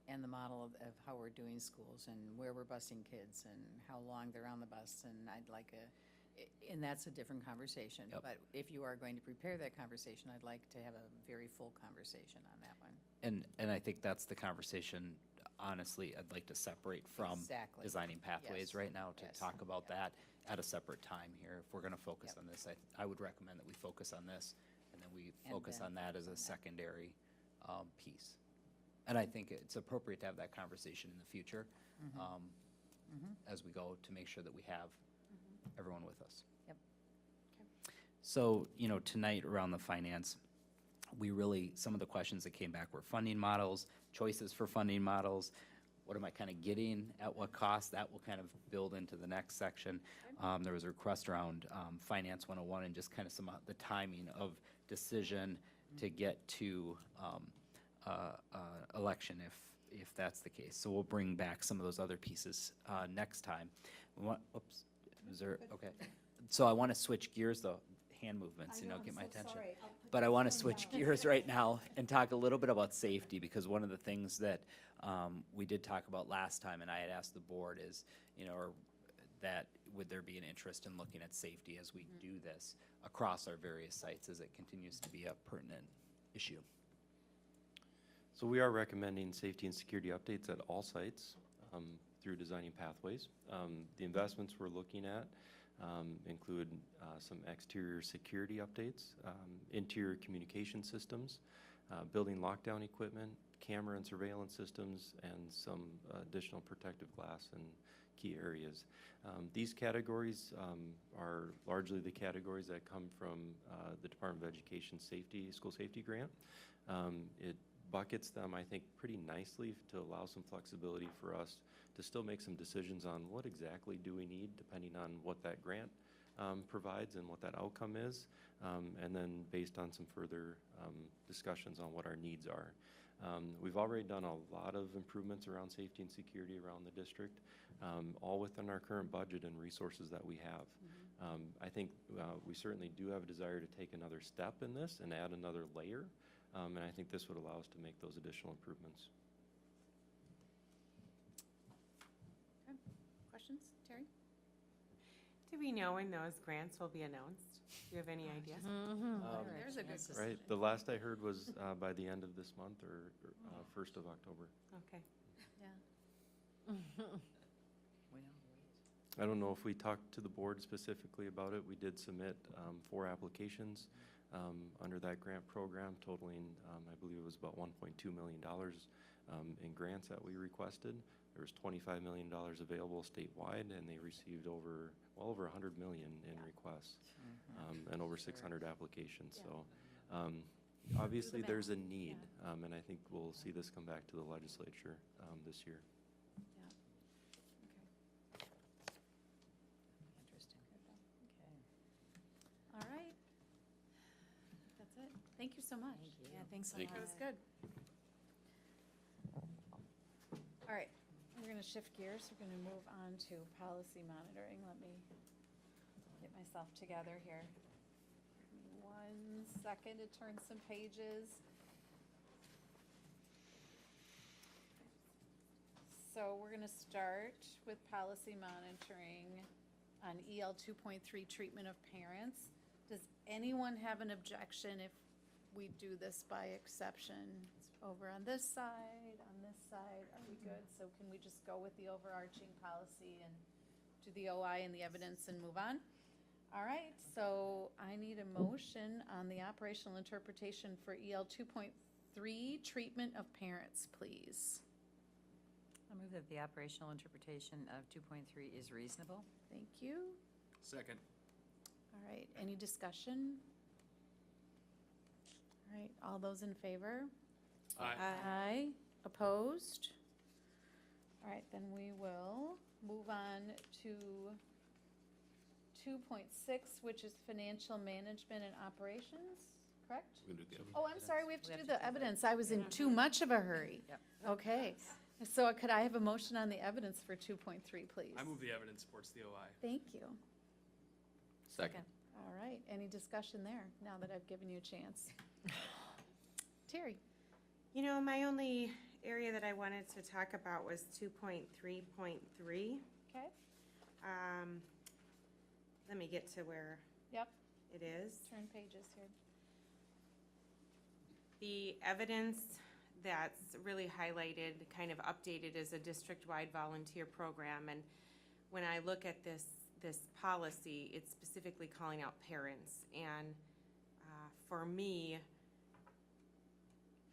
and the model of how we're doing schools and where we're busing kids and how long they're on the bus, and and that's a different conversation. Yep. But if you are going to prepare that conversation, I'd like to have a very full conversation on that one. And I think that's the conversation, honestly, I'd like to separate from Exactly. designing pathways Yes. right now to Yes. talk about Yep. that at a separate time here. If we're gonna focus Yep. on this, I would recommend that we focus on this, and then we And focus then on that as focus a on that. secondary piece. And I think it's appropriate to have that conversation in the future as we go, to make sure that we have everyone with us. Yep. So, tonight around the finance, some of the questions that came back were funding models, choices for funding models. What am I kind of getting at what cost? That will kind of build into the next section. There was a request around Finance 101 and just kind of some of the timing of decision to get to election if that's the case. So we'll bring back some of those other pieces next time. Oops, is there, okay. So I want to switch gears though, hand movements, get my attention. But I want to switch gears right now and talk a little bit about safety, because one of the things that we did talk about last time, and I had asked the board is, that would there be an interest in looking at safety as we do this across our various sites, as it continues to be a pertinent issue? So we are recommending safety and security updates at all sites through designing pathways. The investments we're looking at include some exterior security updates, interior communication systems, building lockdown equipment, camera and surveillance systems, and some additional protective glass in key areas. These categories are largely the categories that come from the Department of Education School Safety Grant. It buckets them, I think, pretty nicely to allow some flexibility for us to still make some decisions on what exactly do we need, depending on what that grant provides and what that outcome is, and then based on some further discussions on what our needs are. We've already done a lot of improvements around safety and security around the district, all within our current budget and resources that we have. I think we certainly do have a desire to take another step in this and add another layer, and I think this would allow us to make those additional improvements. Okay. Questions, Terry? Do we know when those grants will be announced? Do you have any idea? There's a good question. Right, the last I heard was by the end of this month or 1st of October. Okay. Yeah. I don't know if we talked to the board specifically about it. We did submit 4 applications under that grant program totaling, I believe it was about $1.2 million in grants that we requested. There was $25 million available statewide, and they received well over $100 million in requests and over 600 applications. Yeah. So obviously there's a need, and I think we'll see this come back to the legislature this year. Interesting. Okay. All right. That's it. Thank you so much. Thank you. Yeah, thanks a Thank lot. That was good. All right, we're going to shift gears. We're going to move on to policy monitoring. Let me get myself together here. Give me 1 second to turn some pages. So we're going to start with policy monitoring on EL 2.3 treatment of parents. Does anyone have an objection if we do this by exception? It's over on this side, on this side. Are we good? So can we just go with the overarching policy and do the OI and the evidence and move on? All right, so I need a motion on the operational interpretation for EL 2.3 treatment of parents, please. I move that the operational interpretation of 2.3 is reasonable. Thank you. Second. All right, any discussion? All right, all those in favor? Aye. Aye. Opposed? All right, then we will move on to 2.6, which is financial management and operations, correct? We're gonna do the evidence. Oh, I'm sorry, we have to We do have the to do evidence. I was in too much of a hurry. Yep. Okay, so could I have a motion on the evidence for 2.3, please? I move the evidence supports the OI. Thank you. Second. All right, any discussion there, now that I've given you a chance? Terry? You know, my only area that I wanted to talk about was 2.3.3. Okay, Let me get to where yep, it is. turn pages here. The evidence that's really highlighted, kind of updated, is a district-wide volunteer program. And when I look at this policy, it's specifically calling out parents. And for me,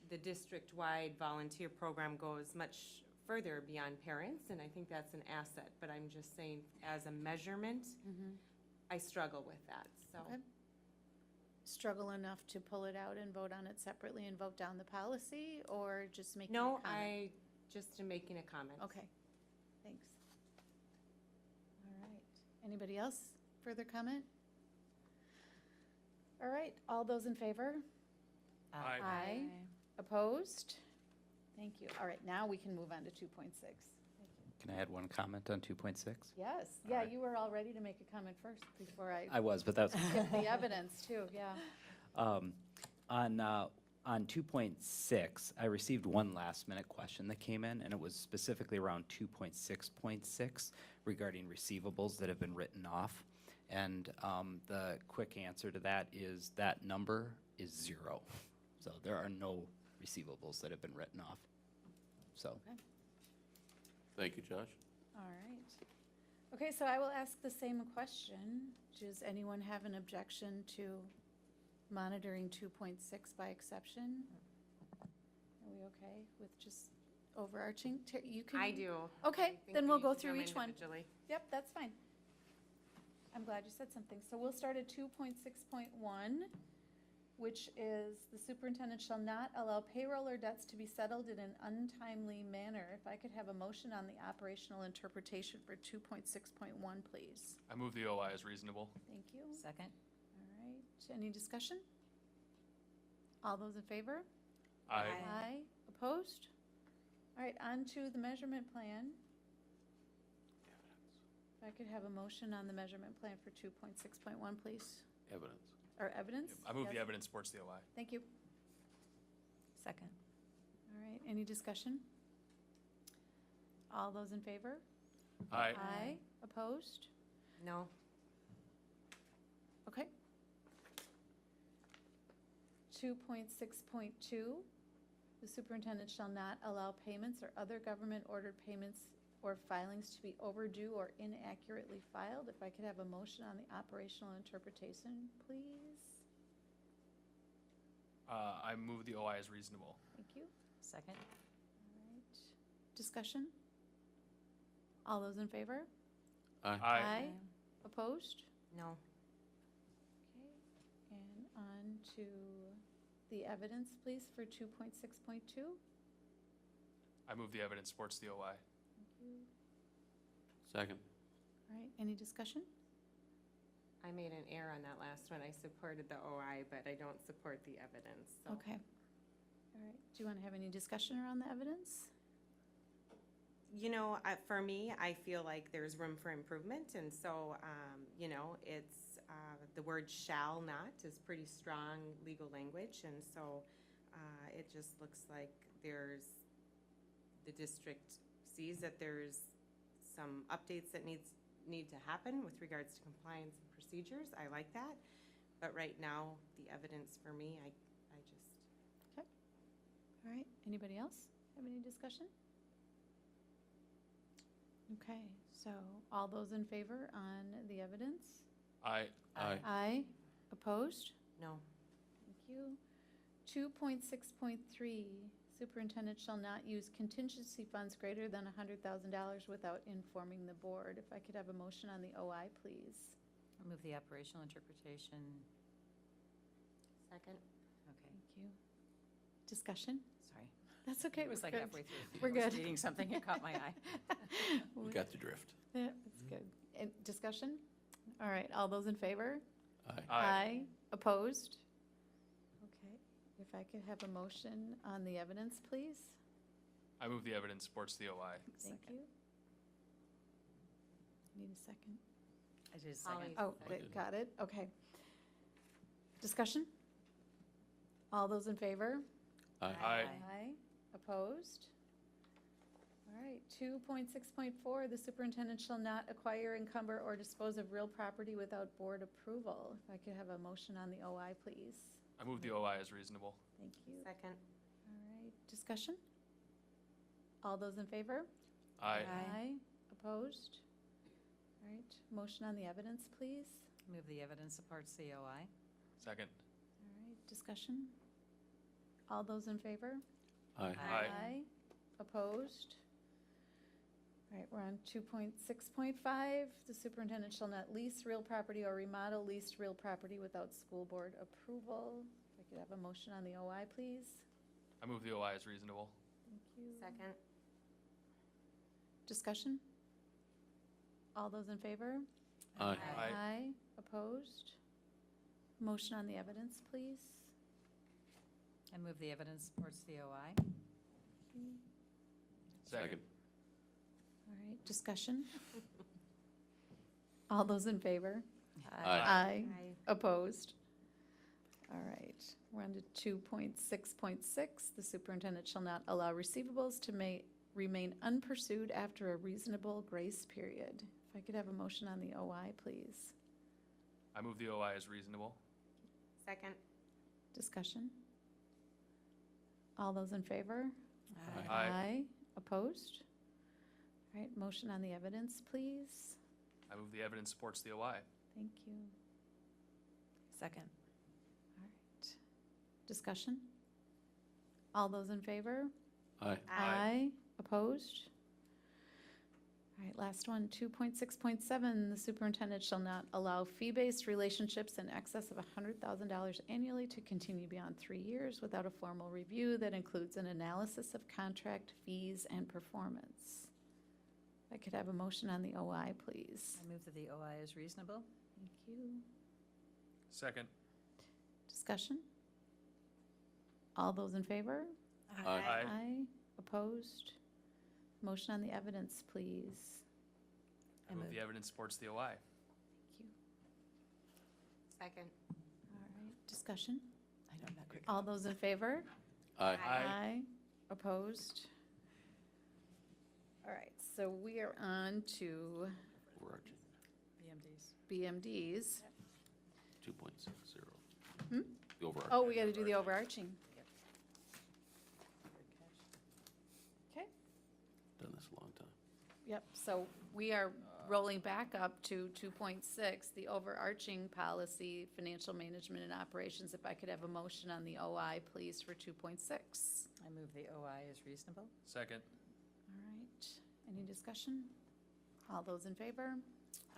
the district-wide volunteer program goes much further beyond parents, and I think that's an asset. But I'm just saying, as a measurement, I struggle with that, so. Okay. Struggle enough to pull it out and vote on it separately and vote down the policy, or just making a No, comment? just am making a comment. Okay, thanks. All right, anybody else? Further comment? All right, all those in favor? Aye. Aye. Opposed? Thank you. All right, now we can move on to 2.6. Can I add one comment on 2.6? Yes, yeah, right. you were all ready to make a comment first before I I was, but that's get the evidence too, yeah. on 2.6, I received one last-minute question that came in, and it was specifically around 2.6.6 regarding receivables that have been written off. And the quick answer to that is that number is 0. So there are no receivables that have been written off. So, Thank you, Josh. All right. Okay, so I will ask the same question. Does anyone have an objection to monitoring 2.6 by exception? Are we okay with just overarching? You can. I do. Okay, I think then we we'll need go to do through them each one. individually. Yep, that's fine. I'm glad you said something. So we'll start at 2.6.1. which is the superintendent shall not allow payroll or debts to be settled in an untimely manner. If I could have a motion on the operational interpretation for 2.6.1, please. I move the OI as reasonable. Thank you. Second? All right, any discussion? All those in favor? Aye. Aye. Opposed? All right, on to the measurement plan. If I could have a motion on the measurement plan for 2.6.1, please, Evidence. or evidence? I move the Yes. evidence supports the OI. Thank you. Second? All right, any discussion? All those in favor? Aye. Aye. Opposed? No. Okay. 2.6.2, the superintendent shall not allow payments or other government-ordered payments or filings to be overdue or inaccurately filed. If I could have a motion on the operational interpretation, please. I move the OI as reasonable. Thank you. Second? All right. Discussion? All those in favor? Aye. Opposed? No. Okay, and on to the evidence, please, for 2.6.2. I move the evidence supports the OI. Thank you. Second. All right, any discussion? I made an error on that last one. I supported the OI, but I don't support the evidence, so. Okay. All right, do you want to have any discussion around the evidence? You know, for me, I feel like there's room for improvement, and so, you know, it's, the word shall not is pretty strong legal language, and so it just looks like the district sees that there's some updates that need to happen with regards to compliance and procedures. I like that, but right now, the evidence for me, I just. Okay. All right, anybody else have any discussion? Okay, so all those in favor on the evidence? Aye. Aye. Aye. Opposed? No. Thank you. 2.6.3, superintendent shall not use contingency funds greater than $100,000 without informing the board. If I could have a motion on the OI, please. I move the operational interpretation. Second. Okay, Thank you. Discussion? sorry. That's okay. It was like good. halfway through. We're I was good. reading something, it caught my eye. We got the drift. Yeah, that's good. And discussion? All right, all those in favor? Aye. Opposed? Okay, if I could have a motion on the evidence, please? I move the evidence supports the OI. Thank Second. you. Need a second? I did a second. Oh, I did. got it, okay. Discussion? All those in favor? Aye. Aye. Aye. Opposed? All right, 2.6.4, the superintendent shall not acquire, encumber, or dispose of real property without board approval. If I could have a motion on the OI, please. I move the OI as reasonable. Thank you. Second. All right, discussion? All those in favor? Aye. Aye. Opposed? All right, motion on the evidence, please. Move the evidence supports the OI. Second. All right, discussion? All those in favor? Aye. Aye. Opposed? All right, we're on 2.6.5. The superintendent shall not lease real property or remodel leased real property without school board approval. If I could have a motion on the OI, please. I move the OI as reasonable. Thank you. Second. Discussion? All those in favor? Aye. Aye. Opposed? Motion on the evidence, please. I move the evidence supports the OI. Second. All right, discussion? All those in favor? Aye. Aye. Aye. Opposed? All right, we're on to 2.6.6. The superintendent shall not allow receivables to remain unpursued after a reasonable grace period. If I could have a motion on the OI, please. I move the OI as reasonable. Second. Discussion? All those in favor? Aye. Opposed? All right, motion on the evidence, please. I move the evidence supports the OI. Thank you. Second. All right. Discussion? All those in favor? Aye. Aye. Opposed? All right, last one, 2.6.7, the superintendent shall not allow fee-based relationships in excess of $100,000 annually to continue beyond 3 years without a formal review that includes an analysis of contract fees and performance. If I could have a motion on the OI, please. I move that the OI is reasonable. Thank you. Second. Discussion? All those in favor? Aye. Aye. Opposed? Motion on the evidence, please. I move the evidence supports the OI. Thank you. Second. All right, discussion? I know, I'm not quick. All those in favor? Aye. Aye. Opposed? All right, so we are on to Overarching, BMDs. BMDs. 2.60. Hmm? The overarching. Oh, we got to do the overarching. Okay, Done this a long time. yep, so we are rolling back up to 2.6, the overarching policy, financial management and operations. If I could have a motion on the OI, please, for 2.6. I move the OI is reasonable. Second. All right, any discussion? All those in favor?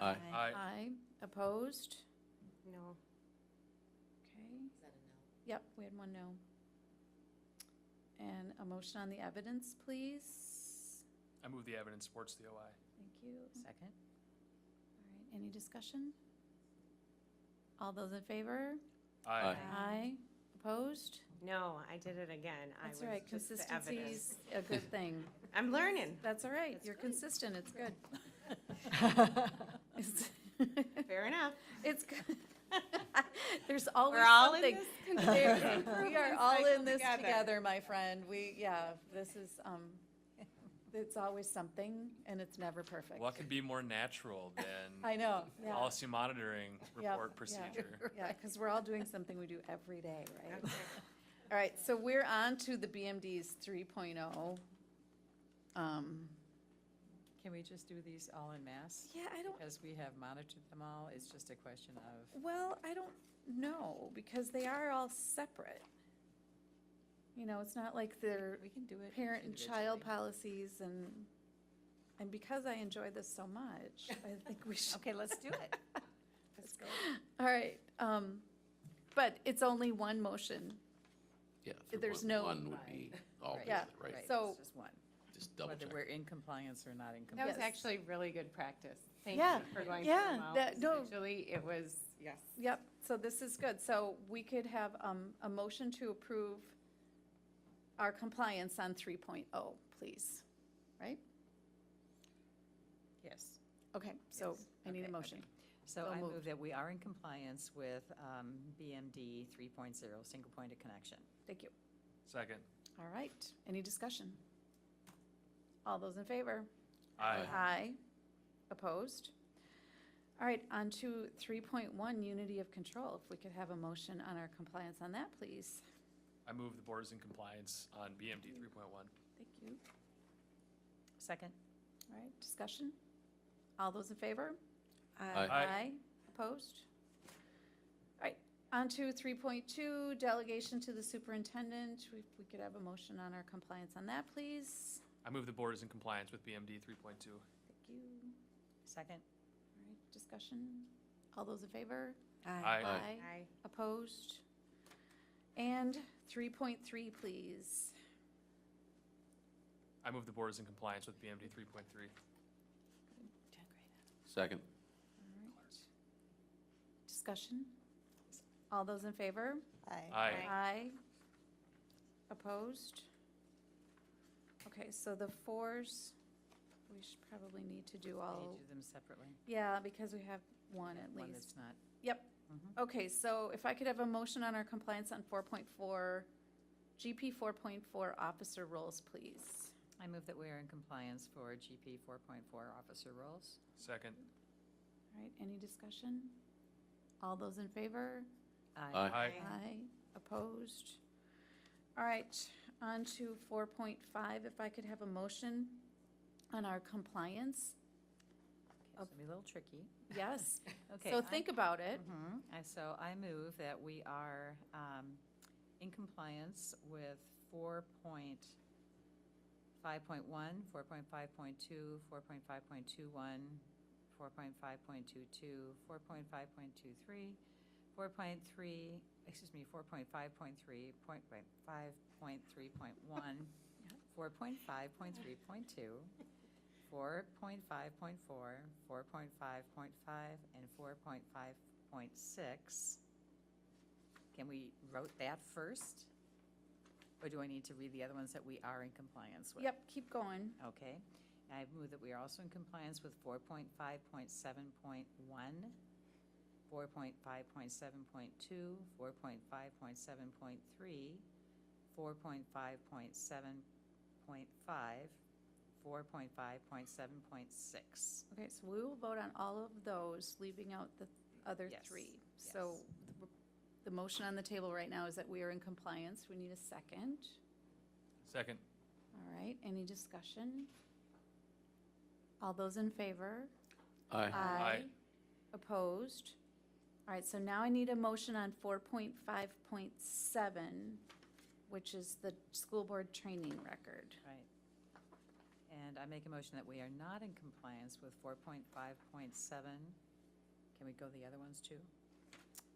Aye. Aye. Aye. Opposed? No. Okay. Yep, we had one no. And a motion on the evidence, please. I move the evidence supports the OI. Thank you. Second. All right, any discussion? All those in favor? Aye. Aye. Opposed? No, I did it again. That's I all right, was just the evidence. consistency's a good thing. I'm learning. That's all right, you're consistent, it's good. It's- Fair enough. It's good. There's always We're all in something. this We are all in cycle this together. together, my friend. This is, it's always something, and it's never perfect. What could be more natural than I know, yeah. policy monitoring Yep, report yeah. procedure? Yeah, because we're all doing something we do every day, right? All right, so we're on to the BMDs 3.0. Can we just do these all en masse? Yeah, I don't, Because we have monitored them all, it's just a question of, well, I don't know, because they are all separate. You know, it's not like they're we can do it parent and child individually. policies, and because I enjoy this so much, I think we should. Okay, let's do it. Let's go. All right, but it's only one motion, Yeah. There's no- 3.1 would be all Right. of Yeah. it, right? Right, So- it's just one, Just double whether check. we're in compliance or not in That compliance. was Yes. actually really good practice. Thank Yeah, you for going yeah, through them all. that- no. Individually, it was, yes. Yep, so this is good. So we could have a motion to approve our compliance on 3.0, please, right? Yes. Okay, so Yes. I need a Okay, motion. okay. So So I moved. move that we are in compliance with BMD 3.0, single point of connection. Thank you. Second. All right, any discussion? All those in favor? Aye. Aye. Opposed? All right, on to 3.1, unity of control. If we could have a motion on our compliance on that, please. I move the board is in compliance on BMD 3.1. Thank you. Second. All right, discussion? All those in favor? Aye. Aye. Opposed? All right, on to 3.2, delegation to the superintendent. If we could have a motion on our compliance on that, please. I move the board is in compliance with BMD 3.2. Thank you. Second. All right, discussion? All those in favor? Aye. Aye. Opposed? And 3.3, please. I move the board is in compliance with BMD 3.3. Second. All right. Discussion? All those in favor? Aye. Aye. Opposed? Okay, so the fours, we should probably need to do Can all, you do them separately? yeah, because we have one at One least. that's not. Yep. Mhm. Okay, so if I could have a motion on our compliance on 4.4, GP 4.4 officer roles, please. I move that we are in compliance for GP 4.4 officer roles. Second. All right, any discussion? All those in favor? Aye. Aye. Aye. Opposed? All right, on to 4.5, if I could have a motion on our compliance. Okay, so it'll be a little tricky. Yes, Okay. so I- think about it. So I move that we are in compliance with 5.1, 4.5.2, 4.5.21, 4.5.22, 4.5.23, 4.3, excuse me, 4.5.3, 5.3.1, 4.5.3.2, 4.5.4, 4.5.5, and 4.5.6. Can we vote that first? Or do I need to read the other ones that we are in compliance with? Yep, keep going. Okay. I move that we are also in compliance with 4.5.7.1, 4.5.7.2, 4.5.7.3, 4.5.7.5, 4.5.7.6. Okay, so we will vote on all of those, leaving out the other Yes, three. So yes. the motion on the table right now is that we are in compliance. We need a second. Second. All right, any discussion? All those in favor? Aye. Aye. Opposed? All right, so now I need a motion on 4.5.7, which is the school board training record. Right. And I make a motion that we are not in compliance with 4.5.7. Can we go the other ones too?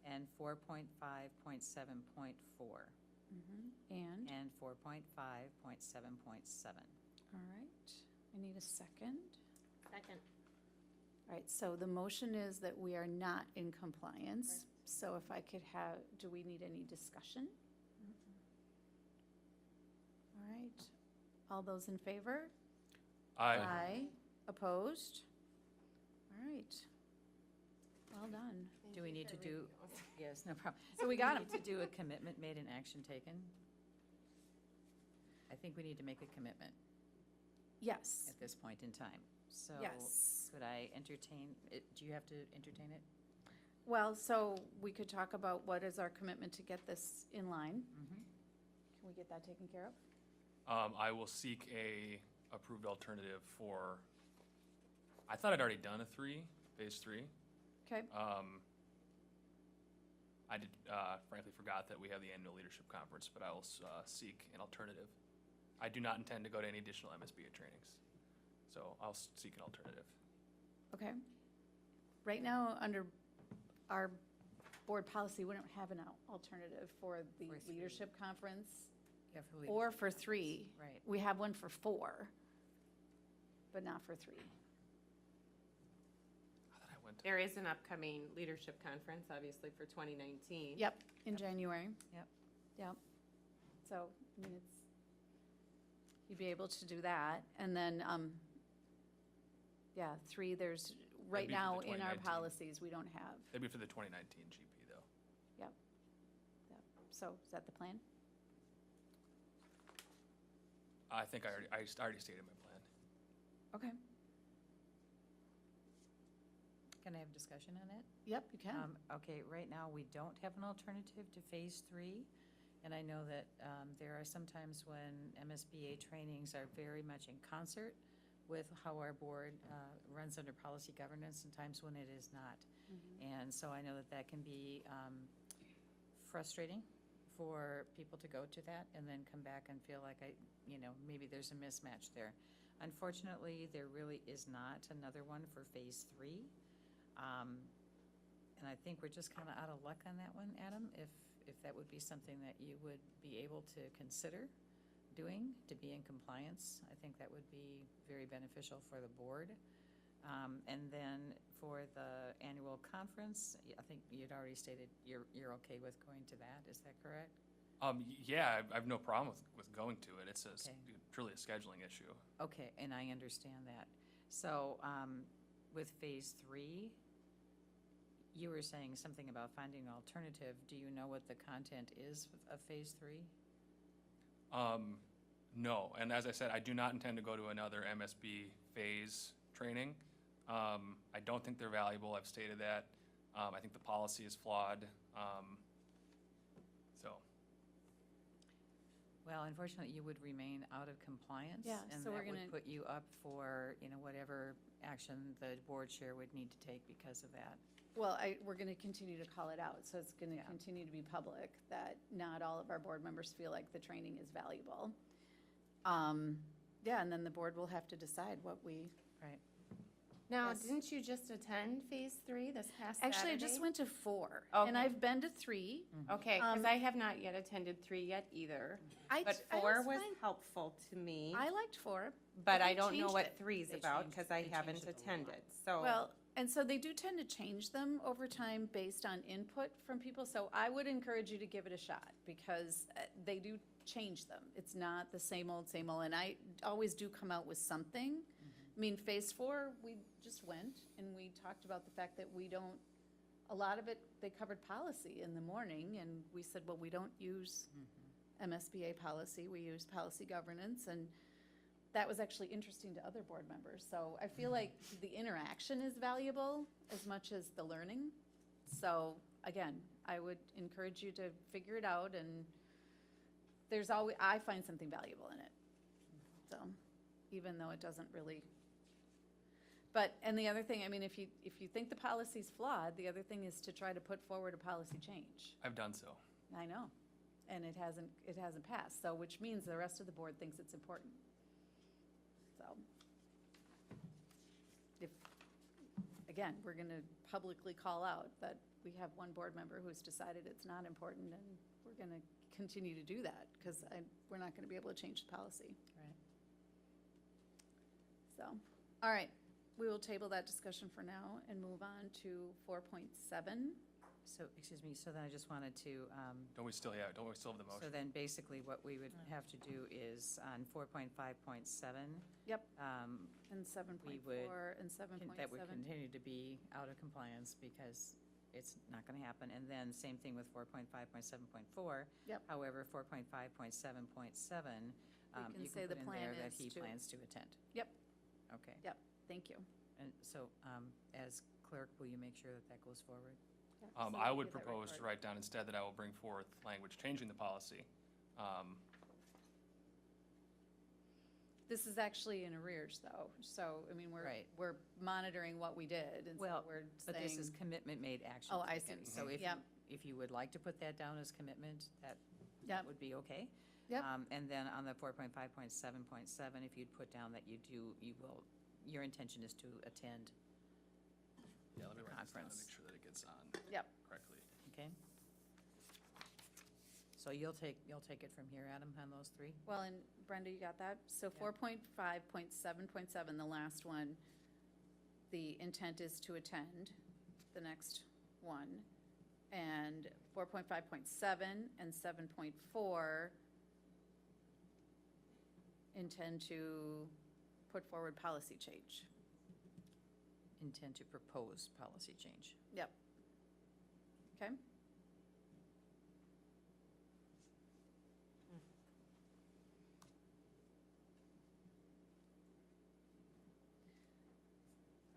And 4.5.7.4 And, and 4.5.7.7. all right, I need a second. Second. All right, so the motion is that we are not in compliance. So if I could have, do we need any discussion? All right, all those in favor? Aye. Opposed? All right. Well done. Do we need to do, yes, no problem. So we got 'em. Need to do a commitment made and action taken? I think we need to make a commitment Yes, at this point in time. So yes. could I entertain, do you have to entertain it? Well, so we could talk about what is our commitment to get this in line. Can we get that taken care of? I will seek a approved alternative for, I thought I'd already done a phase three. Okay, I did, frankly forgot that we have the annual leadership conference, but I will seek an alternative. I do not intend to go to any additional MSBA trainings, so I'll seek an alternative. okay. Right now, under our board policy, we don't have an alternative for the For three. leadership conference Yeah, for or for 3. Right. We have one for 4, but not for 3. I thought I went to. There is an upcoming leadership conference, obviously, for 2019. Yep, in January. Yep. Yep. So, I mean, you'd be able to do that. And then, 3, there's, right That'd be for now, the in our 2019. policies, we don't have. That'd be for the 2019 GP, though. Yep. Yep. So, is that the plan? I think I already stated my plan. Okay. Can I have discussion on it? Yep, you can. Okay, right now, we don't have an alternative to phase 3. And I know that there are some times when MSBA trainings are very much in concert with how our board runs under policy governance, and times when it is not. And so I know that that can be frustrating for people to go to that and then come back and feel like maybe there's a mismatch there. Unfortunately, there really is not another one for phase 3. And I think we're just kind of out of luck on that one, Adam, if that would be something that you would be able to consider doing to be in compliance. I think that would be very beneficial for the board. And then for the annual conference, I think you'd already stated you're okay with going to that, is that correct? Yeah, I have no problem with going to it. It's Okay. truly a scheduling issue. Okay, and I understand that. So with phase 3, you were saying something about finding an alternative. Do you know what the content is of phase 3? No, and as I said, I do not intend to go to another MSB phase training. I don't think they're valuable. I've stated that. I think the policy is flawed. So, Well, unfortunately, you would remain out of compliance. Yeah, And so we're that would gonna- put you up for, whatever action the board chair would need to take because of that. Well, we're going to continue to call it out, so it's going to Yeah. continue to be public, that not all of our board members feel like the training is valuable. yeah, and then the board will have to decide what we, Right. Now, Yes. didn't you just attend phase 3 this past actually, I just Saturday? went to 4. And Okay. I've been to 3. Okay, because I have not yet attended 3 yet either. But 4 was fine. helpful to me, I liked 4. but I they don't know changed what it. 3 is They about changed- because I they haven't changed it a lot. attended, so. Well, and so they do tend to change them over time based on input from people. So I would encourage you to give it a shot because they do change them. It's not the same old, and I always do come out with something. I mean, phase 4, we just went and we talked about the fact that we don't, a lot of it, they covered policy in the morning and we said, well, we don't use MSBA policy, we use policy governance, and that was actually interesting to other board members. So I feel like the interaction is valuable as much as the learning. So again, I would encourage you to figure it out, and there's always, I find something valuable in it. So, even though it doesn't really, but, and the other thing, I mean, if you think the policy's flawed, the other thing is to try to put forward a policy change. I've done so. I know, and it hasn't passed, so, which means the rest of the board thinks it's important. So, if, again, we're gonna publicly call out that we have one board member who's decided it's not important, and we're gonna continue to do that, because we're not gonna be able to change the policy. Right. So, all right, we will table that discussion for now and move on to 4.7. So, excuse me, so then I just wanted to, Don't we still have the so motion? then basically what we would have to do is on 4.5.7. Yep. um, And 7.4 would and 7.7. That would continue to be out of compliance because it's not going to happen. And then same thing with 4.5.7.4. Yep. However, 4.5.7.7, can you say can the put in plan there that is he to- plans to attend. Yep. Okay. Yep, thank you. And so as clerk, will you make sure that that goes forward? Yeah, so I we would get that propose to recorded. write down instead that I will bring forth language changing the policy. This is actually in arrears, though, so, I mean, Right. we're monitoring what we did, and so Well, we're But this is saying, commitment made, action Oh, I taken. see. So if, Yep. if you would like to put that down as commitment, that Yep. would be okay. Yep. And then on the 4.5.7.7, if you'd put down that you will, your intention is to attend, Yeah, let me write this down and Conference. make sure that it gets on Yep. correctly. okay? So you'll take it from here, Adam, on those three? well, and Brenda, you got that? So Yeah. 4.5.7.7, the last one, the intent is to attend, the next one. And 4.5.7 and 7.4 intend to put forward policy change. Intend to propose policy change. Yep. Okay?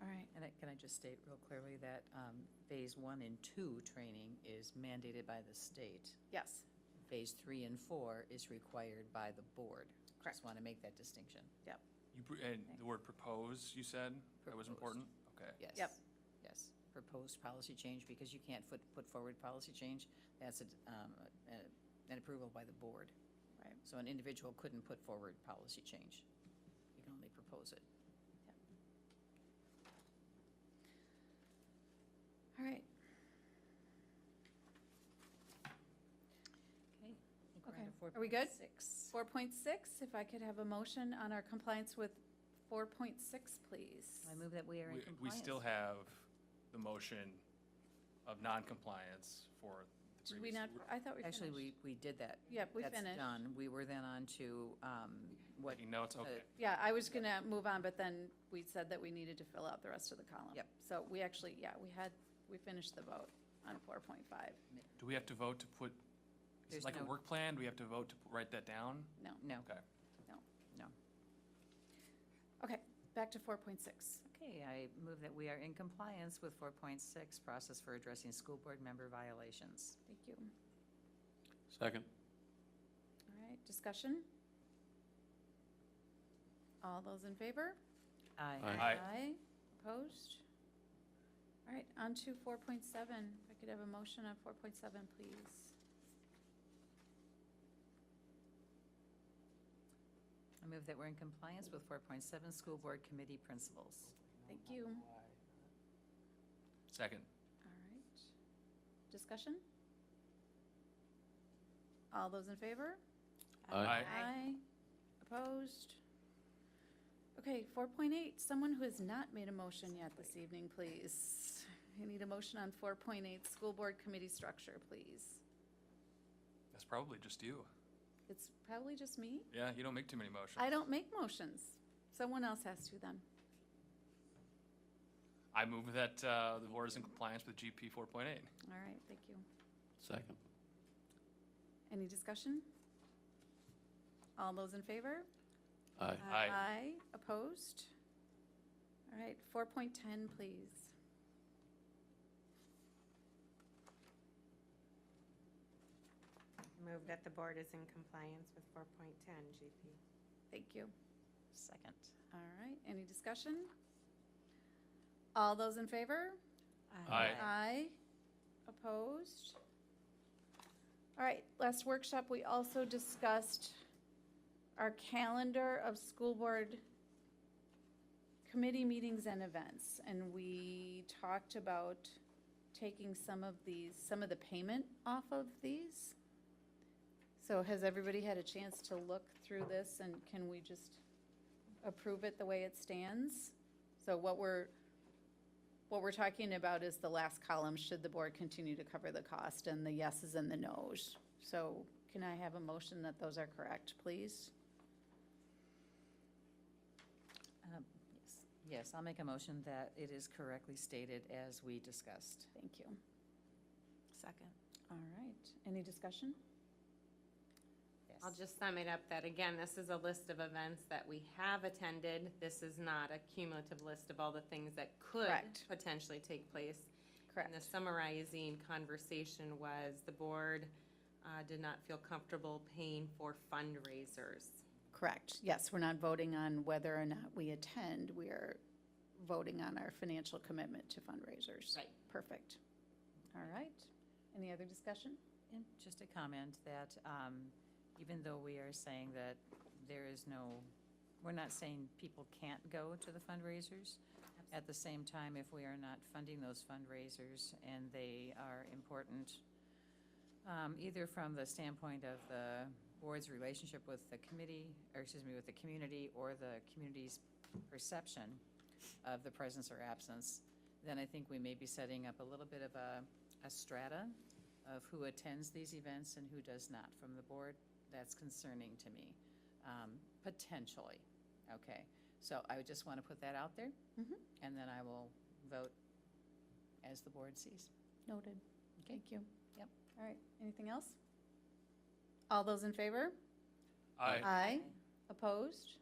All right, And can I just state real clearly that Phase 1 and 2 training is mandated by the state. yes, Phase 3 and 4 is required by the board. Correct. Just want to make that distinction. And the word propose, you said, that was Propose. important? Okay. Yes. Yep. Yes, proposed policy change, because you can't put forward policy change. That's an approval by the board. Right. So an individual couldn't put forward policy change. You can only propose it. all right. Okay. Okay. Are we good? 4.6, if I could have a motion on our compliance with 4.6, please. I move that we are in We compliance. still have the motion of non-compliance for the Did we previous. not, I thought we finished. Actually, we did that. Yep, we That's finished. done. We were then on to what. Taking notes, okay. Yeah, I was gonna move on, but then we said that we needed to fill out the rest of the column. Yep. So we actually, yeah, we finished the vote on 4.5. Do we have to vote to put, is There's it like a no- work plan? Do we have to vote to write that down? No, No. Okay. No. okay, back to 4.6. Okay, I move that we are in compliance with 4.6, process for addressing school board member violations. Thank you. Second. All right, discussion? All those in favor? Aye. Aye. Aye. Opposed? All right, on to 4.7. If I could have a motion on 4.7, please. I I move that we're in compliance with 4.7 School Board Committee Principles. Thank you. Second. All right. Discussion? All those in favor? Aye. Aye. Opposed? Okay, 4.8, someone who has not made a motion yet this evening, please. I need a motion on 4.8, School Board Committee Structure, please. That's probably just you. It's probably just me. Yeah, you don't make too many motions. I don't make motions. Someone else has to then. I move that the board is in compliance with GP 4.8. All right, thank you. Second. Any discussion? All those in favor? Aye. Aye. Aye. Opposed? All right, 4.10, please. Move that the board is in compliance with 4.10 GP. Thank you. Second. All right, any discussion? All those in favor? Aye. Aye. Opposed? All right, last workshop, we also discussed our calendar of school board committee meetings and events. And we talked about taking some of the payment off of these. So has everybody had a chance to look through this, and can we just approve it the way it stands? So what we're talking about is the last column, should the board continue to cover the cost, and the yeses and the nos. So can I have a motion that those are correct, please? Yes, I'll make a motion that it is correctly stated as we discussed. Thank you. Second. All right, any discussion? Yes. I'll just sum it up that, again, this is a list of events that we have attended. This is not a cumulative list of all the things that could Correct. potentially take place. Correct. And the summarizing conversation was the board did not feel comfortable paying for fundraisers. Correct, yes, we're not voting on whether or not we attend, we are voting on our financial commitment to fundraisers. Right. Perfect. All right, any other discussion? And just a comment that even though we are saying that we're not saying people can't go to the fundraisers. At the same time, if we are not funding those fundraisers and they are important, either from the standpoint of the board's relationship with the with the community, or the community's perception of the presence or absence, then I think we may be setting up a little bit of a strata of who attends these events and who does not from the board. That's concerning to me, potentially. Okay, so I would just want to put that out there, and then I will vote as the board sees. Noted. Okay. Thank you. Yep. All right, anything else? All those in favor? Aye. Aye. Opposed?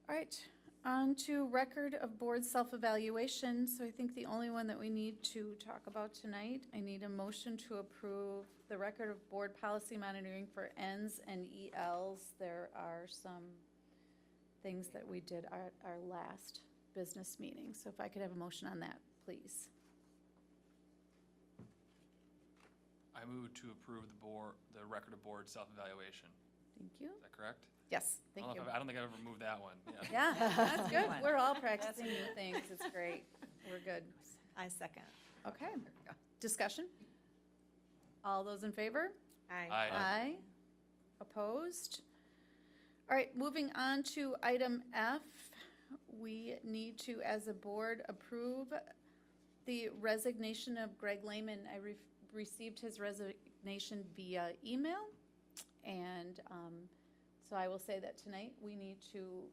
All right, on to record of board self-evaluation. So I think the only one that we need to talk about tonight, I need a motion to approve the record of board policy monitoring for Ns and ELs. There are some things that we did at our last business meeting. So if I could have a motion on that, please. I move to approve the record of board self-evaluation. Thank you. Is that correct? Yes, thank you. I don't think I've ever moved that one. Yeah. Yeah, that's good. One. We're all practicing new things. It's great. We're good. I second. Okay. Discussion? All those in favor? Aye. Aye. Opposed? All right, moving on to item F. We need to, as a board, approve the resignation of Greg Lehman. I received his resignation via email, and so I will say that tonight we need to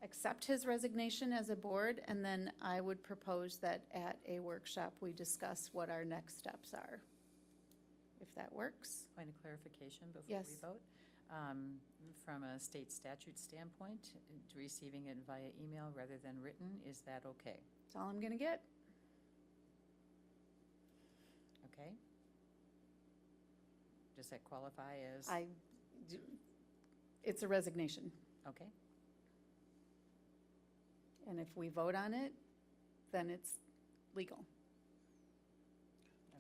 accept his resignation as a board, and then I would propose that at a workshop we discuss what our next steps are, if that works. Point of clarification before Yes. we vote. From a state statute standpoint, receiving it via email rather than written, is that okay? That's all I'm gonna get. Okay? Does that qualify as? It's a resignation, Okay, and if we vote on it, then it's legal.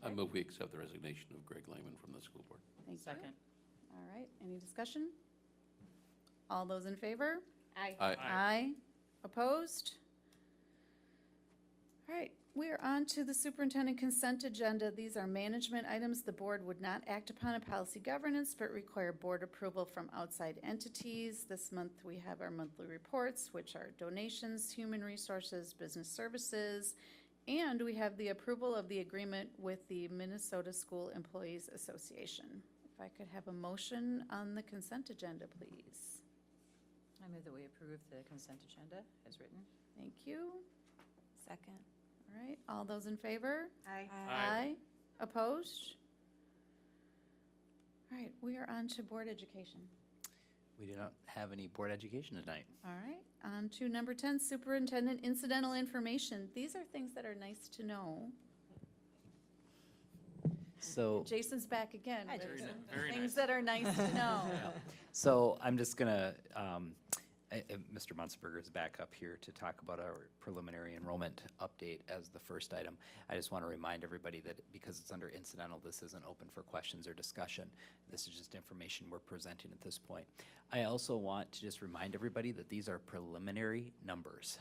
I move we accept the resignation of Greg Lehman from the school board. Thank you. second. All right, any discussion? All those in favor? Aye. Aye. Aye. Opposed? All right, we are on to the superintendent consent agenda. These are management items. The board would not act upon a policy governance, but require board approval from outside entities. This month, we have our monthly reports, which are donations, human resources, business services, and we have the approval of the agreement with the Minnesota School Employees Association. If I could have a motion on the consent agenda, please. I move that we approve the consent agenda as written. Thank you. Second. All right, all those in favor? Aye. Aye. Opposed? All right, we are on to board education. We do not have any board education tonight. All right, on to number 10, superintendent incidental information. These are things that are nice to know. So, Jason's back again with Very some ni- very things nice. that are nice to know. so I'm just gonna, Mr. Munzberger is back up here to talk about our preliminary enrollment update as the first item. I just want to remind everybody that because it's under incidental, this isn't open for questions or discussion. This is just information we're presenting at this point. I also want to just remind everybody that these are preliminary numbers.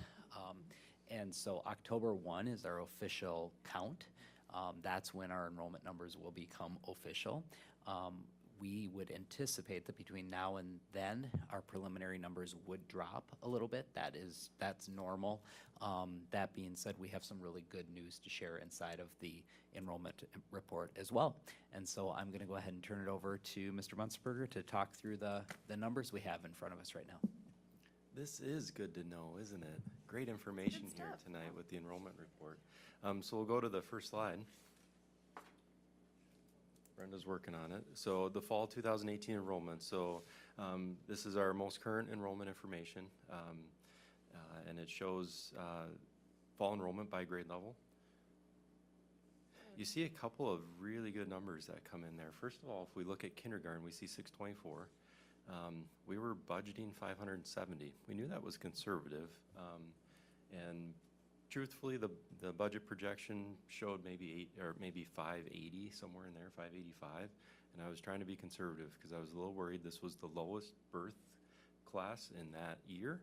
And so October 1 is our official count. That's when our enrollment numbers will become official. We would anticipate that between now and then, our preliminary numbers would drop a little bit. That's normal. That being said, we have some really good news to share inside of the enrollment report as well. And so I'm gonna go ahead and turn it over to Mr. Munzberger to talk through the numbers we have in front of us right now. This is good to know, isn't it? Great information Good here stuff. tonight with the enrollment report. So we'll go to the first slide. Brenda's working on it. So the fall 2018 enrollment. So this is our most current enrollment information. And it shows fall enrollment by grade level. You see a couple of really good numbers that come in there. First of all, if we look at kindergarten, we see 624. We were budgeting 570. We knew that was conservative. And truthfully, the budget projection showed maybe 580, somewhere in there, 585. And I was trying to be conservative because I was a little worried this was the lowest birth class in that year.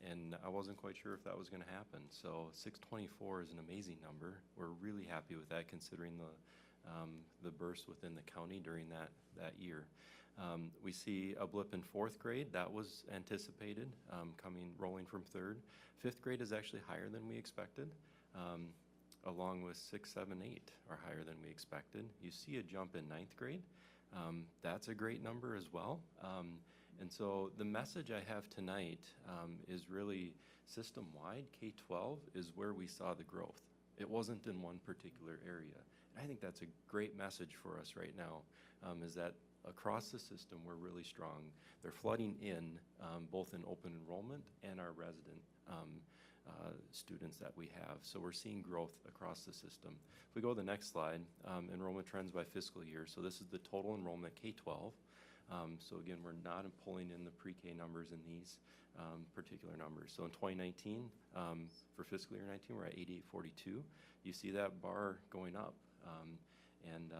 And I wasn't quite sure if that was going to happen. So 624 is an amazing number. We're really happy with that considering the births within the county during that year. We see a blip in fourth grade. That was anticipated, rolling from third. Fifth grade is actually higher than we expected, along with 6, 7, 8 are higher than we expected. You see a jump in ninth grade. That's a great number as well. And so the message I have tonight is really system-wide. K-12 is where we saw the growth. It wasn't in one particular area. And I think that's a great message for us right now, is that across the system, we're really strong. They're flooding in, both in open enrollment and our resident students that we have. So we're seeing growth across the system. If we go to the next slide, enrollment trends by fiscal year. So this is the total enrollment K-12. So again, we're not pulling in the pre-K numbers in these particular numbers. So in 2019, for fiscal year 19, we're at 8842. You see that bar going up. And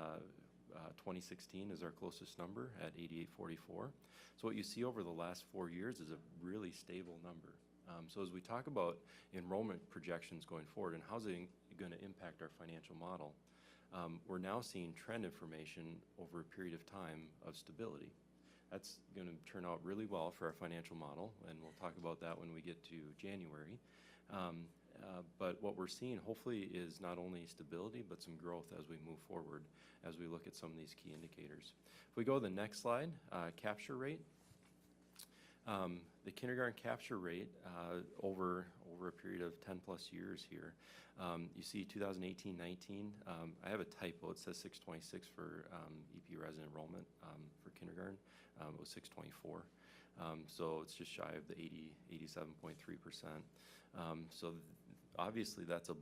2016 is our closest number at 8844. So what you see over the last 4 years is a really stable number. So as we talk about enrollment projections going forward and how's it going to impact our financial model, we're now seeing trend information over a period of time of stability. That's going to turn out really well for our financial model, and we'll talk about that when we get to January. But what we're seeing hopefully is not only stability, but some growth as we move forward, as we look at some of these key indicators. If we go to the next slide, capture rate. The kindergarten capture rate over a period of 10 plus years here. You see 2018-19, I have a typo, it says 626 for EP resident enrollment for kindergarten. It was 624. So it's just shy of the 87.3%. So obviously that's a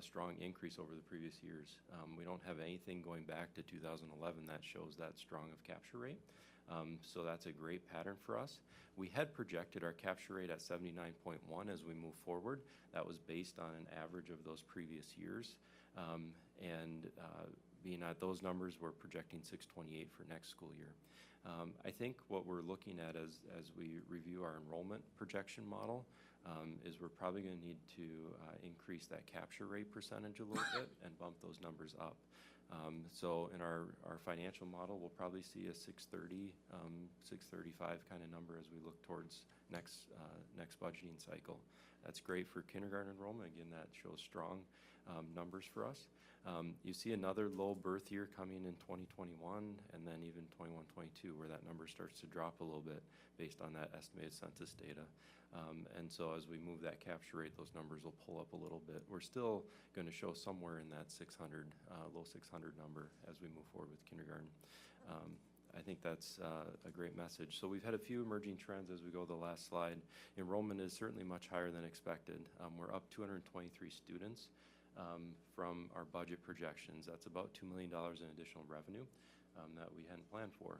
strong increase over the previous years. We don't have anything going back to 2011 that shows that strong of capture rate. So that's a great pattern for us. We had projected our capture rate at 79.1 as we move forward. That was based on an average of those previous years. And being at those numbers, we're projecting 628 for next school year. I think what we're looking at as we review our enrollment projection model is we're probably going to need to increase that capture rate percentage a little bit and bump those numbers up. So in our financial model, we'll probably see a 630, 635 kind of number as we look towards next budgeting cycle. That's great for kindergarten enrollment. Again, that shows strong numbers for us. You see another low birth year coming in 2021 and then even 21-22 where that number starts to drop a little bit based on that estimated census data. And so as we move that capture rate, those numbers will pull up a little bit. We're still going to show somewhere in that 600, low 600 number as we move forward with kindergarten. I think that's a great message. So we've had a few emerging trends as we go to the last slide. Enrollment is certainly much higher than expected. We're up 223 students from our budget projections. That's about $2 million in additional revenue that we hadn't planned for.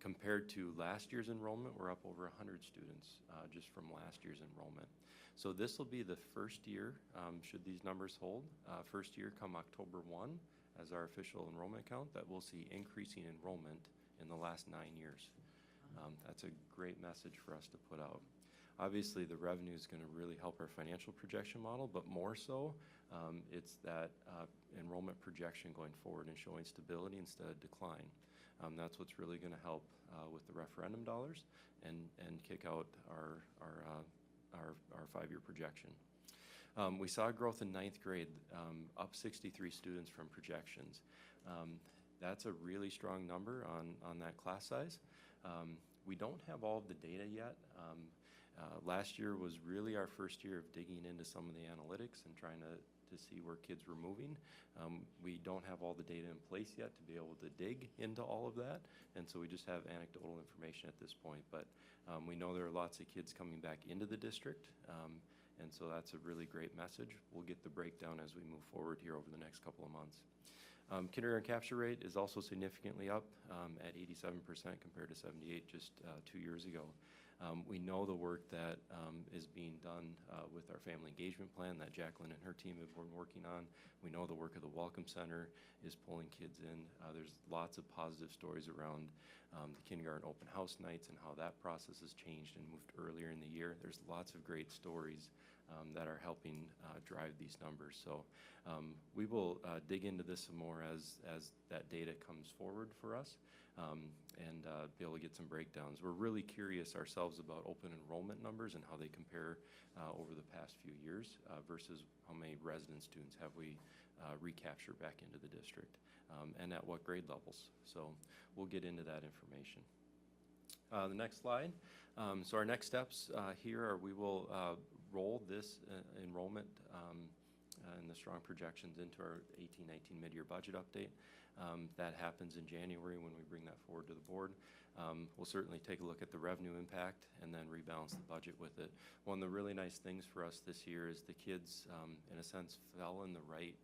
Compared to last year's enrollment, we're up over 100 students just from last year's enrollment. So this will be the first year, should these numbers hold, first year come October 1 as our official enrollment count, that we'll see increasing enrollment in the last 9 years. That's a great message for us to put out. Obviously, the revenue is going to really help our financial projection model, but more so, it's that enrollment projection going forward and showing stability instead of decline. That's what's really going to help with the referendum dollars and kick out our 5-year projection. We saw growth in 9th grade, up 63 students from projections. That's a really strong number on that class size. We don't have all of the data yet. Last year was really our first year of digging into some of the analytics and trying to see where kids were moving. We don't have all the data in place yet to be able to dig into all of that, and so we just have anecdotal information at this point. But we know there are lots of kids coming back into the district, and so that's a really great message. We'll get the breakdown as we move forward here over the next couple of months. Kindergarten capture rate is also significantly up at 87% compared to 78 just 2 years ago. We know the work that is being done with our family engagement plan that Jacqueline and her team have been working on. We know the work of the Welcome Center is pulling kids in. There's lots of positive stories around the kindergarten open house nights and how that process has changed and moved earlier in the year. There's lots of great stories that are helping drive these numbers. So we will dig into this some more as that data comes forward for us and be able to get some breakdowns. We're really curious ourselves about open enrollment numbers and how they compare over the past few years versus how many resident students have we recaptured back into the district and at what grade levels. So we'll get into that information. The next slide. So our next steps here are we will roll this enrollment and the strong projections into our 18-19 mid-year budget update. That happens in January when we bring that forward to the board. We'll certainly take a look at the revenue impact and then rebalance the budget with it. One of the really nice things for us this year is the kids, in a sense, fell in the right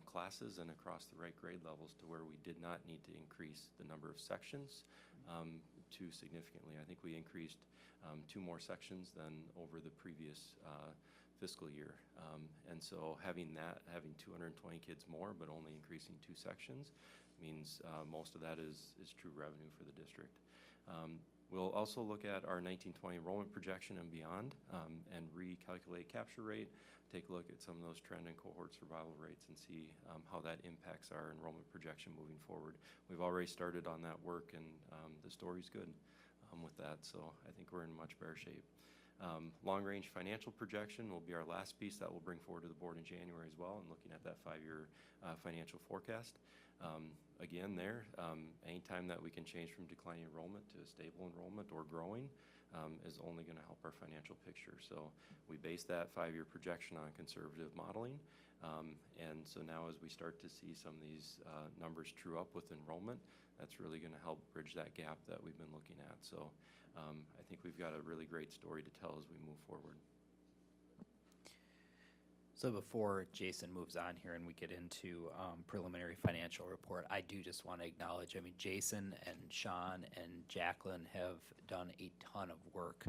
classes and across the right grade levels to where we did not need to increase the number of sections too significantly. I think we increased 2 more sections than over the previous fiscal year. And so having 220 kids more, but only increasing 2 sections means most of that is true revenue for the district. We'll also look at our 1920 enrollment projection and beyond and recalculate capture rate, take a look at some of those trend and cohort survival rates and see how that impacts our enrollment projection moving forward. We've already started on that work and the story's good with that, so I think we're in much better shape. Long-range financial projection will be our last piece that we'll bring forward to the board in January as well and looking at that 5-year financial forecast. Again, anytime that we can change from declining enrollment to a stable enrollment or growing is only going to help our financial picture. So we base that 5-year projection on conservative modeling. And so now as we start to see some of these numbers true up with enrollment, that's really going to help bridge that gap that we've been looking at. So I think we've got a really great story to tell as we move forward. So before Jason moves on here and we get into preliminary financial report, I do just want to acknowledge, Jason and Sean and Jacqueline have done a ton of work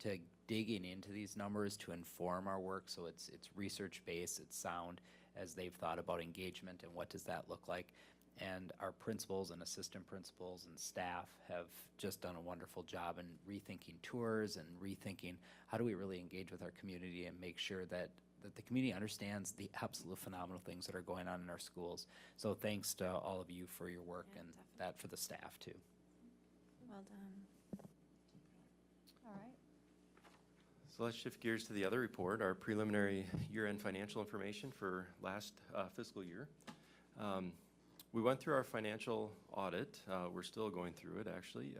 to digging into these numbers to inform our work. So it's research-based, it's sound, as they've thought about engagement and what does that look like. And our principals and assistant principals and staff have just done a wonderful job in rethinking tours and rethinking how do we really engage with our community and make sure that the community understands the absolute phenomenal things that are going on in our schools. So thanks to all of you for your work Yeah, and definitely. that for the staff too. Well done. All right. So let's shift gears to the other report, our preliminary year-end financial information for last fiscal year. We went through our financial audit. We're still going through it, actually.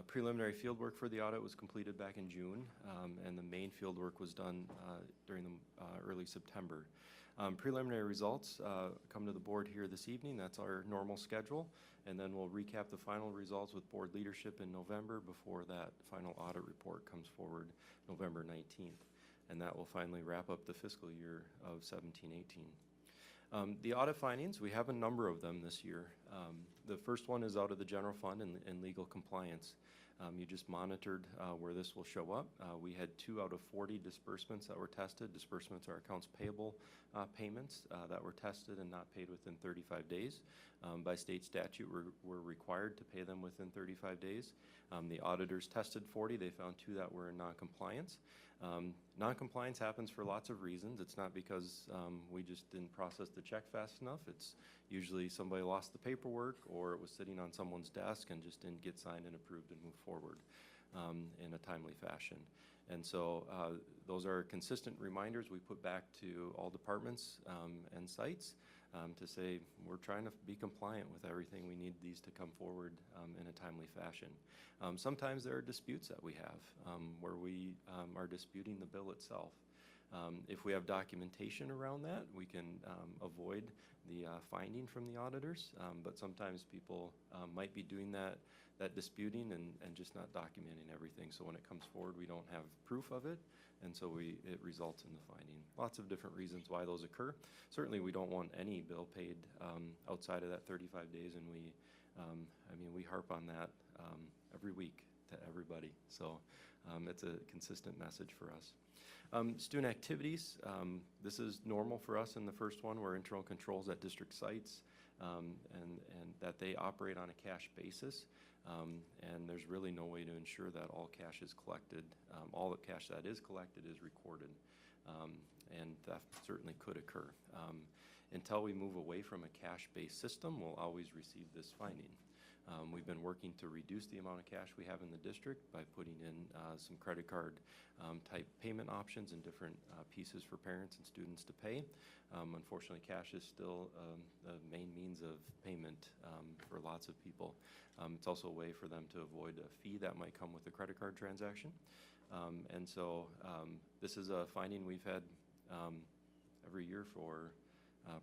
Preliminary field work for the audit was completed back in June, and the main field work was done during the early September. Preliminary results come to the board here this evening. That's our normal schedule, and then we'll recap the final results with board leadership in November before that final audit report comes forward November 19th, and that will finally wrap up the fiscal year of 17-18. The audit findings, we have a number of them this year. The first one is out of the general fund and legal compliance. You just monitored where this will show up. We had 2 out of 40 disbursements that were tested. Disbursements are accounts payable payments that were tested and not paid within 35 days. By state statute, we're required to pay them within 35 days. The auditors tested 40. They found 2 that were in non-compliance. Non-compliance happens for lots of reasons. It's not because we just didn't process the check fast enough. It's usually somebody lost the paperwork or it was sitting on someone's desk and just didn't get signed and approved and moved forward in a timely fashion. And so those are consistent reminders we put back to all departments and sites to say we're trying to be compliant with everything. We need these to come forward in a timely fashion. Sometimes there are disputes that we have where we are disputing the bill itself. If we have documentation around that, we can avoid the finding from the auditors, but sometimes people might be doing that disputing and just not documenting everything. So when it comes forward, we don't have proof of it, and so it results in the finding. Lots of different reasons why those occur. Certainly, we don't want any bill paid outside of that 35 days, and we harp on that every week to everybody. So it's a consistent message for us. Student activities, this is normal for us in the first one, where internal controls at district sites and that they operate on a cash basis. And there's really no way to ensure that all cash is collected. All the cash that is collected is recorded, and theft certainly could occur. Until we move away from a cash-based system, we'll always receive this finding. We've been working to reduce the amount of cash we have in the district by putting in some credit card type payment options and different pieces for parents and students to pay. Unfortunately, cash is still the main means of payment for lots of people. It's also a way for them to avoid a fee that might come with a credit card transaction. And so this is a finding we've had every year for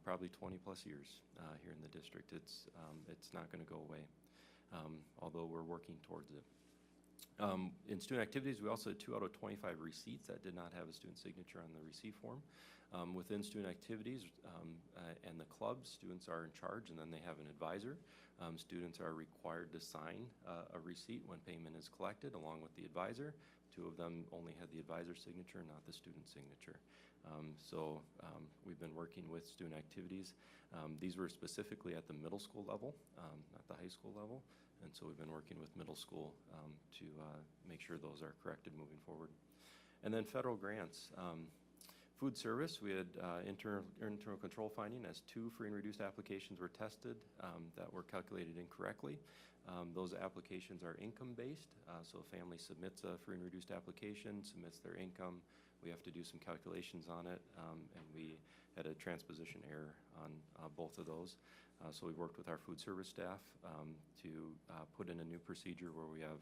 probably 20 plus years here in the district. It's not going to go away, although we're working towards it. In student activities, we also had 2 out of 25 receipts that did not have a student signature on the receipt form. Within student activities and the clubs, students are in charge, and then they have an advisor. Students are required to sign a receipt when payment is collected along with the advisor. 2 of them only had the advisor's signature, not the student signature. So we've been working with student activities. These were specifically at the middle school level, not the high school level. And so we've been working with middle school to make sure those are corrected moving forward. And then federal grants. Food service, we had internal control finding as 2 free and reduced applications were tested that were calculated incorrectly. Those applications are income-based, so a family submits a free and reduced application, submits their income. We have to do some calculations on it, and we had a transposition error on both of those. So we worked with our food service staff to put in a new procedure where we have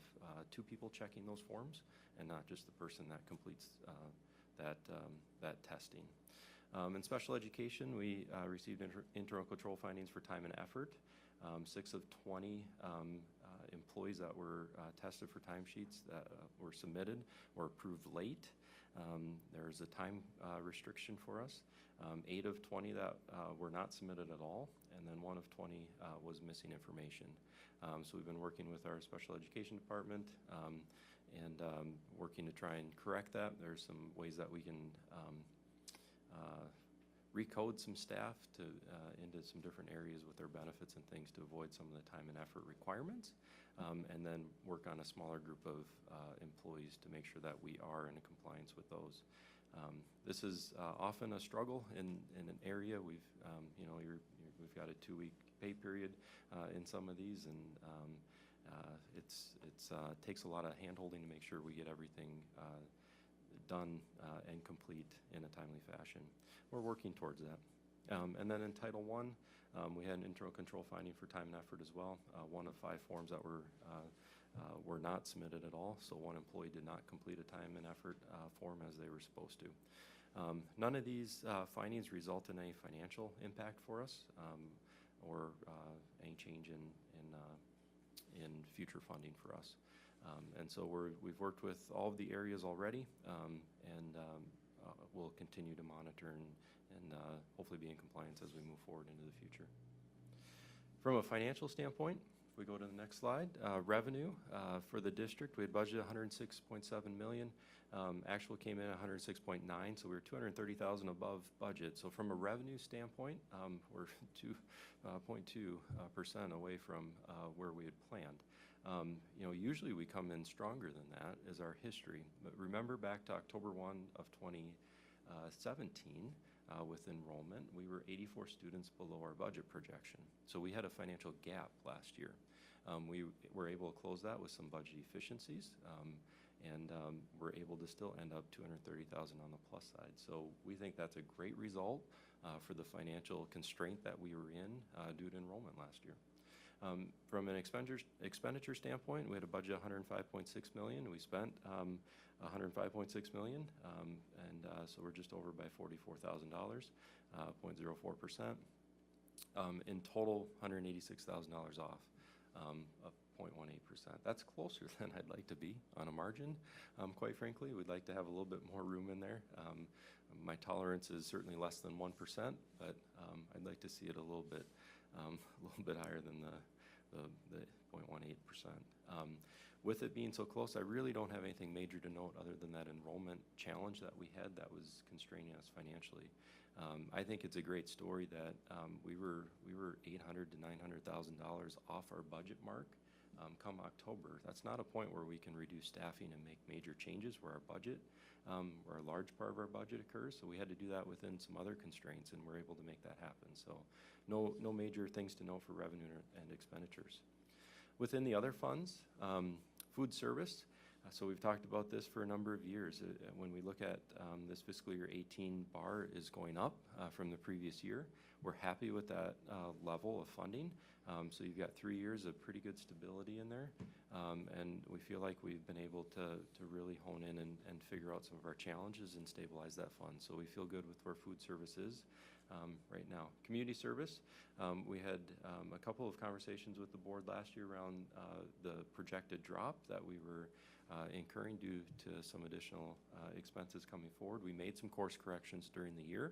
2 people checking those forms and not just the person that completes that testing. In special education, we received internal control findings for time and effort. 6 of 20 employees that were tested for timesheets that were submitted were approved late. There's a time restriction for us. 8 of 20 that were not submitted at all, and then 1 of 20 was missing information. So we've been working with our special education department and working to try and correct that. There's some ways that we can recode some staff to, into some different areas with their benefits and things to avoid some of the time and effort requirements. And then work on a smaller group of employees to make sure that we are in compliance with those. This is often a struggle in an area. We've, you know, we've got a 2-week pay period in some of these, and it takes a lot of hand-holding to make sure we get everything done and complete in a timely fashion. We're working towards that. And then in Title I, we had an internal control finding for time and effort as well. 1 of 5 forms that were not submitted at all, so 1 employee did not complete a time and effort form as they were supposed to. None of these findings result in any financial impact for us or any change in future funding for us. And so we've worked with all of the areas already, and we'll continue to monitor and hopefully be in compliance as we move forward into the future. From a financial standpoint, if we go to the next slide, revenue for the district, we had budgeted $106.7 million. Actual came in at $106.9, so we were $230,000 above budget. So from a revenue standpoint, we're 2.2% away from where we had planned. You know, usually we come in stronger than that, is our history. But remember back to October 1 of 2017, with enrollment, we were 84 students below our budget projection. So we had a financial gap last year. We were able to close that with some budget efficiencies, and we're able to still end up $230,000 on the plus side. So we think that's a great result for the financial constraint that we were in due to enrollment last year. From an expenditure standpoint, we had a budget of $105.6 million. We spent $105.6 million, and so we're just over by $44,000, 0.04%. In total, $186,000 off, of 0.18%. That's closer than I'd like to be on a margin, quite frankly. We'd like to have a little bit more room in there. My tolerance is certainly less than 1%, but I'd like to see it a little bit higher than the 0.18%. With it being so close, I really don't have anything major to note other than that enrollment challenge that we had that was constraining us financially. I think it's a great story that we were $800,000 to $900,000 off our budget mark come October. That's not a point where we can reduce staffing and make major changes where our budget, where a large part of our budget occurs. So we had to do that within some other constraints, and we're able to make that happen. So no major things to note for revenue and expenditures. Within the other funds, food service. So we've talked about this for a number of years. When we look at this fiscal year 18 bar is going up from the previous year. We're happy with that level of funding. So you've got 3 years of pretty good stability in there. And we feel like we've been able to really hone in and figure out some of our challenges and stabilize that fund. So we feel good with where food service is right now. Community service, we had a couple of conversations with the board last year around the projected drop that we were incurring due to some additional expenses coming forward. We made some course corrections during the year.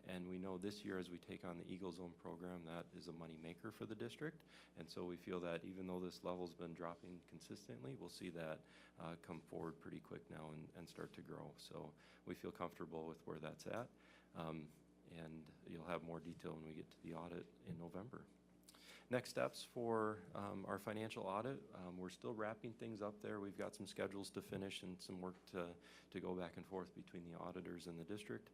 And we know this year, as we take on the Eagle Zone program, that is a money maker for the district. And so we feel that even though this level's been dropping consistently, we'll see that come forward pretty quick now and start to grow. So we feel comfortable with where that's at. And you'll have more detail when we get to the audit in November. Next steps for our financial audit, we're still wrapping things up there. We've got some schedules to finish and some work to go back and forth between the auditors and the district.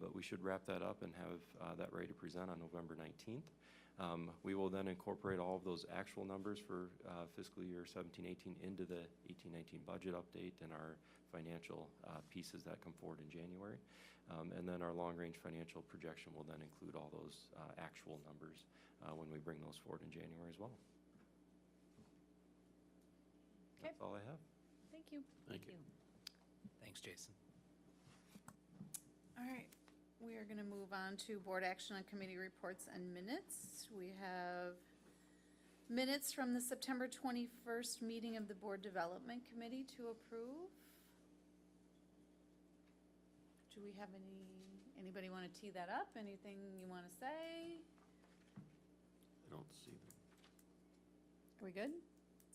But we should wrap that up and have that ready to present on November 19th. We will then incorporate all of those actual numbers for fiscal year 17-18 into the 18-19 budget update and our financial pieces that come forward in January. And then our long-range financial projection will then include all those actual numbers when we bring those forward in January as well. Okay. That's all I have. Thank you. Thank you. Thanks, Jason. All right, we are going to move on to board action on committee reports and minutes. We have minutes from the September 21st meeting of the Board Development Committee to approve. Do we have anybody want to tee that up? Anything you want to say? I don't see them. Are we good?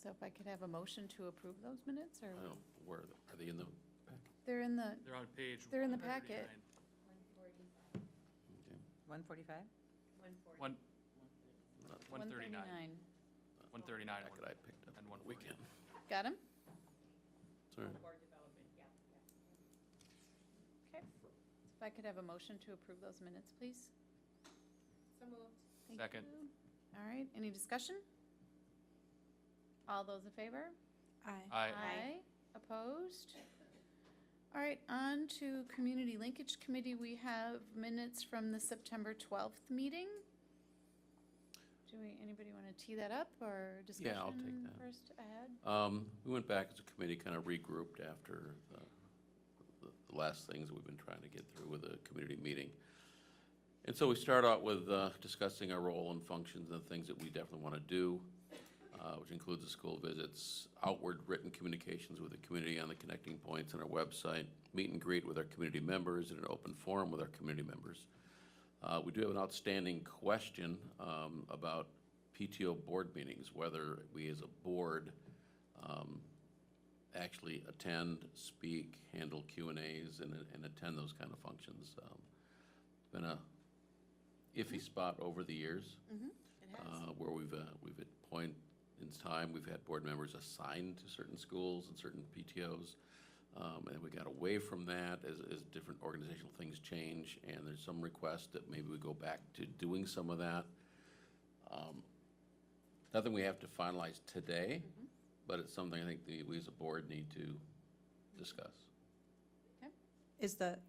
So if I could have a motion to approve those minutes, or? I don't, where are they in the packet? They're in the, They're on page They're in the packet. 139. 145? One, 139. 139 Packet I picked up and on the 140. weekend. Got him? Sorry. Okay. If I could have a motion to approve those minutes, please? So moved. Second. All right, any discussion? All those in favor? Aye. Aye. Opposed? All right, on to Community Linkage Committee. We have minutes from the September 12th meeting. Anybody want to tee that up or discussion? Yeah, I'll take that. First ahead? We went back as a committee, kind of regrouped after the last things we've been trying to get through with the community meeting. And so we start out with discussing our role and functions and the things that we definitely want to do, which includes the school visits, outward written communications with the community on the connecting points on our website, meet and greet with our community members, and an open forum with our community members. We do have an outstanding question about PTO board meetings, whether we as a board actually attend, speak, handle Q&As, and attend those kind of functions. It's been a iffy spot over the years, where we've at point in time, we've had board members assigned to certain schools and certain PTOs. And we got away from that as different organizational things change, and there's some request that maybe we go back to doing some of that. Nothing we have to finalize today, but it's something I think we as a board need to discuss.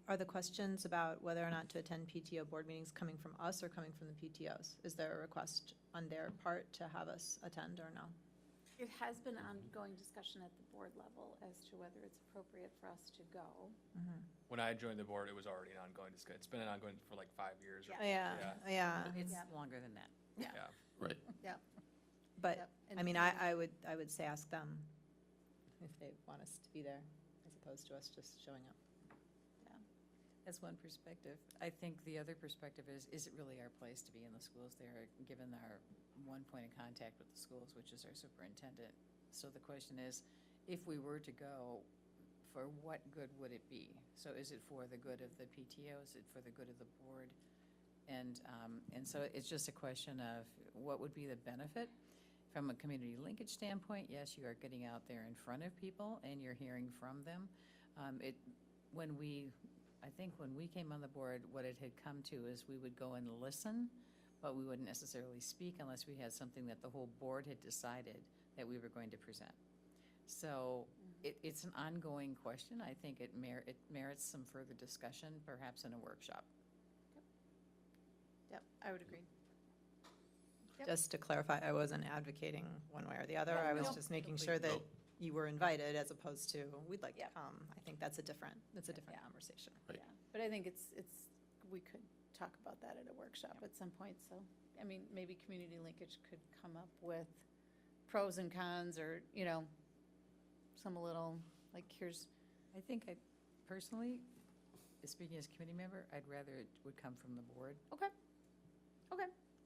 Are the questions about whether or not to attend PTO board meetings coming from us or coming from the PTOs? Is there a request on their part to have us attend or no? It has been ongoing discussion at the board level as to whether it's appropriate for us to go. When I joined the board, it was already an ongoing discussion. It's been an ongoing for like 5 years. Or Yeah. It's Yeah. longer than that. Yeah. Right. But, Yep. I mean, I would say ask them if they want us to be there, as opposed to us just showing up. That's one perspective. I think the other perspective is it really our place to be in the schools there, given our one point of contact with the schools, which is our superintendent? So the question is, if we were to go, for what good would it be? So is it for the good of the PTO? Is it for the good of the board? And so it's just a question of what would be the benefit? From a community linkage standpoint, yes, you are getting out there in front of people and you're hearing from them. I think when we came on the board, what it had come to is we would go and listen, but we wouldn't necessarily speak unless we had something that the whole board had decided that we were going to present. So it's an ongoing question. I think it merits some further discussion, perhaps in a workshop. Yep, I would agree. Yep. Just to clarify, I wasn't advocating one way or the other. I was No, just making sure that Nope. you were invited as opposed to, we'd like to Yep. come. I think that's a different Yeah. conversation. Right. Yeah, but I think we could talk about that at a workshop at some point, so, I mean, maybe community linkage could come up with pros and cons, or, some little, like, here's, I think personally, speaking as a committee member, I'd rather it would come from the board. okay,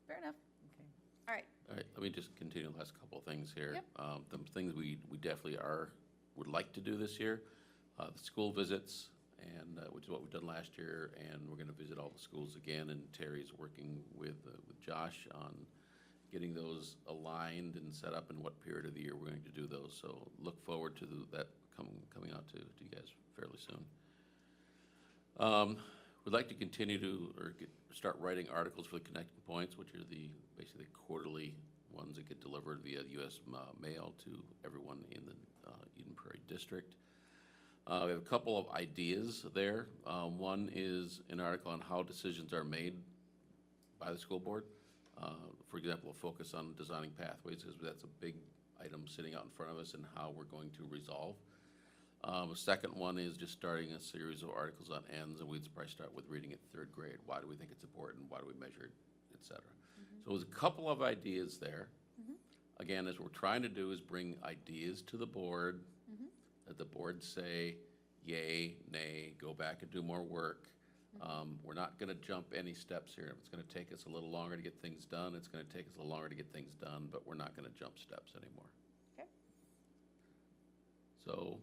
fair enough. Okay. All right, All right, let me just continue the last couple of things here. Yep. The things we definitely would like to do this year, the school visits, and which is what we've done last year, and we're gonna visit all the schools again, and Terry's working with Josh on getting those aligned and set up in what period of the year we're going to do those. So look forward to that coming out to you guys fairly soon. We'd like to continue start writing articles for the connecting points, which are basically quarterly ones that get delivered via U.S. mail to everyone in the Eden Prairie District. We have a couple of ideas there. One is an article on how decisions are made by the school board. For example, a focus on designing pathways, because that's a big item sitting out in front of us, and how we're going to resolve. The second one is just starting a series of articles on ends, and we'd probably start with reading it third grade. Why do we think it's important? Why do we measure it, et cetera? So there's a couple of ideas there. Again, as we're trying to do is bring ideas to the board, that the board say, yay, nay, go back and do more work. We're not gonna jump any steps here. If it's gonna take us a little longer to get things done, it's gonna take us a little longer to get things done, but we're not gonna jump steps anymore. Okay. So,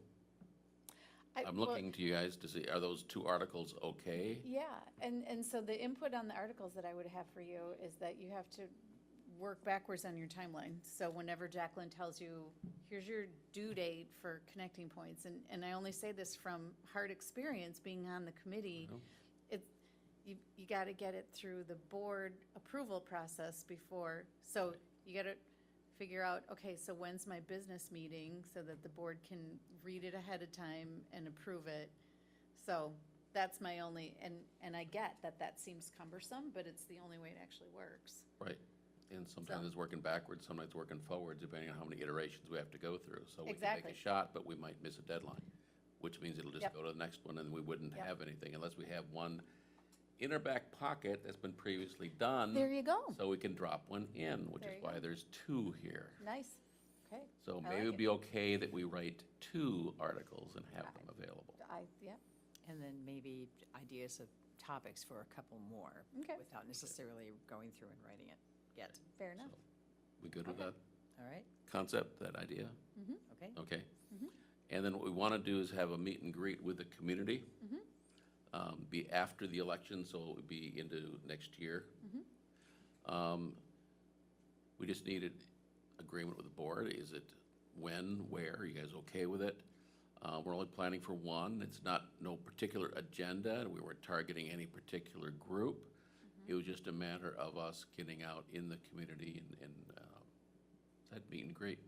I'm looking to you guys to see, are those two articles okay? Yeah, and so the input on the articles that I would have for you is that you have to work backwards on your timeline. So whenever Jacqueline tells you, here's your due date for connecting points, and I only say this from hard experience being on the committee, know. you gotta get it through the board approval process before, so you gotta figure out, okay, so when's my business meeting, so that the board can read it ahead of time and approve it. So that's my only, and I get that that seems cumbersome, but it's the only way it actually works. Right. And sometimes it's working backwards, sometimes working forwards, depending on how many iterations we have to go through. So we can make Exactly. a shot, but we might miss a deadline, which means it'll just Yep. go to the next one, and we wouldn't Yep. have anything unless we have one in our back pocket that's been previously done. There you go. So we can drop one in, which There is you why go. there's two here. Nice, okay. So I maybe like it'd it. be okay that we write two articles and have them available. Yep, And then maybe ideas of topics for a couple more. Okay. Without necessarily going through and writing it yet. fair enough. We good with Okay. that All right, concept, that idea? okay. Okay. Mm-hmm. And then what we want to do is have a meet and greet with the community. Mm-hmm. Be after the election, so it would be into next year. We just needed agreement with the board. Is it when, where? Are you guys okay with it? We're only planning for one. It's not, no particular agenda. We weren't targeting any particular group. It was just a matter of us getting out in the community and that meet and greet.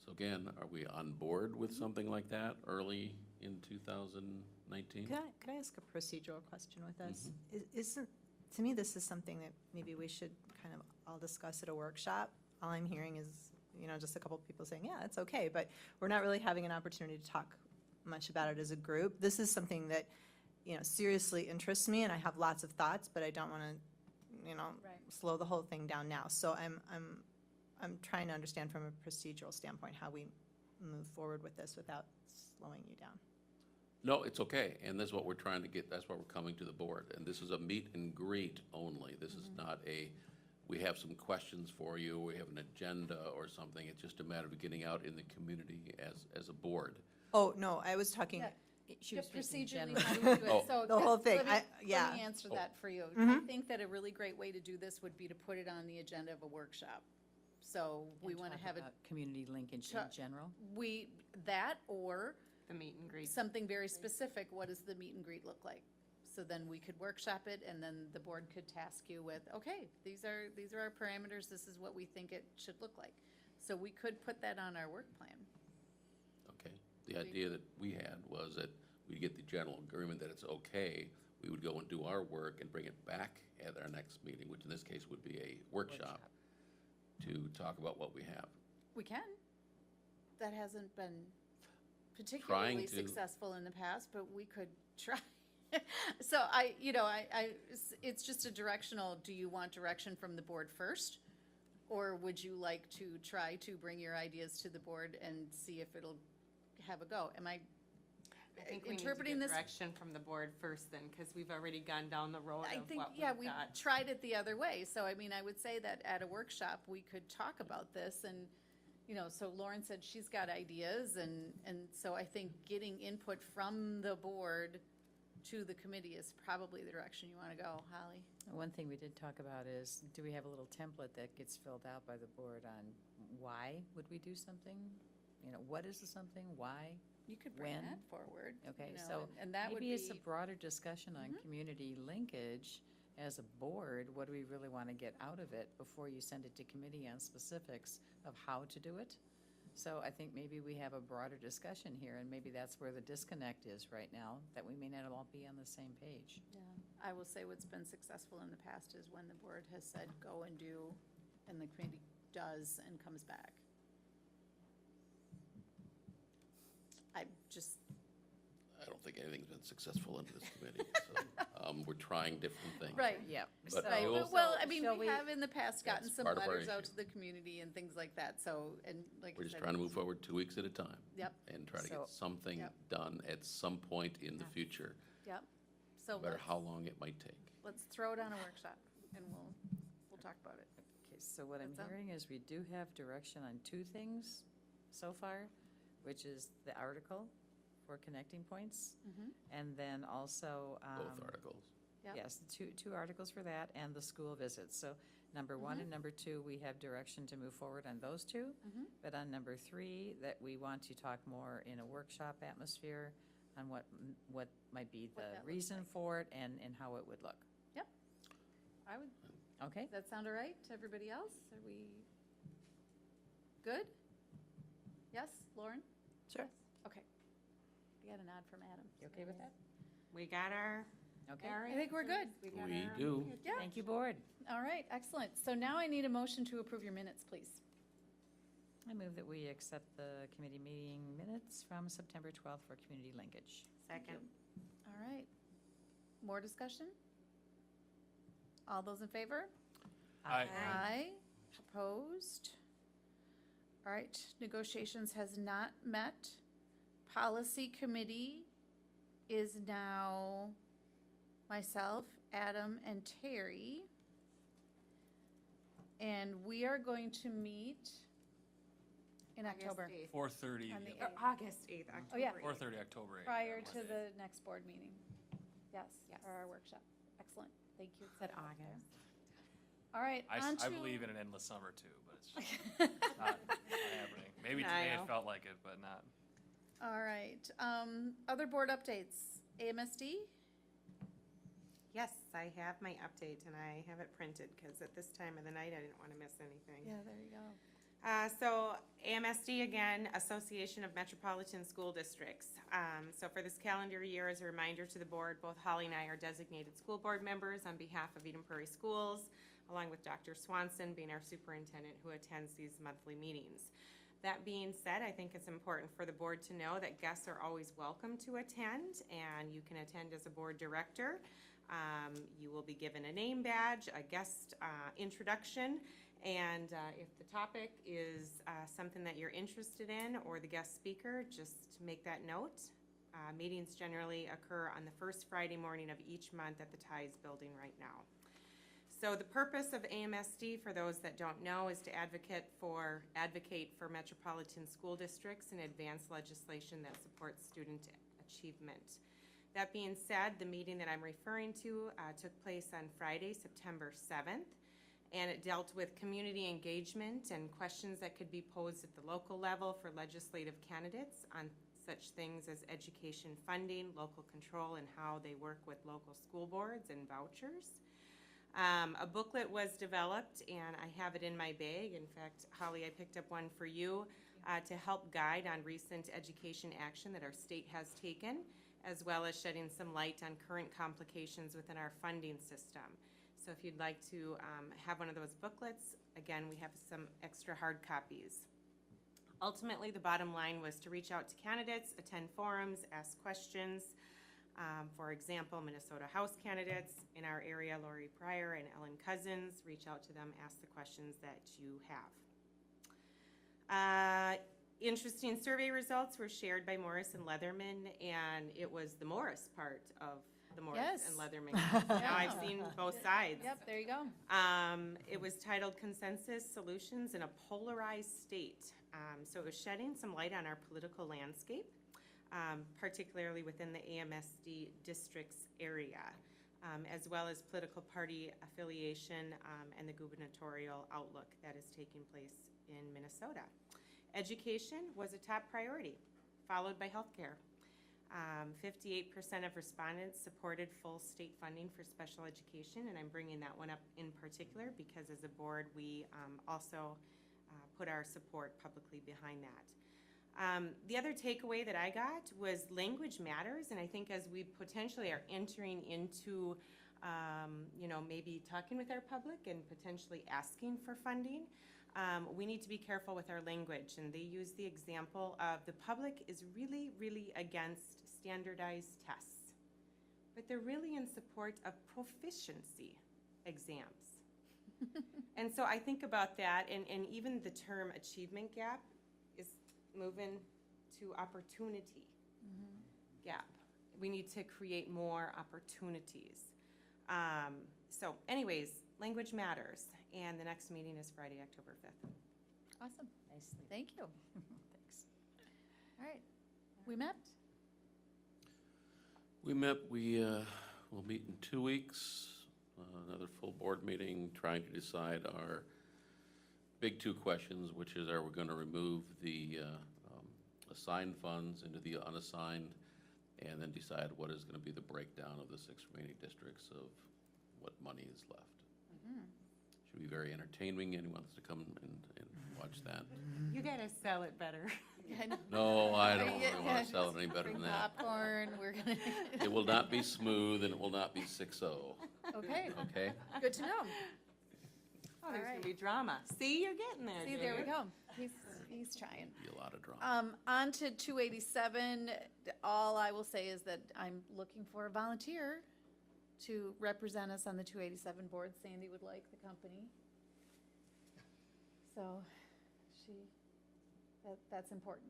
So again, are we on board with something like that early in 2019? Can I ask a procedural question with this? Isn't, to me, this is something that maybe we should kind of all discuss at a workshop. All I'm hearing is, just a couple of people saying, yeah, it's okay, but we're not really having an opportunity to talk much about it as a group. This is something that, seriously interests me, and I have lots of thoughts, but I don't want to, Right. slow the whole thing down now. So I'm trying to understand from a procedural standpoint how we move forward with this without slowing you down. No, it's okay, and this is what we're trying to get, that's why we're coming to the board. And this is a meet and greet only. This is not we have some questions for you, we have an agenda or something. It's just a matter of getting out in the community as a board. Oh, no, I was talking, Yeah. She Yeah, was speaking procedurally, generally. how do we do it? Oh. So The whole thing, let me- I- yeah. Let me answer that for you. Mhm. I think that a really great way to do this would be to put it on the agenda of a workshop. So we And want to talk have it, about community linkage in Cha- general. that or The meet and greet. something very specific, what does the meet and greet look like? So then we could workshop it, and then the board could task you with, okay, these are our parameters, this is what we think it should look like. So we could put that on our work plan. Okay. The idea that we had was that we'd get the general agreement that it's okay. We would go and do our work and bring it back at our next meeting, which in this case would be a workshop, to talk about what we have. We can. That hasn't been particularly to- successful in the past, but we could try. So it's just a directional, do you want direction from the board first? Or would you like to try to bring your ideas to the board and see if it'll have a go? Am I I think we need to interpreting get this? direction from the board first then, because we've already gone down the road I of think, what yeah, we've we got. tried it the other way. So, I mean, I would say that at a workshop, we could talk about this and, so Lauren said she's got ideas and so I think getting input from the board to the committee is probably the direction you want to go. Holly? One thing we did talk about is, do we have a little template that gets filled out by the board on why would we do something? What is the something, why? You could bring When? that forward. Okay, you know, so and that would maybe it's a be, broader discussion on community linkage as a board. What do we really want to get out of it before you send it to committee on specifics of how to do it? So I think maybe we have a broader discussion here, and maybe that's where the disconnect is right now, that we may not all be on the same page. yeah. I will say what's been successful in the past is when the board has said, go and do, and the committee does and comes back. I don't think anything's been successful in this committee, so, we're trying different things. right. Yeah. But Right, we will- well, I mean, Shall we we- have in the past gotten That's some part of our letters out issue. to the community and things like that, so, and like We're I just said. trying to move forward 2 weeks at a time. Yep, And try to So- get something Yep. done at some point in the future, yep. So no matter let's, how long it might take. let's throw it on a workshop and we'll talk about it. Okay, so what I'm That sound- hearing is we do have direction on two things so far, which is the article for connecting points. Mhm. And then also. Both articles. Yep. Yes, two articles for that and the school visits. So number one and number two, we have direction to move forward on those two. Mhm. But on number three, that we want to talk more in a workshop atmosphere on what might be What the that looks reason like. for it and how it would look. Yep. I would, Okay? does that sound all right to everybody else? Are we good? Yes, Lauren? Sure. Yes? Okay. We got a nod from Adam. You okay with that? We got our Okay. I think we're good. We got We our- do. Yeah. Thank you, board. All right, excellent. So now I need a motion to approve your minutes, please. I move that we accept the committee meeting minutes from September 12th for community linkage. Second. All right. More discussion? All those in favor? Aye. Aye. Opposed? All right, negotiations has not met. Policy committee is now myself, Adam, and Terry. And we are going to meet in October. 4:30, On the yeah. 8th. August 8th, Oh, yeah. October 8th. 4:30 October 8th. Prior to the next board meeting. Yes, Yes. or our workshop. Excellent. Thank you. Said August. All right, on I to- believe in an endless summer too, but it's just not happening. Maybe today Denial. it felt like it, but not. All right, other board updates. AMSD? Yes, I have my update and I have it printed because at this time of the night, I didn't want to miss anything. Yeah, there you go. So AMSD, again, Association of Metropolitan School Districts. So for this calendar year, as a reminder to the board, both Holly and I are designated school board members on behalf of Eden Prairie Schools, along with Dr. Swanson being our superintendent who attends these monthly meetings. That being said, I think it's important for the board to know that guests are always welcome to attend, and you can attend as a board director. You will be given a name badge, a guest introduction, and if the topic is something that you're interested in or the guest speaker, just make that note. Meetings generally occur on the first Friday morning of each month at the Ties building right now. So the purpose of AMSD, for those that don't know, is to advocate for metropolitan school districts and advance legislation that supports student achievement. That being said, the meeting that I'm referring to took place on Friday, September 7th, and it dealt with community engagement and questions that could be posed at the local level for legislative candidates on such things as education funding, local control, and how they work with local school boards and vouchers. A booklet was developed, and I have it in my bag. In fact, Holly, I picked up one for you to help guide on recent education action that our state has taken, as well as shedding some light on current complications within our funding system. So if you'd like to have one of those booklets, again, we have some extra hard copies. Ultimately, the bottom line was to reach out to candidates, attend forums, ask questions. For example, Minnesota House candidates in our area, Lori Pryor and Ellen Cousins, reach out to them, ask the questions that you have. Interesting survey results were shared by Morris and Leatherman, and it was the Morris part of the Morris Yes. and Leatherman. Now I've seen both sides. Yep, there you go. It was titled Consensus Solutions in a Polarized State. So it was shedding some light on our political landscape, particularly within the AMSD districts area, as well as political party affiliation and the gubernatorial outlook that is taking place in Minnesota. Education was a top priority, followed by healthcare. 58% of respondents supported full state funding for special education, and I'm bringing that one up in particular because as a board, we also put our support publicly behind that. The other takeaway that I got was language matters, and I think as we potentially are entering into, maybe talking with our public and potentially asking for funding, we need to be careful with our language, and they use the example of the public is really, really against standardized tests, but they're really in support of proficiency exams. And so I think about that, and even the term achievement gap is moving to opportunity gap. We need to create more opportunities. So anyways, language matters, and the next meeting is Friday, October 5th. Awesome. Nicely. Thank you. Thanks. All right. We met? We met, we'll meet in 2 weeks, another full board meeting, trying to decide our big two questions, which is, are we going to remove the assigned funds into the unassigned, and then decide what is going to be the breakdown of the 6 remaining districts of what money is left. Should be very entertaining. Anyone wants to come and watch that? You gotta sell it better. No, I don't really want to sell it any better than Bring that. popcorn, we're gonna, It will not be smooth, and it will not be 6-0, okay, okay? good to know. Oh, there's gonna Alright. be drama. See, you're getting there, See, there we David. go. He's trying. Be a lot of drama. On to 287, all I will say is that I'm looking for a volunteer to represent us on the 287 board. Sandy would like the company. So, that's important.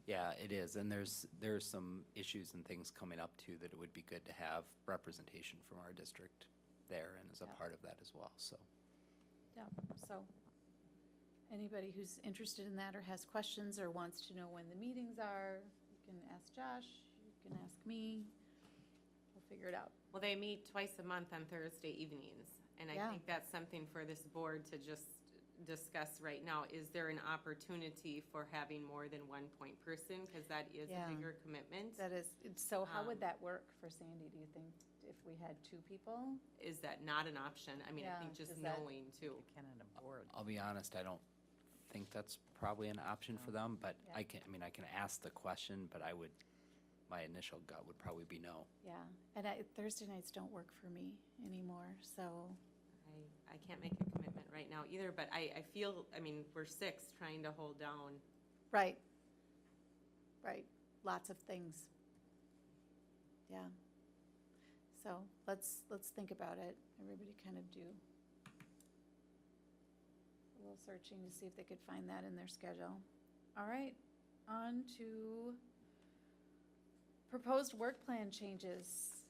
Yeah, it is, and there's some issues and things coming up too that it would be good to have representation from our district there and as a Yeah. part of that as well, so. Yeah, so, anybody who's interested in that or has questions or wants to know when the meetings are, you can ask Josh, you can ask me. We'll figure it out. Well, they meet twice a month on Thursday evenings, and I Yeah. think that's something for this board to just discuss right now. Is there an opportunity for having more than one point person? Because that is a Yeah. bigger commitment. That is, so how would Um, that work for Sandy, do you think, if we had 2 people? Is that not an option? I mean, I Yeah, think just does that- knowing too. Ken on a board. I'll be honest, I don't think that's probably an option for them, but Yeah. I can ask the question, but my initial gut would probably be no. Yeah, and Thursday nights don't work for me anymore, so, I can't make a commitment right now either, but I feel, I mean, we're 6 trying to hold down. right. Right, lots of things. Yeah. So, let's think about it. Everybody kind of do a little searching to see if they could find that in their schedule. All right, on to proposed work plan changes.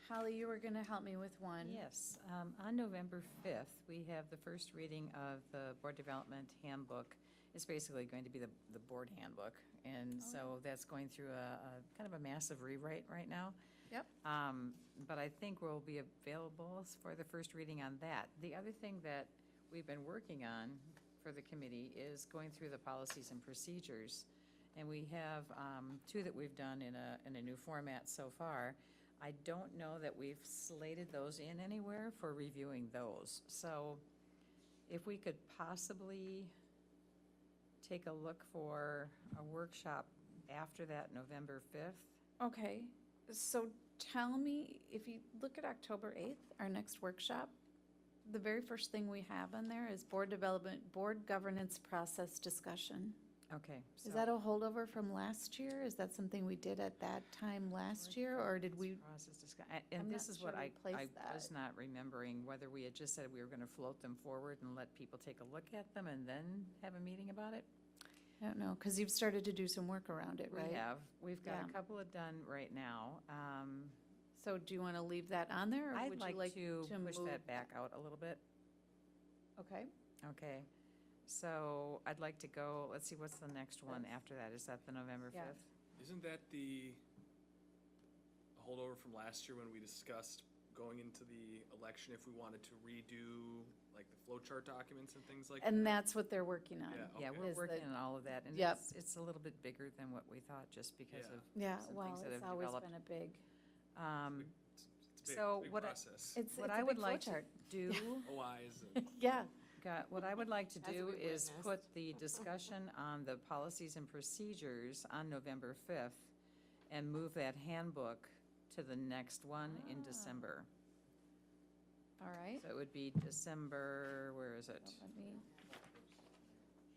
Holly, you were gonna help me with one. Yes, on November 5th, we have the first reading of the Board Development Handbook. It's basically going to be the board handbook, and so that's going through a kind of a massive rewrite right now. Yep. But I think we'll be available for the first reading on that. The other thing that we've been working on for the committee is going through the policies and procedures. And we have 2 that we've done in a new format so far. I don't know that we've slated those in anywhere for reviewing those. So if we could possibly take a look for a workshop after that November 5th. Okay, so tell me, if you look at October 8th, our next workshop, the very first thing we have on there is board development, board governance process discussion. Okay. Is that a holdover from last year? Is that something we did at that time last year, or did we? And I'm this not is what sure we I placed was that. not remembering, whether we had just said we were going to float them forward and let people take a look at them and then have a meeting about it. I don't know, because you've started to do some work around it, right? We have. We've got Yeah. a couple of done right now. So do you want to leave that on there, or I'd would you like like to push move? that back out a little bit. Okay, Okay. So I'd like to go, let's see, what's the next one after that? Is that the November Yeah. 5th? Isn't that the holdover from last year when we discussed going into the election if we wanted to redo like the flow chart documents and things like that? and that's what they're working on. Yeah, Yeah, okay. we're Is the- working on all of that, and Yep. it's a little bit bigger than what we thought, just because Yeah. of Yeah, some well, things that it's have always developed. been a big, It's a big, So big what I- process. it's What a I big would flow like to chart. do, OIs and Yeah, what I would like to As do we is witnessed. put the discussion on the policies and procedures on November 5th and move that handbook to the next one in December. all right. So it would be December, where is it? Let me,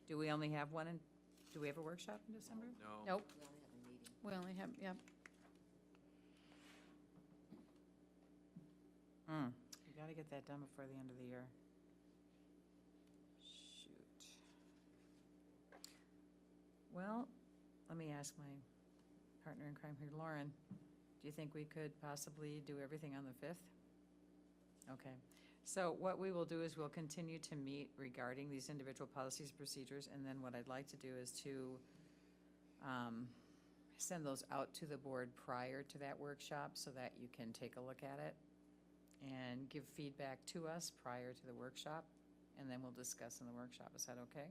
Do we only have one in, do we have a workshop in December? no. nope. We only have, yep. We gotta get that done before the end of the year. Shoot. Well, let me ask my partner in crime here, Lauren. Do you think we could possibly do everything on the 5th? Okay. So what we will do is we'll continue to meet regarding these individual policies, procedures, and then what I'd like to do is to send those out to the board prior to that workshop so that you can take a look at it and give feedback to us prior to the workshop, and then we'll discuss in the workshop. Is that okay?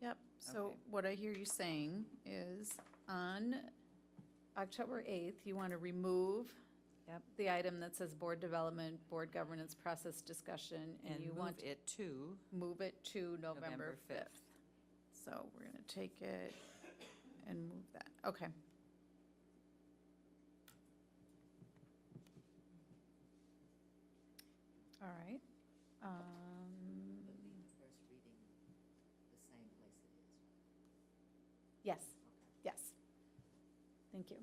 Yep, so Okay. what I hear you saying is on October 8th, you want to remove Yep. the item that says board development, board governance process discussion, and you want move it to, move it to November November 5th. So we're going to take it and move that. Okay. All right. Yes, yes. Thank you.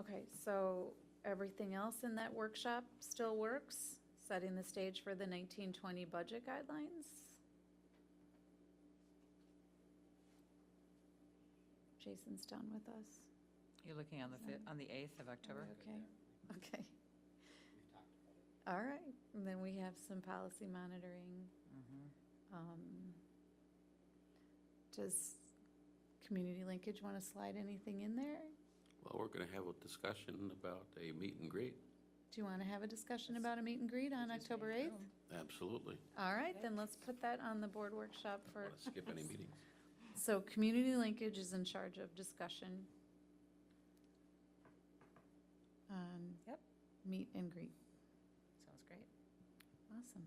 Okay, so everything else in that workshop still works? Setting the stage for the 1920 budget guidelines? Jason's done with us. you're looking on the on the 8th of October? Okay, okay. All right, and then we have some policy monitoring. Does community linkage want to slide anything in there? Well, we're gonna have a discussion about a meet and greet. Do you want to have a discussion about a meet and greet on October 8th? Absolutely. All right, then let's put that on the board workshop for, Want to skip any meetings? so community linkage is in charge of discussion. Yep. Meet and greet. Sounds great. Awesome.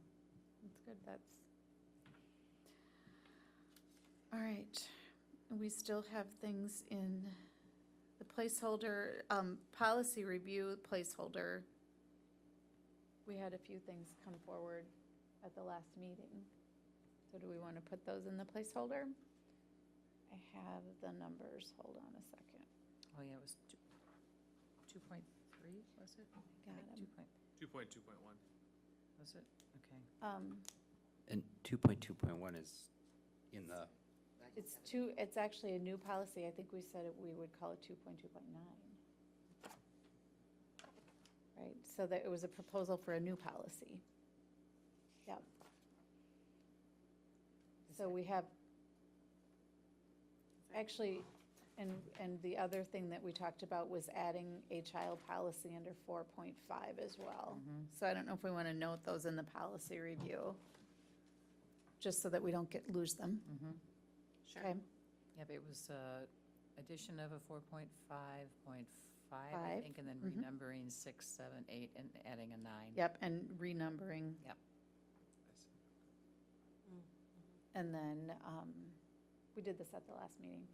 That's good. That's. All right. We still have things in the placeholder, policy review placeholder. We had a few things come forward at the last meeting. So do we want to put those in the placeholder? I have the numbers. Hold on a second. Oh, yeah, it was 2.3, was it? Got 'em. 2.2.1. Was it? Okay. And 2.2.1 is in the, It's actually a new policy. I think we said we would call it 2.2.9. Right, so that it was a proposal for a new policy. Yep. So we have, actually, and the other thing that we talked about was adding a child policy under 4.5 as well. So I don't know if we want to note those in the policy review, just so that we don't lose them. Sure. Okay, Yep, it was addition of a 4.5.5, I Five, think, and then mhm. renumbering 6, 7, 8, and adding a 9. yep, and renumbering. Yep. And then, we did this at the last meeting.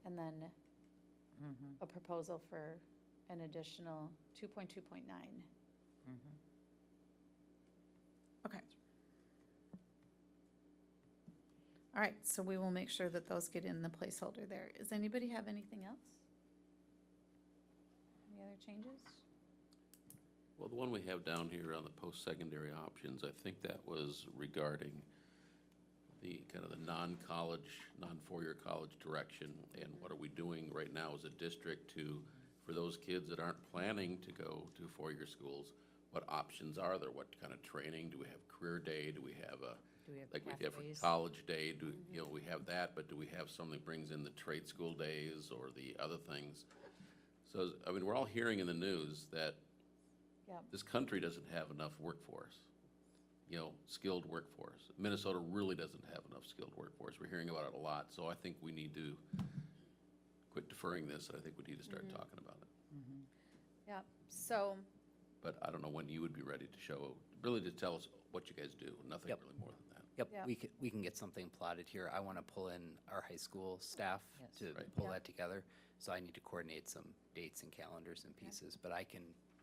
And then Mhm, a proposal for an additional 2.2.9. mhm. Okay. All right, so we will make sure that those get in the placeholder there. Does anybody have anything else? Any other changes? Well, the one we have down here on the post-secondary options, I think that was regarding the kind of the non-college, non-four-year college direction, and what are we doing right now as a district for those kids that aren't planning to go to four-year schools, what options are there? What kind of training? Do we have career day? Do we have Do we have like we have for pathways? college day? We have that, but do we have something that brings in the trade school days or the other things? So, I mean, we're all hearing in the news that Yeah. this country doesn't have enough workforce, skilled workforce. Minnesota really doesn't have enough skilled workforce. We're hearing about it a lot, so I think we need to quit deferring this, and I think we need to start talking about it. Yeah, so, But I don't know when you would be ready to really to tell us what you guys do, nothing Yep. really more than that. yep, Yep. we can get something plotted here. I want to pull in our high school staff Yes. to Right. pull Yep. that together. So I need to coordinate some dates and calendars and pieces, but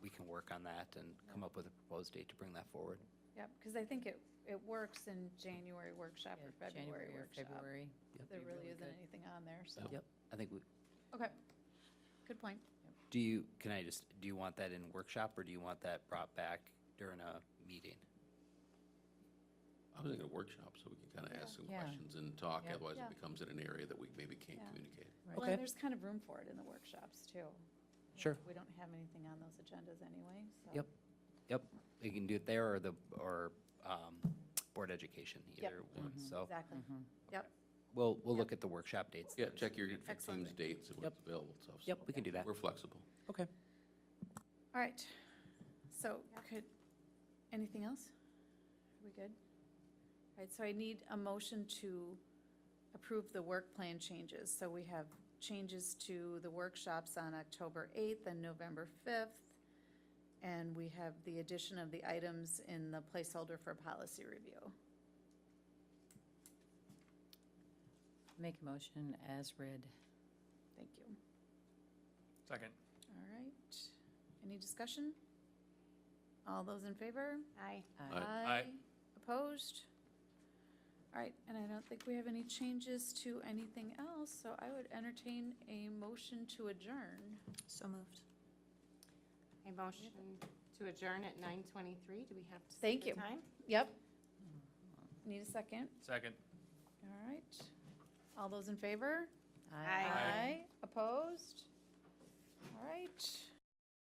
we can work on that and come up with a proposed date to bring that forward. yeah, because I think it works in January workshop or Yeah, February January or workshop. February. would There be really isn't good. anything on there, so. Yep, I think Okay, good point. do you want that in workshop or do you want that brought back during a meeting? I was thinking a workshop, so we can kind of ask some Yeah. questions and talk, Yeah. otherwise Yeah. it becomes in an area that we maybe can't Yeah. communicate. Right. Well, Okay. and there's kind of room for it in the workshops, too. Sure. We don't have anything on those agendas anyway, so. Yep. Yep, you can do it there or board education, Yep. either one, so. Exactly. Mhm. Yep. we'll look at the workshop dates. Yeah, check your Excellent. team's dates and what's available and stuff. Yep, so we can do that. We're flexible. Okay. All right. So anything else? Are we good? All right, so I need a motion to approve the work plan changes. So we have changes to the workshops on October 8th and November 5th. And we have the addition of the items in the placeholder for policy review. Make a motion as read. Thank you. Second. All right. Any discussion? All those in favor? Aye. Aye. Opposed? All right, and I don't think we have any changes to anything else, so I would entertain a motion to adjourn. So moved. A motion to adjourn at 9:23. Do we have to Thank set you. the time? Yep. Need a second? Second. All right. All those in favor? Aye. Opposed? All right.